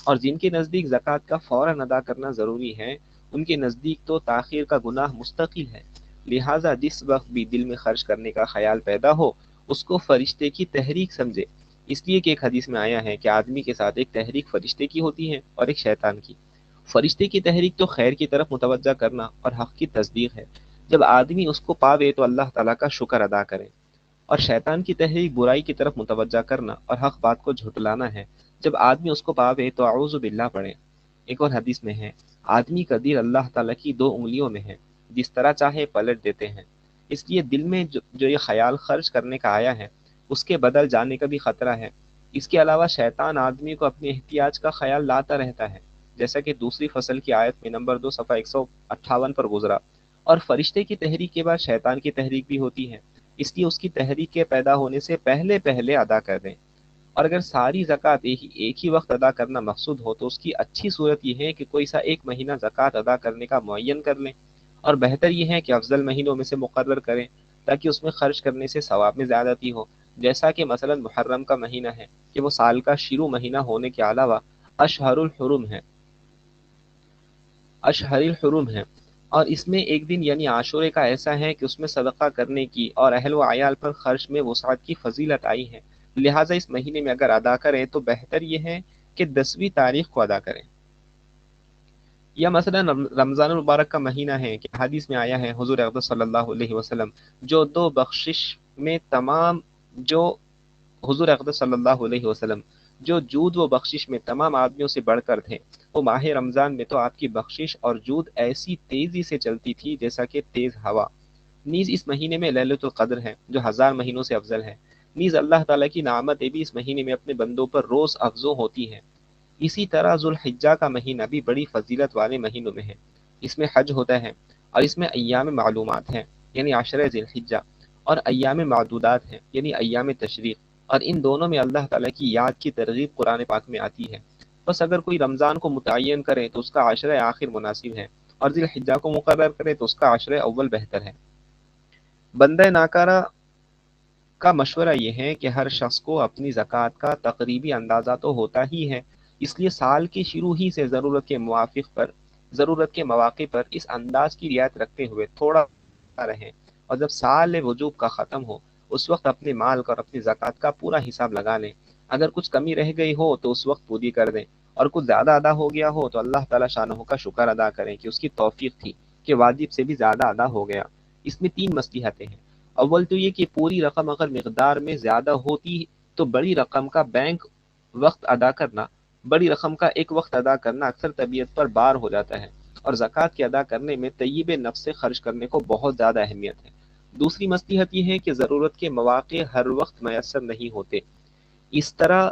A: اور جن کے نزدیک زکوٰۃ کا فوراً ادا کرنا ضروری ہے، ان کے نزدیک تو تاخیر کا گناہ مستقل ہے۔ لہٰذا جس وقت بھی دل میں خرچ کرنے کا خیال پیدا ہو، اس کو فرشتے کی تحریک سمجھے، اس لیے کہ ایک حدیث میں آیا ہے کہ آدمی کے ساتھ ایک تحریک فرشتے کی ہوتی ہے اور ایک شیطان کی۔ فرشتے کی تحریک تو خیر کی طرف متوجہ کرنا اور حق کی تصدیق ہے، جب آدمی اس کو پاوے تو اللہ تعالیٰ کا شکر ادا کرے، اور شیطان کی تحریک برائی کی طرف متوجہ کرنا اور حق بات کو جھٹلانا ہے، جب آدمی اس کو پاوے تو اعوذ باللہ پڑھے۔ ایک اور حدیث میں ہے، آدمی کا دل اللہ تعالیٰ کی 2 انگلیوں میں ہے، جس طرح چاہے پلٹ دیتے ہیں، اس لیے دل میں جو یہ خیال خرچ کرنے کا آیا ہے، اس کے بدل جانے کا بھی خطرہ ہے۔ اس کے علاوہ شیطان آدمی کو اپنے احتیاج کا خیال لاتا رہتا ہے، جیسا کہ دوسری فصل کی آیت میں نمبر 2 صفحہ 158 پر گزرا، اور فرشتے کی تحریک کے بعد شیطان کی تحریک بھی ہوتی ہے، اس لیے اس کی تحریک کے پیدا ہونے سے پہلے ادا کر دیں۔ اور اگر ساری زکوٰۃ ایک ہی وقت ادا کرنا مقصود ہو تو اس کی اچھی صورت یہ ہے کہ کوئی سا ایک مہینہ زکوٰۃ ادا کرنے کا معین کر لیں، اور بہتر یہ ہے کہ افضل مہینوں میں سے مقرر کریں تاکہ اس میں خرچ کرنے سے ثواب میں زیادتی ہو، جیسا کہ مثلا محرم کا مہینہ ہے کہ وہ سال کا شروع مہینہ ہونے کے علاوہ اشہر الحرم ہے، اور اس میں ایک دن یعنی عاشورے کا ایسا ہے کہ اس میں صدقہ کرنے کی اور اہل و عیال پر خرچ میں وسعت کی فضیلت آئی ہے، لہٰذا اس مہینے میں اگر ادا کریں تو بہتر یہ ہے کہ 10ویں تاریخ کو ادا کریں۔ یا مثلا رمضان المبارک کا مہینہ ہے کہ حدیث میں آیا ہے حضور اقدس صلی اللہ علیہ وسلم جو حضور اقدس صلی اللہ علیہ وسلم جو جود و بخشش میں تمام آدمیوں سے بڑھ کر تھے، وہ ماہ رمضان میں تو آپ کی بخشش اور جود ایسی تیزی سے چلتی تھی جیسا کہ تیز ہوا۔ نیز اس مہینے میں لیلۃ القدر ہے جو 1000 مہینوں سے افضل ہے۔ نیز اللہ تعالیٰ کی نعمتیں بھی اس مہینے میں اپنے بندوں پر روز افزوں ہوتی ہیں۔ اسی طرح ذوالحجہ کا مہینہ بھی بڑی فضیلت والے مہینوں میں ہے، اس میں حج ہوتا ہے، اور اس میں ایام معلومات ہیں یعنی عشرہ ذی الحجہ، اور ایام معدودات ہیں یعنی ایام تشریق، اور ان دونوں میں اللہ تعالیٰ کی یاد کی ترغیب قرآن پاک میں آتی ہے۔ بس اگر کوئی رمضان کو متعین کرے تو اس کا عشرہ آخر مناسب ہے، اور ذی الحجہ کو مقرر کرے تو اس کا عشرہ اول بہتر ہے۔ بندہ ناکارہ کا مشورہ یہ ہے کہ ہر شخص کو اپنی زکوٰۃ کا تقریبی اندازہ تو ہوتا ہی ہے، اس لیے سال کی شروع ہی سے ضرورت کے مواقع پر اس انداز کی رعایت رکھتے ہوئے تھوڑا رہیں، اور جب سال وجوب کا ختم ہو اس وقت اپنے مال کا اور اپنی زکوٰۃ کا پورا حساب لگا لیں۔ اگر کچھ کمی رہ گئی ہو تو اس وقت پوری کر دیں، اور کچھ زیادہ ادا ہو گیا ہو تو اللہ تعالیٰ شانہ کا شکر ادا کریں کہ اس کی توفیق تھی کہ واجب سے بھی زیادہ ادا ہو گیا۔ اس میں 3 مصلحتیں ہیں۔ اول تو یہ کہ پوری رقم اگر مقدار میں زیادہ ہوتی تو بڑی رقم کا ایک وقت ادا کرنا اکثر طبیعت پر بار ہو جاتا ہے، اور زکوٰۃ کے ادا کرنے میں طیب نفس سے خرچ کرنے کو بہت زیادہ اہمیت ہے۔ دوسری مصلحت یہ ہے کہ ضرورت کے مواقع ہر وقت میسر نہیں ہوتے، اس طرح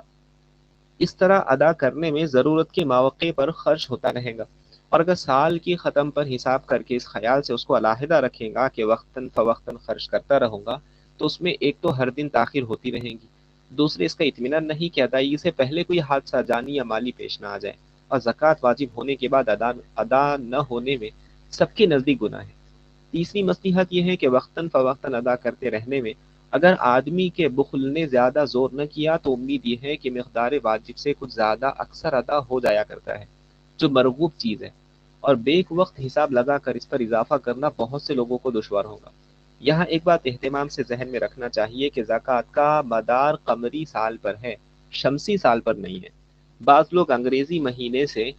A: ادا کرنے میں ضرورت کے مواقع پر خرچ ہوتا رہے گا، اور اگر سال کی ختم پر حساب کر کے اس خیال سے اس کو علیحدہ رکھے گا کہ وقتاً فوقتاً خرچ کرتا رہوں گا، تو اس میں ایک تو ہر دن تاخیر ہوتی رہے گی، دوسرے اس کا اطمینان نہیں کہ ادائیگی سے پہلے کوئی حادثہ جانی یا مالی پیش نہ آ جائے، اور زکوٰۃ واجب ہونے کے بعد ادا نہ ہونے میں سب کے نزدیک گناہ ہے۔ تیسری مصلحت یہ ہے کہ وقتاً فوقتاً ادا کرتے رہنے میں اگر آدمی کے بخل نے زیادہ زور نہ کیا تو امید یہ ہے کہ مقدار واجب سے کچھ زیادہ اکثر ادا ہو جایا کرتا ہے، جو مرغوب چیز ہے، اور بیک وقت حساب لگا کر اس پر اضافہ کرنا بہت سے لوگوں کو دشوار ہوگا۔ یہاں ایک بات اہتمام سے ذہن میں رکھنا چاہیے کہ زکوٰۃ کا مدار قمری سال پر ہے، شمسی سال پر نہیں ہے۔ بعض لوگ انگریزی مہینے سے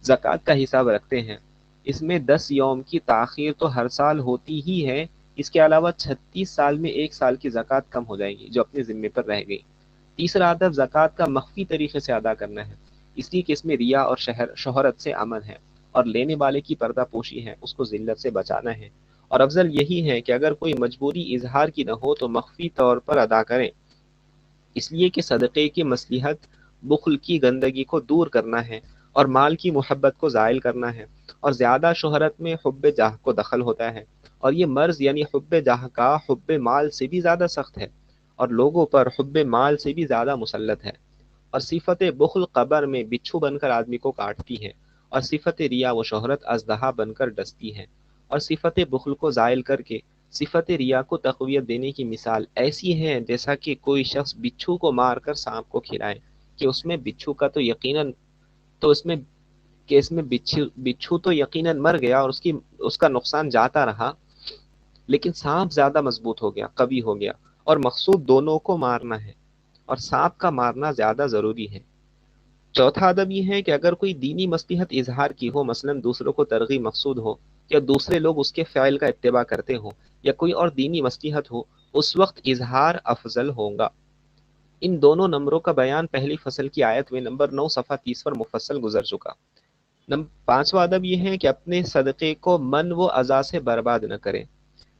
A: زکوٰۃ کا حساب رکھتے ہیں، اس میں 10 یوم کی تاخیر تو ہر سال ہوتی ہی ہے، اس کے علاوہ 36 سال میں 1 سال کی زکوٰۃ کم ہو جائے گی جو اپنے ذمے پر رہ گئی۔ تیسرا ادب زکوٰۃ کا مخفی طریقے سے ادا کرنا ہے، اس لیے کہ اس میں ریا اور شہرت سے امن ہے، اور لینے والے کی پردہ پوشی ہے، اس کو ذلت سے بچانا ہے۔ اور افضل یہی ہے کہ اگر کوئی مجبوری اظہار کی نہ ہو تو مخفی طور پر ادا کریں، اس لیے کہ صدقے کی مصلحت بخل کی گندگی کو دور کرنا ہے اور مال کی محبت کو زائل کرنا ہے، اور زیادہ شہرت میں حب جاہ کو دخل ہوتا ہے، اور یہ مرض یعنی حب جاہ کا حب مال سے بھی زیادہ سخت ہے اور لوگوں پر حب مال سے بھی زیادہ مسلط ہے۔ اور صفت بخل قبر میں بچھو بن کر آدمی کو کاٹتی ہے، اور صفت ریا و شہرت اژدہا بن کر ڈستی ہے، اور صفت بخل کو زائل کر کے صفت ریا کو تقویت دینے کی مثال ایسی ہے جیسا کہ کوئی شخص بچھو کو مار کر سانپ کو کھلائے، کہ اس میں بچھو کا تو یقیناً تو اس میں کہ اس میں بچھو تو یقیناً مر گیا اور اس کا نقصان جاتا رہا، لیکن سانپ زیادہ مضبوط ہو گیا، قوی ہو گیا، اور مقصود دونوں کو مارنا ہے، اور سانپ کا مارنا زیادہ ضروری ہے۔ چوتھا ادب یہ ہے کہ اگر کوئی دینی مصلحت اظہار کی ہو، مثلا دوسروں کو ترغیب مقصود ہو، یا دوسرے لوگ اس کے فعل کا اتباع کرتے ہوں، یا کوئی اور دینی مصلحت ہو، اس وقت اظہار افضل ہوگا۔ ان دونوں نمبروں کا بیان پہلی فصل کی آیت میں نمبر 9 صفحہ 30 پر مفصل گزر چکا۔ پانچواں ادب یہ ہے کہ اپنے صدقے کو من و اذا سے برباد نہ کریں۔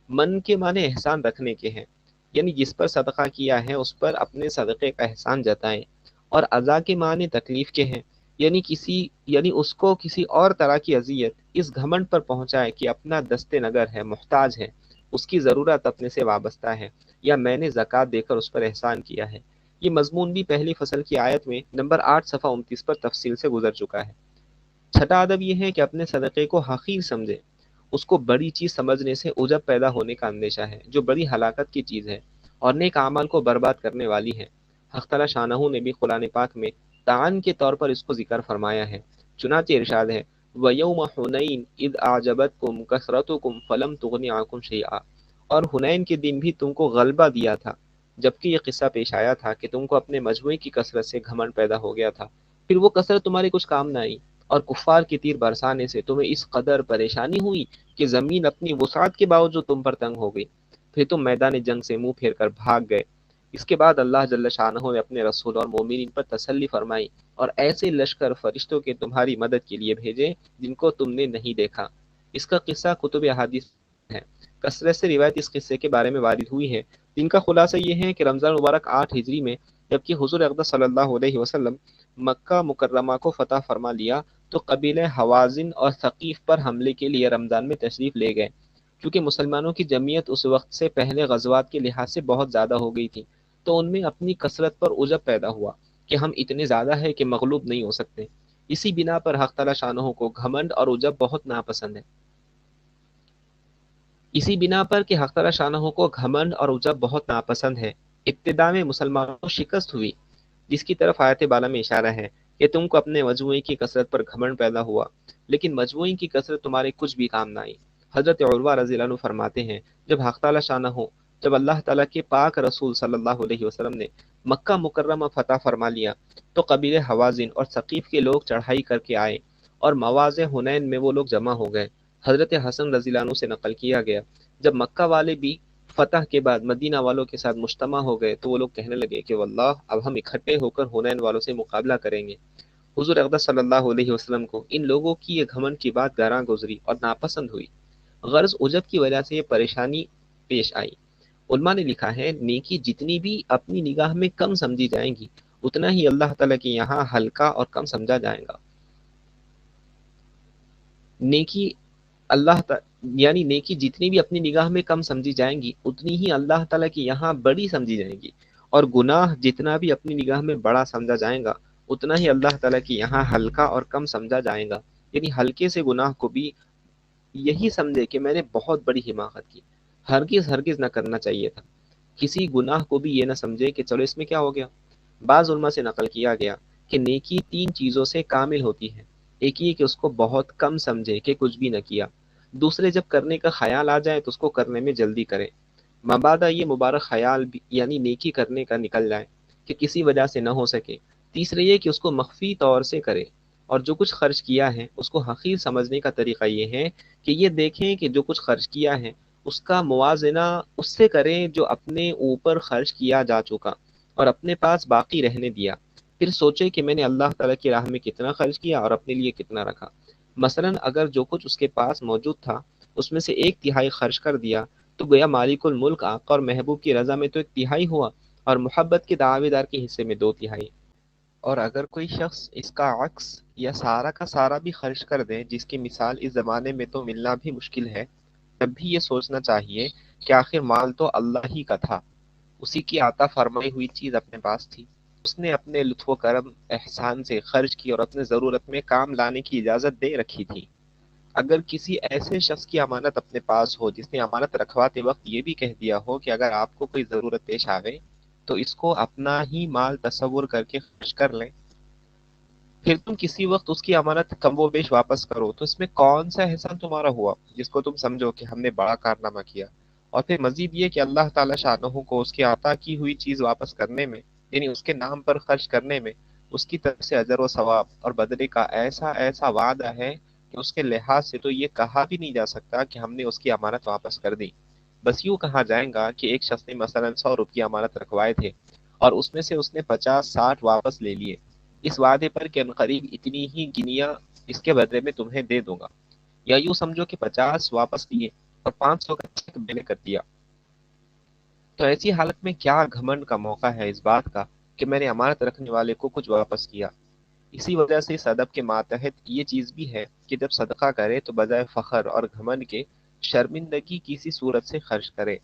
A: من کے معنی احسان رکھنے کے ہیں، یعنی جس پر صدقہ کیا ہے اس پر اپنے صدقے کا احسان جتائیں، اور اذا کے معنی تکلیف کے ہیں، یعنی اس کو کسی اور طرح کی اذیت اس گھمنڈ پر پہنچائے کہ اپنا دست نگر ہے، محتاج ہے، اس کی ضرورت اپنے سے وابستہ ہے، یا میں نے زکوٰۃ دے کر اس پر احسان کیا ہے۔ یہ مضمون بھی پہلی فصل کی آیت میں نمبر 8 صفحہ 29 پر تفصیل سے گزر چکا ہے۔ چھٹا ادب یہ ہے کہ اپنے صدقے کو حقیر سمجھے، اس کو بڑی چیز سمجھنے سے عجب پیدا ہونے کا اندیشہ ہے، جو بڑی ہلاکت کی چیز ہے اور نیک اعمال کو برباد کرنے والی ہے۔ حق تعالی شانہ نے بھی قرآن پاک میں تعان کے طور پر اس کو ذکر فرمایا ہے، چنانچہ ارشاد ہے وَيَوْمَ حُنَيْنٍ إِذْ أَعْجَبَتْكُمْ كَثْرَتُكُمْ فَلَمْ تُغْنِ عَنكُمْ شَيْئًا، اور حنین کے دن بھی تم کو غلبہ دیا تھا، جبکہ یہ قصہ پیش آیا تھا کہ تم کو اپنے مجموعے کی کثرت سے گھمنڈ پیدا ہو گیا تھا، پھر وہ کثرت تمہارے کچھ کام نہ آئی، اور کفار کی تیر برسانے سے تمہیں اس قدر پریشانی ہوئی کہ زمین اپنی وسعت کے باوجود تم پر تنگ ہو گئی، پھر تم میدان جنگ سے منہ پھیر کر بھاگ گئے۔ اس کے بعد اللہ جل شانہ نے اپنے رسول اور مومنین پر تسلی فرمائی اور ایسے لشکر فرشتوں کے تمہاری مدد کے لیے بھیجے جن کو تم نے نہیں دیکھا۔ اس کا قصہ کتب احادیث ہے، کثرت سے روایت اس قصے کے بارے میں وارد ہوئی ہے، جن کا خلاصہ یہ ہے کہ رمضان مبارک 8 ہجری میں جبکہ حضور اقدس صلی اللہ علیہ وسلم مکہ مکرمہ کو فتح فرما لیا تو قبیلہ حوازن اور ثقیف پر حملے کے لیے رمضان میں تشریف لے گئے۔ کیونکہ مسلمانوں کی جمعیت اس وقت سے پہلے غزوات کے لحاظ سے بہت زیادہ ہو گئی تھی، تو ان میں اپنی کثرت پر عجب پیدا ہوا کہ ہم اتنے زیادہ ہیں کہ مغلوب نہیں ہو سکتے۔ اسی بنا پر حق تعالی شانہ کو گھمنڈ اور عجب بہت ناپسند ہے۔ اسی بنا پر کہ حق تعالی شانہ کو گھمنڈ اور عجب بہت ناپسند ہے، ابتدا میں مسلمانوں کو شکست ہوئی، جس کی طرف آیت بالا میں اشارہ ہے کہ تم کو اپنے مجموعے کی کثرت پر گھمنڈ پیدا ہوا، لیکن مجموعے کی کثرت تمہارے کچھ بھی کام نہ آئی۔ حضرت عروہ رضی اللہ عنہ فرماتے ہیں جب اللہ تعالیٰ کے پاک رسول صلی اللہ علیہ وسلم نے مکہ مکرمہ فتح فرما لیا تو قبیلہ حوازن اور ثقیف کے لوگ چڑھائی کر کے آئے اور مواضع حنین میں وہ لوگ جمع ہو گئے۔ حضرت حسن رضی اللہ عنہ سے نقل کیا گیا جب مکہ والے بھی فتح کے بعد مدینہ والوں کے ساتھ مجتمع ہو گئے تو وہ لوگ کہنے لگے کہ واللہ اب ہم اکٹھے ہو کر حنین والوں سے مقابلہ کریں گے۔ حضور اقدس صلی اللہ علیہ وسلم کو ان لوگوں کی یہ گھمنڈ کی بات گراں گزری اور ناپسند ہوئی، غرض عجب کی وجہ سے یہ پریشانی پیش آئی۔ علماء نے لکھا ہے نیکی جتنی بھی اپنی نگاہ میں کم سمجھی جائیں گی اتنا ہی اللہ تعالیٰ کے یہاں ہلکا اور کم سمجھا جائے گا۔ نیکی جتنی بھی اپنی نگاہ میں کم سمجھی جائیں گی اتنی ہی اللہ تعالیٰ کے یہاں بڑی سمجھی جائیں گی، اور گناہ جتنا بھی اپنی نگاہ میں بڑا سمجھا جائے گا اتنا ہی اللہ تعالیٰ کے یہاں ہلکا اور کم سمجھا جائے گا۔ یعنی ہلکے سے گناہ کو بھی یہی سمجھے کہ میں نے بہت بڑی حماقت کی، ہرگز نہ کرنا چاہیے تھا۔ کسی گناہ کو بھی یہ نہ سمجھے کہ چلو اس میں کیا ہو گیا۔ بعض علماء سے نقل کیا گیا کہ نیکی 3 چیزوں سے کامل ہوتی ہے، ایک یہ کہ اس کو بہت کم سمجھے کہ کچھ بھی نہ کیا، دوسرے جب کرنے کا خیال آ جائے تو اس کو کرنے میں جلدی کرے، مبادا یہ مبارک خیال بھی یعنی نیکی کرنے کا نکل جائے کہ کسی وجہ سے نہ ہو سکے، تیسرے یہ کہ اس کو مخفی طور سے کرے، اور جو کچھ خرچ کیا ہے اس کو حقیر سمجھنے کا طریقہ یہ ہے کہ یہ دیکھیں کہ جو کچھ خرچ کیا ہے اس کا موازنہ اس سے کریں جو اپنے اوپر خرچ کیا جا چکا اور اپنے پاس باقی رہنے دیا۔ پھر سوچے کہ میں نے اللہ تعالیٰ کی راہ میں کتنا خرچ کیا اور اپنے لیے کتنا رکھا۔ مثلا اگر جو کچھ اس کے پاس موجود تھا اس میں سے ایک تہائی خرچ کر دیا تو گویا مالک الملک آقا اور محبوب کی رضا میں تو ایک تہائی ہوا، اور محبت کے دعوے دار کے حصے میں دو تہائی۔ اور اگر کوئی شخص اس کا عکس یا سارا کا سارا بھی خرچ کر دے، جس کی مثال اس زمانے میں تو ملنا بھی مشکل ہے، تب بھی یہ سوچنا چاہیے کہ آخر مال تو اللہ ہی کا تھا، اسی کی عطا فرمائی ہوئی چیز اپنے پاس تھی، اس نے اپنے لطف و کرم احسان سے خرچ کی اور اپنے ضرورت میں کام لانے کی اجازت دے رکھی تھی۔ اگر کسی ایسے شخص کی امانت اپنے پاس ہو جس نے امانت رکھواتے وقت یہ بھی کہہ دیا ہو کہ اگر آپ کو کوئی ضرورت پیش آوے تو اس کو اپنا ہی مال تصور کر کے خرچ کر لیں، پھر تم کسی وقت اس کی امانت کم و بیش واپس کرو، تو اس میں کون سا احسان تمہارا ہوا جس کو تم سمجھو کہ ہم نے بڑا کارنامہ کیا؟ اور پھر مزید یہ کہ اللہ تعالی شانہ کو اس کی عطا کی ہوئی چیز واپس کرنے میں، یعنی اس کے نام پر خرچ کرنے میں، اس کی طرف سے اجر و ثواب اور بدلے کا ایسا ایسا وعدہ ہے کہ اس کے لحاظ سے تو یہ کہا بھی نہیں جا سکتا کہ ہم نے اس کی امانت واپس کر دی۔ بس یوں کہا جائے گا کہ ایک شخص نے مثلا 100 روپے امانت رکھوائے تھے اور اس میں سے اس نے 50-60 واپس لے لیے، اس وعدے پر کہ عنقریب اتنی ہی گنیا اس کے بدلے میں تمہیں دے دوں گا، یا یوں سمجھو کہ 50 واپس لیے اور 500 کا چیک میں نے کر دیا۔ تو ایسی حالت میں کیا گھمنڈ کا موقع ہے اس بات کا کہ میں نے امانت رکھنے والے کو کچھ واپس کیا۔ اسی وجہ سے اس ادب کے ماتحت یہ چیز بھی ہے کہ جب صدقہ کرے تو بجائے فخر اور گھمنڈ کے شرمندگی کسی صورت سے خرچ کرے،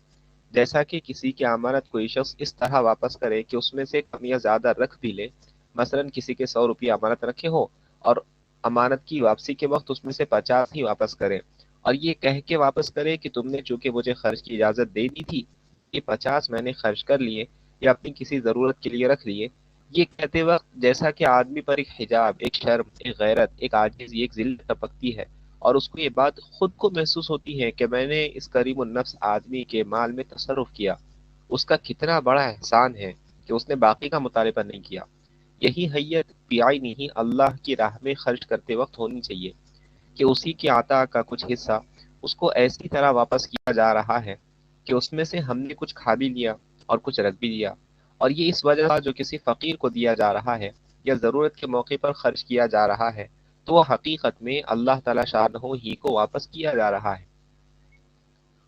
A: جیسا کہ کسی کی امانت کوئی شخص اس طرح واپس کرے کہ اس میں سے کم یا زیادہ رکھ بھی لے۔ مثلا کسی کے 100 روپے امانت رکھے ہو اور امانت کی واپسی کے وقت اس میں سے 50 ہی واپس کرے، اور یہ کہہ کے واپس کرے کہ تم نے چونکہ مجھے خرچ کی اجازت دے دی تھی، یہ 50 میں نے خرچ کر لیے یا اپنی کسی ضرورت کے لیے رکھ لیے۔ یہ کہتے وقت جیسا کہ آدمی پر ایک حجاب، ایک شرم، ایک غیرت، ایک عاجزی، ایک ذلت ٹپکتی ہے، اور اس کو یہ بات خود کو محسوس ہوتی ہے کہ میں نے اس کریم النفس آدمی کے مال میں تصرف کیا، اس کا کتنا بڑا احسان ہے کہ اس نے باقی کا مطالبہ نہیں کیا۔ یہی حیت پیائی نہیں اللہ کی راہ میں خرچ کرتے وقت ہونی چاہیے کہ اسی کی عطا کا کچھ حصہ اس کو ایسی طرح واپس کیا جا رہا ہے کہ اس میں سے ہم نے کچھ کھا بھی لیا اور کچھ رکھ بھی لیا، اور یہ اس وجہ سے جو کسی فقیر کو دیا جا رہا ہے یا ضرورت کے موقع پر خرچ کیا جا رہا ہے تو وہ حقیقت میں اللہ تعالی شانہ ہی کو واپس کیا جا رہا ہے۔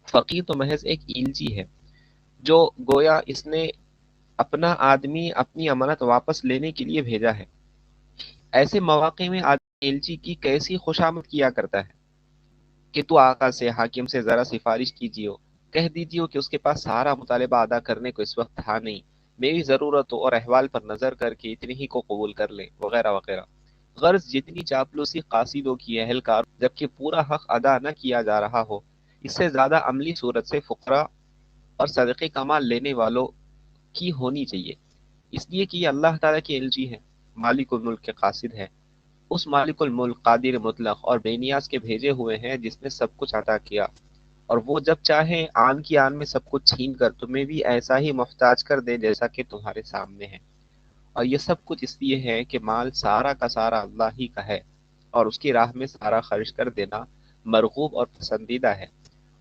A: فقیر تو محض ایک ایلچی ہے جو گویا اس نے اپنا آدمی اپنی امانت واپس لینے کے لیے بھیجا ہے۔ ایسے مواقع میں آدمی ایلچی کی کیسی خوشامد کیا کرتا ہے کہ تو آقا سے، حاکم سے ذرا سفارش کیجیے، کہہ دیجیے کہ اس کے پاس سارا مطالبہ ادا کرنے کو اس وقت تھا نہیں، میری ضرورتوں اور احوال پر نظر کر کے اتنی ہی کو قبول کر لیں، وغیرہ وغیرہ۔ غرض جتنی چاپلوسی قاصدوں کی اہلکار جبکہ پورا حق ادا نہ کیا جا رہا ہو، اس سے زیادہ عملی صورت سے فقراء اور صدقے کمال لینے والوں کی ہونی چاہیے، اس لیے کہ یہ اللہ تعالیٰ کی الجی ہے، مالک الملک کے قاصد ہے، اس مالک الملک قادر مطلق اور بے نیاز کے بھیجے ہوئے ہیں جس نے سب کچھ عطا کیا، اور وہ جب چاہے آن کی آن میں سب کچھ چھین کر تمہیں بھی ایسا ہی محتاج کر دے جیسا کہ تمہارے سامنے ہے۔ اور یہ سب کچھ اس لیے ہے کہ مال سارا کا سارا اللہ ہی کا ہے، اور اس کی راہ میں سارا خرچ کر دینا مرغوب اور پسندیدہ ہے۔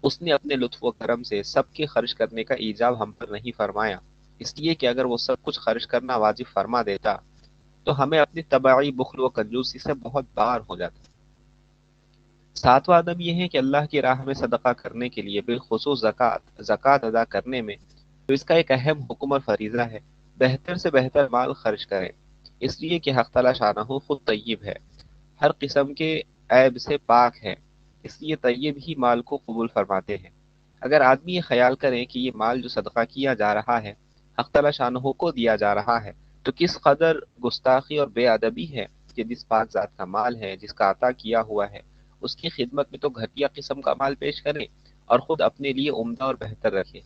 A: اس نے اپنے لطف و کرم سے سب کے خرچ کرنے کا ایجاب ہم پر نہیں فرمایا، اس لیے کہ اگر وہ سب کچھ خرچ کرنا واجب فرما دیتا تو ہمیں اپنی طبعی بخل و کنجوسی سے بہت بار ہو جاتا۔ ساتواں ادب یہ ہے کہ اللہ کی راہ میں صدقہ کرنے کے لیے بالخصوص زکوٰۃ ادا کرنے میں تو اس کا ایک اہم حکم اور فریضہ ہے، بہتر سے بہتر مال خرچ کریں، اس لیے کہ حق تعالی شانہ خود طیب ہے، ہر قسم کے عیب سے پاک ہے، اس لیے طیب ہی مال کو قبول فرماتے ہیں۔ اگر آدمی یہ خیال کرے کہ یہ مال جو صدقہ کیا جا رہا ہے حق تعالی شانہ کو دیا جا رہا ہے، تو کس قدر گستاخی اور بے ادبی ہے کہ جس پاک ذات کا مال ہے، جس کا عطا کیا ہوا ہے، اس کی خدمت میں تو گھٹیا قسم کا مال پیش کرے اور خود اپنے لیے عمدہ اور بہتر رکھے۔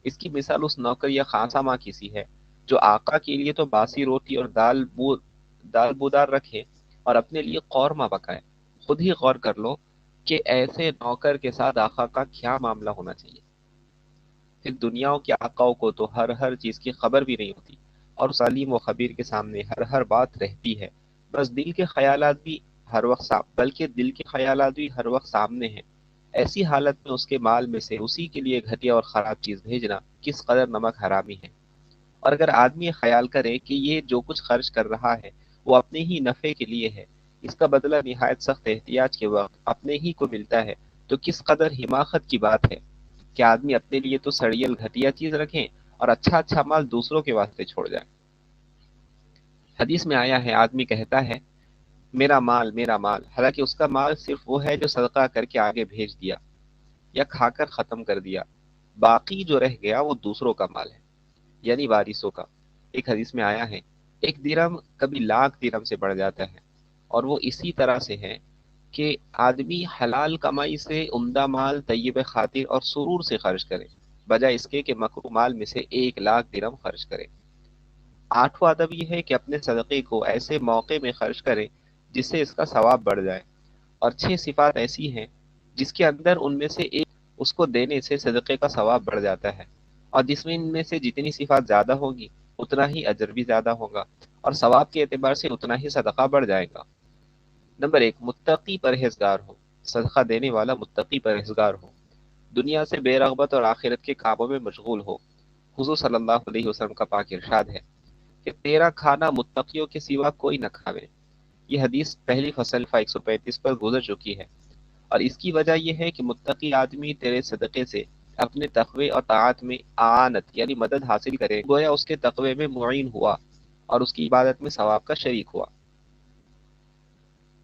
A: اس کی مثال اس نوکر یا خاصاماں کی سی ہے جو آقا کے لیے تو باسی روٹی اور دال بودار رکھے اور اپنے لیے قورمہ پکائے۔ خود ہی غور کر لو کہ ایسے نوکر کے ساتھ آقا کا کیا معاملہ ہونا چاہیے۔ پھر دنیاؤں کے آقاؤں کو تو ہر چیز کی خبر بھی نہیں ہوتی، اور سلیم و خبیر کے سامنے ہر بات رہتی ہے، بس دل کے خیالات بھی بلکہ دل کے خیالات بھی ہر وقت سامنے ہیں۔ ایسی حالت میں اس کے مال میں سے اسی کے لیے گھٹیا اور خراب چیز بھیجنا کس قدر نمک حرامی ہے۔ اور اگر آدمی یہ خیال کرے کہ یہ جو کچھ خرچ کر رہا ہے وہ اپنے ہی نفع کے لیے ہے، اس کا بدلہ نہایت سخت احتیاج کے وقت اپنے ہی کو ملتا ہے، تو کس قدر حماقت کی بات ہے کہ آدمی اپنے لیے تو سڑیل گھٹیا چیز رکھیں اور اچھا اچھا مال دوسروں کے واسطے چھوڑ جائے۔ حدیث میں آیا ہے، آدمی کہتا ہے میرا مال، حالانکہ اس کا مال صرف وہ ہے جو صدقہ کر کے آگے بھیج دیا یا کھا کر ختم کر دیا، باقی جو رہ گیا وہ دوسروں کا مال ہے، یعنی وارثوں کا۔ ایک حدیث میں آیا ہے، ایک درم کبھی لاکھ درم سے بڑھ جاتا ہے، اور وہ اسی طرح سے ہے کہ آدمی حلال کمائی سے عمدہ مال طیب خاطر اور سرور سے خرچ کرے، بجائے اس کے کہ مکروہ مال میں سے 1,00,000 درم خرچ کرے۔ آٹھواں ادب یہ ہے کہ اپنے صدقے کو ایسے موقع میں خرچ کرے جس سے اس کا ثواب بڑھ جائے، اور 6 صفات ایسی ہیں جس کے اندر ان میں سے ایک اس کو دینے سے صدقے کا ثواب بڑھ جاتا ہے، اور جس میں ان میں سے جتنی صفات زیادہ ہوگی اتنا ہی اجر بھی زیادہ ہوگا، اور ثواب کے اعتبار سے اتنا ہی صدقہ بڑھ جائے گا۔ نمبر 1، متقی پرہیزگار ہو۔ صدقہ دینے والا متقی پرہیزگار ہو، دنیا سے بے رغبت اور آخرت کے کاموں میں مشغول ہو۔ حضور صلی اللہ علیہ وسلم کا پاک ارشاد ہے کہ تیرا کھانا متقیوں کے سوا کوئی نہ کھاوے۔ یہ حدیث پہلی فصل 135 پر گزر چکی ہے، اور اس کی وجہ یہ ہے کہ متقی آدمی تیرے صدقے سے اپنے تقوی اور طاعت میں اعانت یعنی مدد حاصل کرے، گویا اس کے تقوی میں معین ہوا اور اس کی عبادت میں ثواب کا شریک ہوا۔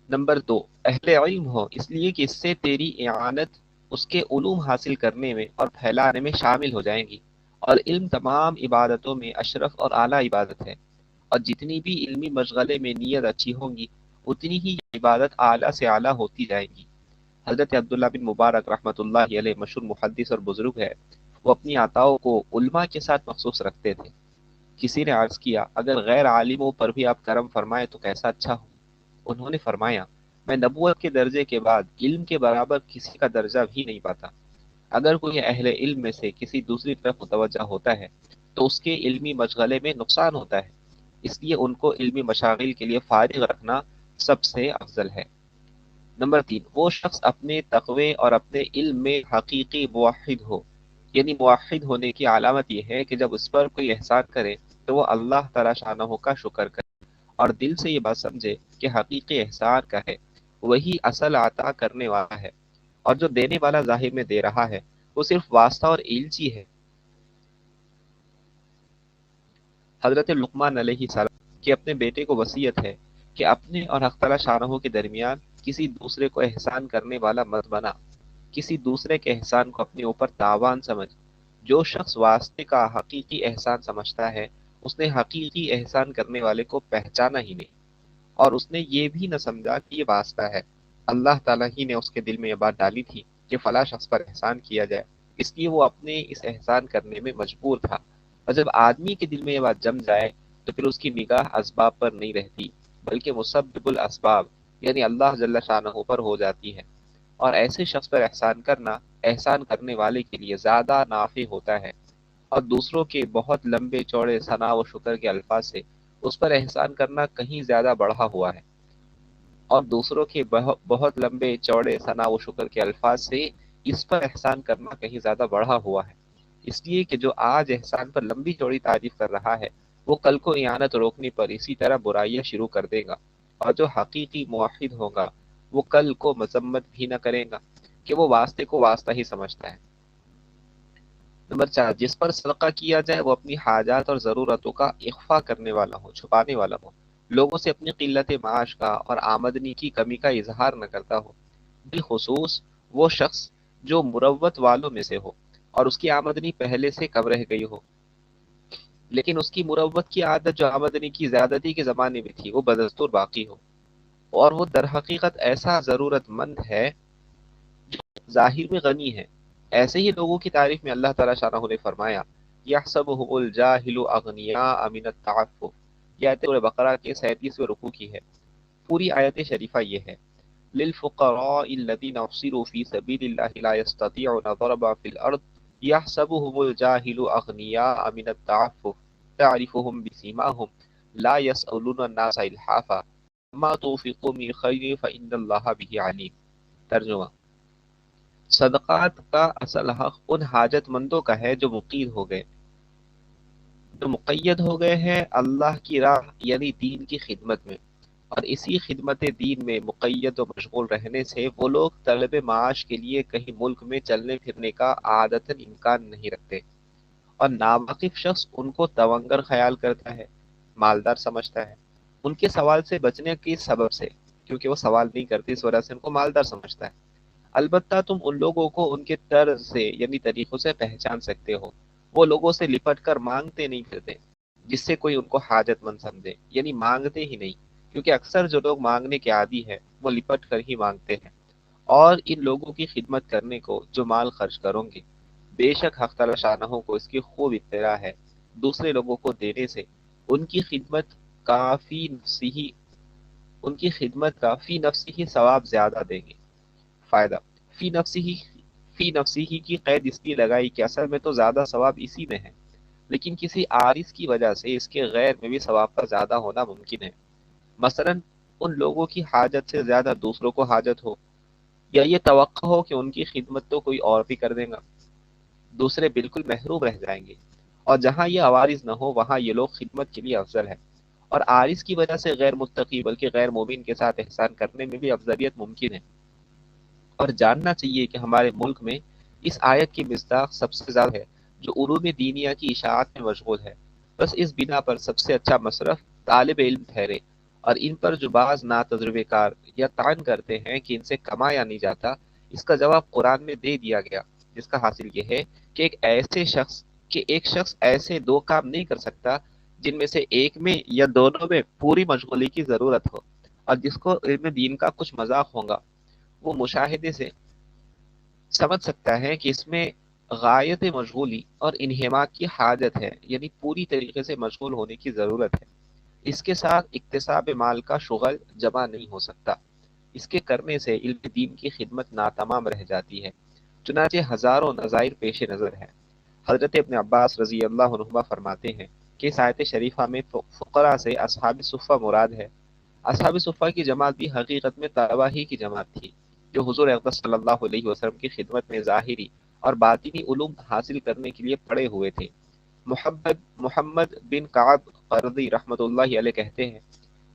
A: نمبر 2، اہل علم ہو، اس لیے کہ اس سے تیری اعانت اس کے علوم حاصل کرنے میں اور پھیلانے میں شامل ہو جائیں گی، اور علم تمام عبادتوں میں اشرف اور اعلیٰ عبادت ہے، اور جتنی بھی علمی مشغلے میں نیت اچھی ہوگی اتنی ہی یہ عبادت اعلیٰ سے اعلیٰ ہوتی جائے گی۔ حضرت عبداللہ بن مبارک رحمۃ اللہ علیہ مشہور محدث اور بزرگ ہے، وہ اپنی عطاؤں کو علماء کے ساتھ مخصوص رکھتے تھے۔ کسی نے عرض کیا، اگر غیر عالموں پر بھی آپ کرم فرمائے تو کیسا اچھا ہو۔ انہوں نے فرمایا، میں نبوت کے درجے کے بعد علم کے برابر کسی کا درجہ بھی نہیں پاتا۔ اگر کوئی اہل علم میں سے کسی دوسری طرف متوجہ ہوتا ہے تو اس کے علمی مشغلے میں نقصان ہوتا ہے، اس لیے ان کو علمی مشاغل کے لیے فارغ رکھنا سب سے افضل ہے۔ نمبر 3، وہ شخص اپنے تقوی اور اپنے علم میں حقیقی موحد ہو، یعنی موحد ہونے کی علامت یہ ہے کہ جب اس پر کوئی احسان کرے تو وہ اللہ تعالی شانہ کا شکر کرے، اور دل سے یہ بات سمجھے کہ حقیقی احسان کا ہے وہی اصل عطا کرنے والا ہے، اور جو دینے والا ظاہر میں دے رہا ہے وہ صرف واسطہ اور ایلچی ہے۔ حضرت لقمان علیہ السلام کی اپنے بیٹے کو وصیت ہے کہ اپنے اور حق تعالی شانہ کے درمیان کسی دوسرے کو احسان کرنے والا مت بنا، کسی دوسرے کے احسان کو اپنے اوپر تاوان سمجھ۔ جو شخص واسطے کا حقیقی احسان سمجھتا ہے اس نے حقیقی احسان کرنے والے کو پہچانا ہی نہیں، اور اس نے یہ بھی نہ سمجھا کہ یہ واسطہ ہے۔ اللہ تعالیٰ ہی نے اس کے دل میں یہ بات ڈالی تھی کہ فلاں شخص پر احسان کیا جائے، اس لیے وہ اپنے اس احسان کرنے میں مجبور تھا۔ اور جب آدمی کے دل میں یہ بات جم جائے تو پھر اس کی نگاہ اسباب پر نہیں رہتی بلکہ مسبب الاسباب یعنی اللہ جل شانہ پر ہو جاتی ہے، اور ایسے شخص پر احسان کرنا احسان کرنے والے کے لیے زیادہ نافع ہوتا ہے، اور دوسروں کے بہت لمبے چوڑے ثنا و شکر کے الفاظ سے اس پر احسان کرنا کہیں زیادہ بڑھا ہوا ہے، اور دوسروں کے بہت لمبے چوڑے ثنا و شکر کے الفاظ سے اس پر احسان کرنا کہیں زیادہ بڑھا ہوا ہے، اس لیے کہ جو آج احسان پر لمبی چوڑی تعریف کر رہا ہے وہ کل کو اعانت روکنے پر اسی طرح برائیاں شروع کر دے گا، اور جو حقیقی موحد ہوگا وہ کل کو مذمت بھی نہ کرے گا کہ وہ واسطے کو واسطہ ہی سمجھتا ہے۔ نمبر 4، جس پر صدقہ کیا جائے وہ اپنی حاجات اور ضرورتوں کا اخفا کرنے والا ہو، چھپانے والا ہو، لوگوں سے اپنی قلت معاش کا اور آمدنی کی کمی کا اظہار نہ کرتا ہو، بالخصوص وہ شخص جو مروت والوں میں سے ہو اور اس کی آمدنی پہلے سے کم رہ گئی ہو، لیکن اس کی مروت کی عادت جو آمدنی کی زیادتی کے زمانے میں تھی وہ بدستور باقی ہو، اور وہ در حقیقت ایسا ضرورت مند ہے ظاہر میں غنی ہے۔ ایسے ہی لوگوں کی تعریف میں اللہ تعالیٰ شانہ نے فرمایا، یحسبهم الجاہل اغنیاء من التعفف۔ یہ آیت سورہ بقرہ کے 37ویں رکوع کی ہے۔ پوری آیت شریفہ یہ ہے، للفقراء الذین احصروا فی سبیل اللہ لا یستطیعون ضربا فی الارض یحسبهم الجاہل اغنیاء من التعفف تعرفهم بسیماهم لا یسألون الناس الحافا۔ ما توفیقوا من خیر فإن اللہ بہ علیم۔ ترجمہ: صدقات کا اصل حق ان حاجت مندوں کا ہے جو مقید ہو گئے ہیں اللہ کی راہ یعنی دین کی خدمت میں، اور اسی خدمت دین میں مقید و مشغول رہنے سے وہ لوگ طلب معاش کے لیے کہیں ملک میں چلنے پھرنے کا عادتاً امکان نہیں رکھتے، اور ناواقف شخص ان کو تونگر خیال کرتا ہے، مالدار سمجھتا ہے، ان کے سوال سے بچنے کی سبب سے، کیونکہ وہ سوال نہیں کرتے اس وجہ سے ان کو مالدار سمجھتا ہے۔ البتہ تم ان لوگوں کو ان کے طرز سے یعنی طریقوں سے پہچان سکتے ہو، وہ لوگوں سے لپٹ کر مانگتے نہیں پھرتے جس سے کوئی ان کو حاجت مند سمجھے، یعنی مانگتے ہی نہیں، کیونکہ اکثر جو لوگ مانگنے کے عادی ہیں وہ لپٹ کر ہی مانگتے ہیں۔ اور ان لوگوں کی خدمت کرنے کو جو مال خرچ کرو گے، بے شک حق تعالی شانہ کو اس کی خوب اطلاع ہے، دوسرے لوگوں کو دینے سے ان کی خدمت کافی نفسی ہی ان کی خدمت کا فی نفسی ہی ثواب زیادہ دیں گے۔ فائدہ: فی نفسی ہی کی قید اس لیے لگائی کہ اصل میں تو زیادہ ثواب اسی میں ہے، لیکن کسی عارض کی وجہ سے اس کے غیر میں بھی ثواب کا زیادہ ہونا ممکن ہے۔ مثلا ان لوگوں کی حاجت سے زیادہ دوسروں کو حاجت ہو، یا یہ توقع ہو کہ ان کی خدمت تو کوئی اور بھی کر دے گا، دوسرے بالکل محروم رہ جائیں گے، اور جہاں یہ عوارض نہ ہو وہاں یہ لوگ خدمت کے لیے افضل ہے، اور عارض کی وجہ سے غیر متقی بلکہ غیر مومن کے ساتھ احسان کرنے میں بھی افضلیت ممکن ہے۔ اور جاننا چاہیے کہ ہمارے ملک میں اس آیت کی مصداق سب سے زیادہ ہے جو علوم دینیہ کی اشاعت میں مشغول ہے، بس اس بنا پر سب سے اچھا مصرف طالب علم ٹھہرے، اور ان پر جو بعض ناتجربے کار یا طعن کرتے ہیں کہ ان سے کمایا نہیں جاتا، اس کا جواب قرآن میں دے دیا گیا، جس کا حاصل یہ ہے کہ ایک شخص ایسے دو کام نہیں کر سکتا جن میں سے ایک میں یا دونوں میں پوری مشغولی کی ضرورت ہو، اور جس کو علم دین کا کچھ مذاق ہوگا وہ مشاہدے سے سمجھ سکتا ہے کہ اس میں غایت مشغولی اور انہماک کی حاجت ہے، یعنی پوری طریقے سے مشغول ہونے کی ضرورت ہے۔ اس کے ساتھ اکتساب مال کا شغل جمع نہیں ہو سکتا، اس کے کرنے سے علم دین کی خدمت ناتمام رہ جاتی ہے۔ چنانچہ ہزاروں نظائر پیش نظر ہے۔ حضرت ابن عباس رضی اللہ عنہما فرماتے ہیں کہ اس آیت شریفہ میں فقراء سے اصحاب صفہ مراد ہے۔ اصحاب صفہ کی جماعت بھی حقیقت میں طلبہ ہی کی جماعت تھی، جو حضور اقدس صلی اللہ علیہ وسلم کی خدمت میں ظاہری اور باطنی علوم حاصل کرنے کے لیے پڑے ہوئے تھے۔ محمد بن کعب قرظی رحمۃ اللہ علیہ کہتے ہیں،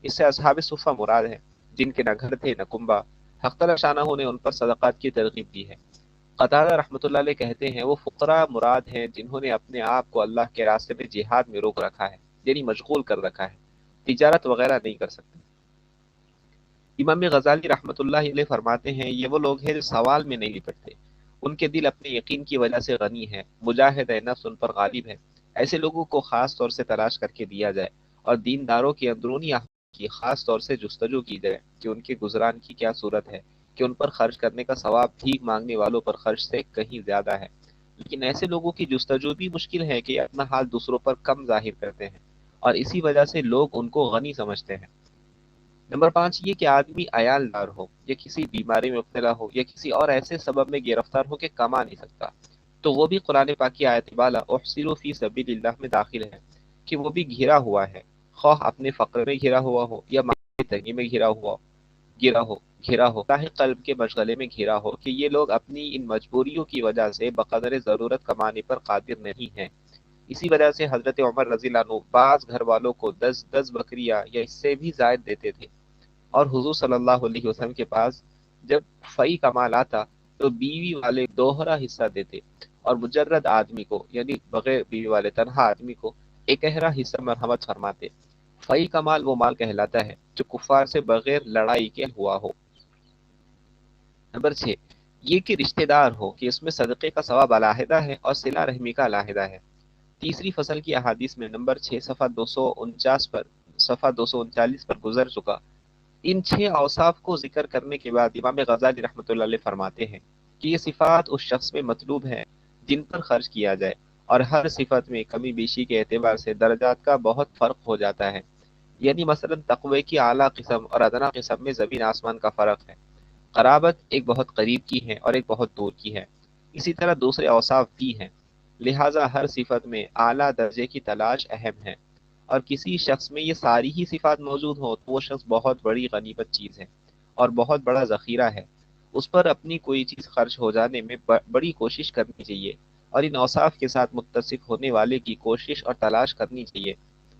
A: اس سے اصحاب صفہ مراد ہے جن کے نہ گھر تھے نہ کنبہ، حق تعالی شانہ نے ان پر صدقات کی ترغیب دی ہے۔ قتادہ رحمۃ اللہ علیہ کہتے ہیں، وہ فقراء مراد ہیں جنہوں نے اپنے آپ کو اللہ کے راستے میں جہاد میں روک رکھا ہے، یعنی مشغول کر رکھا ہے، تجارت وغیرہ نہیں کر سکتے۔ امام غزالی رحمۃ اللہ علیہ فرماتے ہیں، یہ وہ لوگ ہیں جو سوال میں نہیں لپٹتے، ان کے دل اپنے یقین کی وجہ سے غنی ہے، مجاہد نفس ان پر غالب ہے۔ ایسے لوگوں کو خاص طور سے تلاش کر کے دیا جائے، اور دینداروں کی اندرونی احوال کی خاص طور سے جستجو کی جائے کہ ان کے گزران کی کیا صورت ہے، کہ ان پر خرچ کرنے کا ثواب بھیک مانگنے والوں پر خرچ سے کہیں زیادہ ہے۔ لیکن ایسے لوگوں کی جستجو بھی مشکل ہے کہ اپنا حال دوسروں پر کم ظاہر کرتے ہیں، اور اسی وجہ سے لوگ ان کو غنی سمجھتے ہیں۔ نمبر 5 یہ کہ آدمی عیال دار ہو، یا کسی بیماری میں مبتلا ہو، یا کسی اور ایسے سبب میں گرفتار ہو کہ کما نہیں سکتا، تو وہ بھی قرآن پاک کی آیت بالا احصروا فی سبیل اللہ میں داخل ہے، کہ وہ بھی گھرا ہوا ہے، خواہ اپنے فقر میں گھرا ہوا ہو یا مال کی تنگی میں گھرا ہو چاہے قلب کے مشغلے میں گھرا ہو، کہ یہ لوگ اپنی ان مجبوریوں کی وجہ سے بقدر ضرورت کمانے پر قادر نہیں ہیں۔ اسی وجہ سے حضرت عمر رضی اللہ عنہ بعض گھر والوں کو 10 بکریاں یا اس سے بھی زائد دیتے تھے، اور حضور صلی اللہ علیہ وسلم کے پاس جب فئی کا مال آتا تو بیوی والے دوہرا حصہ دیتے، اور مجرد آدمی کو یعنی بغیر بیوی والے تنہا آدمی کو اکہرا حصہ مرحمت فرماتے۔ فئی کا مال وہ مال کہلاتا ہے جو کفار سے بغیر لڑائی کے ہوا ہو۔ نمبر 6 یہ کہ رشتہ دار ہو کہ اس میں صدقے کا ثواب علیحدہ ہے اور صلہ رحمی کا علیحدہ ہے۔ تیسری فصل کی احادیث میں نمبر 6 صفحہ 239 پر گزر چکا۔ ان 6 اوصاف کو ذکر کرنے کے بعد امام غزالی رحمۃ اللہ علیہ فرماتے ہیں کہ یہ صفات اس شخص میں مطلوب ہیں جن پر خرچ کیا جائے، اور ہر صفت میں کمی بیشی کے اعتبار سے درجات کا بہت فرق ہو جاتا ہے، یعنی مثلا تقوی کی اعلیٰ قسم اور ادنا قسم میں زمین آسمان کا فرق ہے، قرابت ایک بہت قریب کی ہے اور ایک بہت دور کی ہے، اسی طرح دوسرے اوصاف بھی ہیں، لہٰذا ہر صفت میں اعلیٰ درجے کی تلاش اہم ہے، اور کسی شخص میں یہ ساری ہی صفات موجود ہو تو وہ شخص بہت بڑی غنیمت چیز ہے اور بہت بڑا ذخیرہ ہے۔ اس پر اپنی کوئی چیز خرچ ہو جانے میں بڑی کوشش کرنی چاہیے، اور ان اوصاف کے ساتھ متصف ہونے والے کی کوشش اور تلاش کرنی چاہیے۔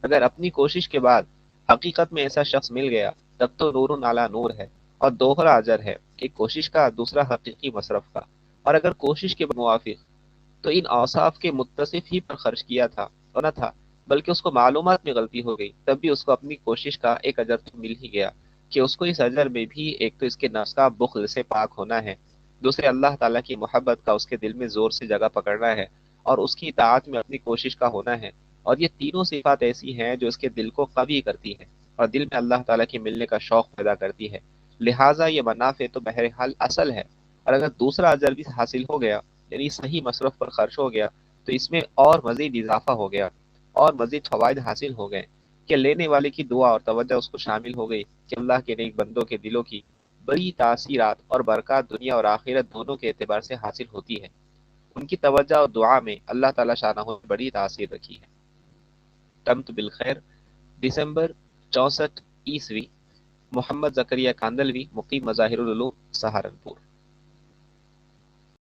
A: اگر اپنی کوشش کے بعد حقیقت میں ایسا شخص مل گیا تب تو نور علی نور ہے اور دوہرا اجر ہے، ایک کوشش کا دوسرا حقیقی مصرف کا۔ اور اگر کوشش کے موافق تو ان اوصاف کے متصف ہی پر خرچ کیا تھا اور نہ تھا، بلکہ اس کو معلومات میں غلطی ہو گئی، تب بھی اس کو اپنی کوشش کا ایک اجر تو مل ہی گیا، کہ اس کو اس اجر میں بھی ایک تو اس کے نفس کا بخل سے پاک ہونا ہے، دوسرے اللہ تعالیٰ کی محبت کا اس کے دل میں زور سے جگہ پکڑنا ہے، اور اس کی اطاعت میں اپنی کوشش کا ہونا ہے۔ اور یہ تینوں صفات ایسی ہیں جو اس کے دل کو قوی کرتی ہیں اور دل میں اللہ تعالیٰ کے ملنے کا شوق پیدا کرتی ہے۔ لہٰذا یہ منافع تو بہرحال اصل ہے، اور اگر دوسرا اجر بھی حاصل ہو گیا، یعنی صحیح مصرف پر خرچ ہو گیا، تو اس میں اور مزید اضافہ ہو گیا اور مزید فوائد حاصل ہو گئے، کہ لینے والے کی دعا اور توجہ اس کو شامل ہو گئی، کہ اللہ کے نیک بندوں کے دلوں کی بڑی تاثیرات اور برکات دنیا اور آخرت دونوں کے اعتبار سے حاصل ہوتی ہے۔ ان کی توجہ اور دعا میں اللہ تعالیٰ شانہ نے بڑی تاثیر رکھی ہے۔ تمت بالخیر، دسمبر 64 عیسوی، محمد زکریا کاندلوی، مقیم مظاہر العلوم، سہارنپور۔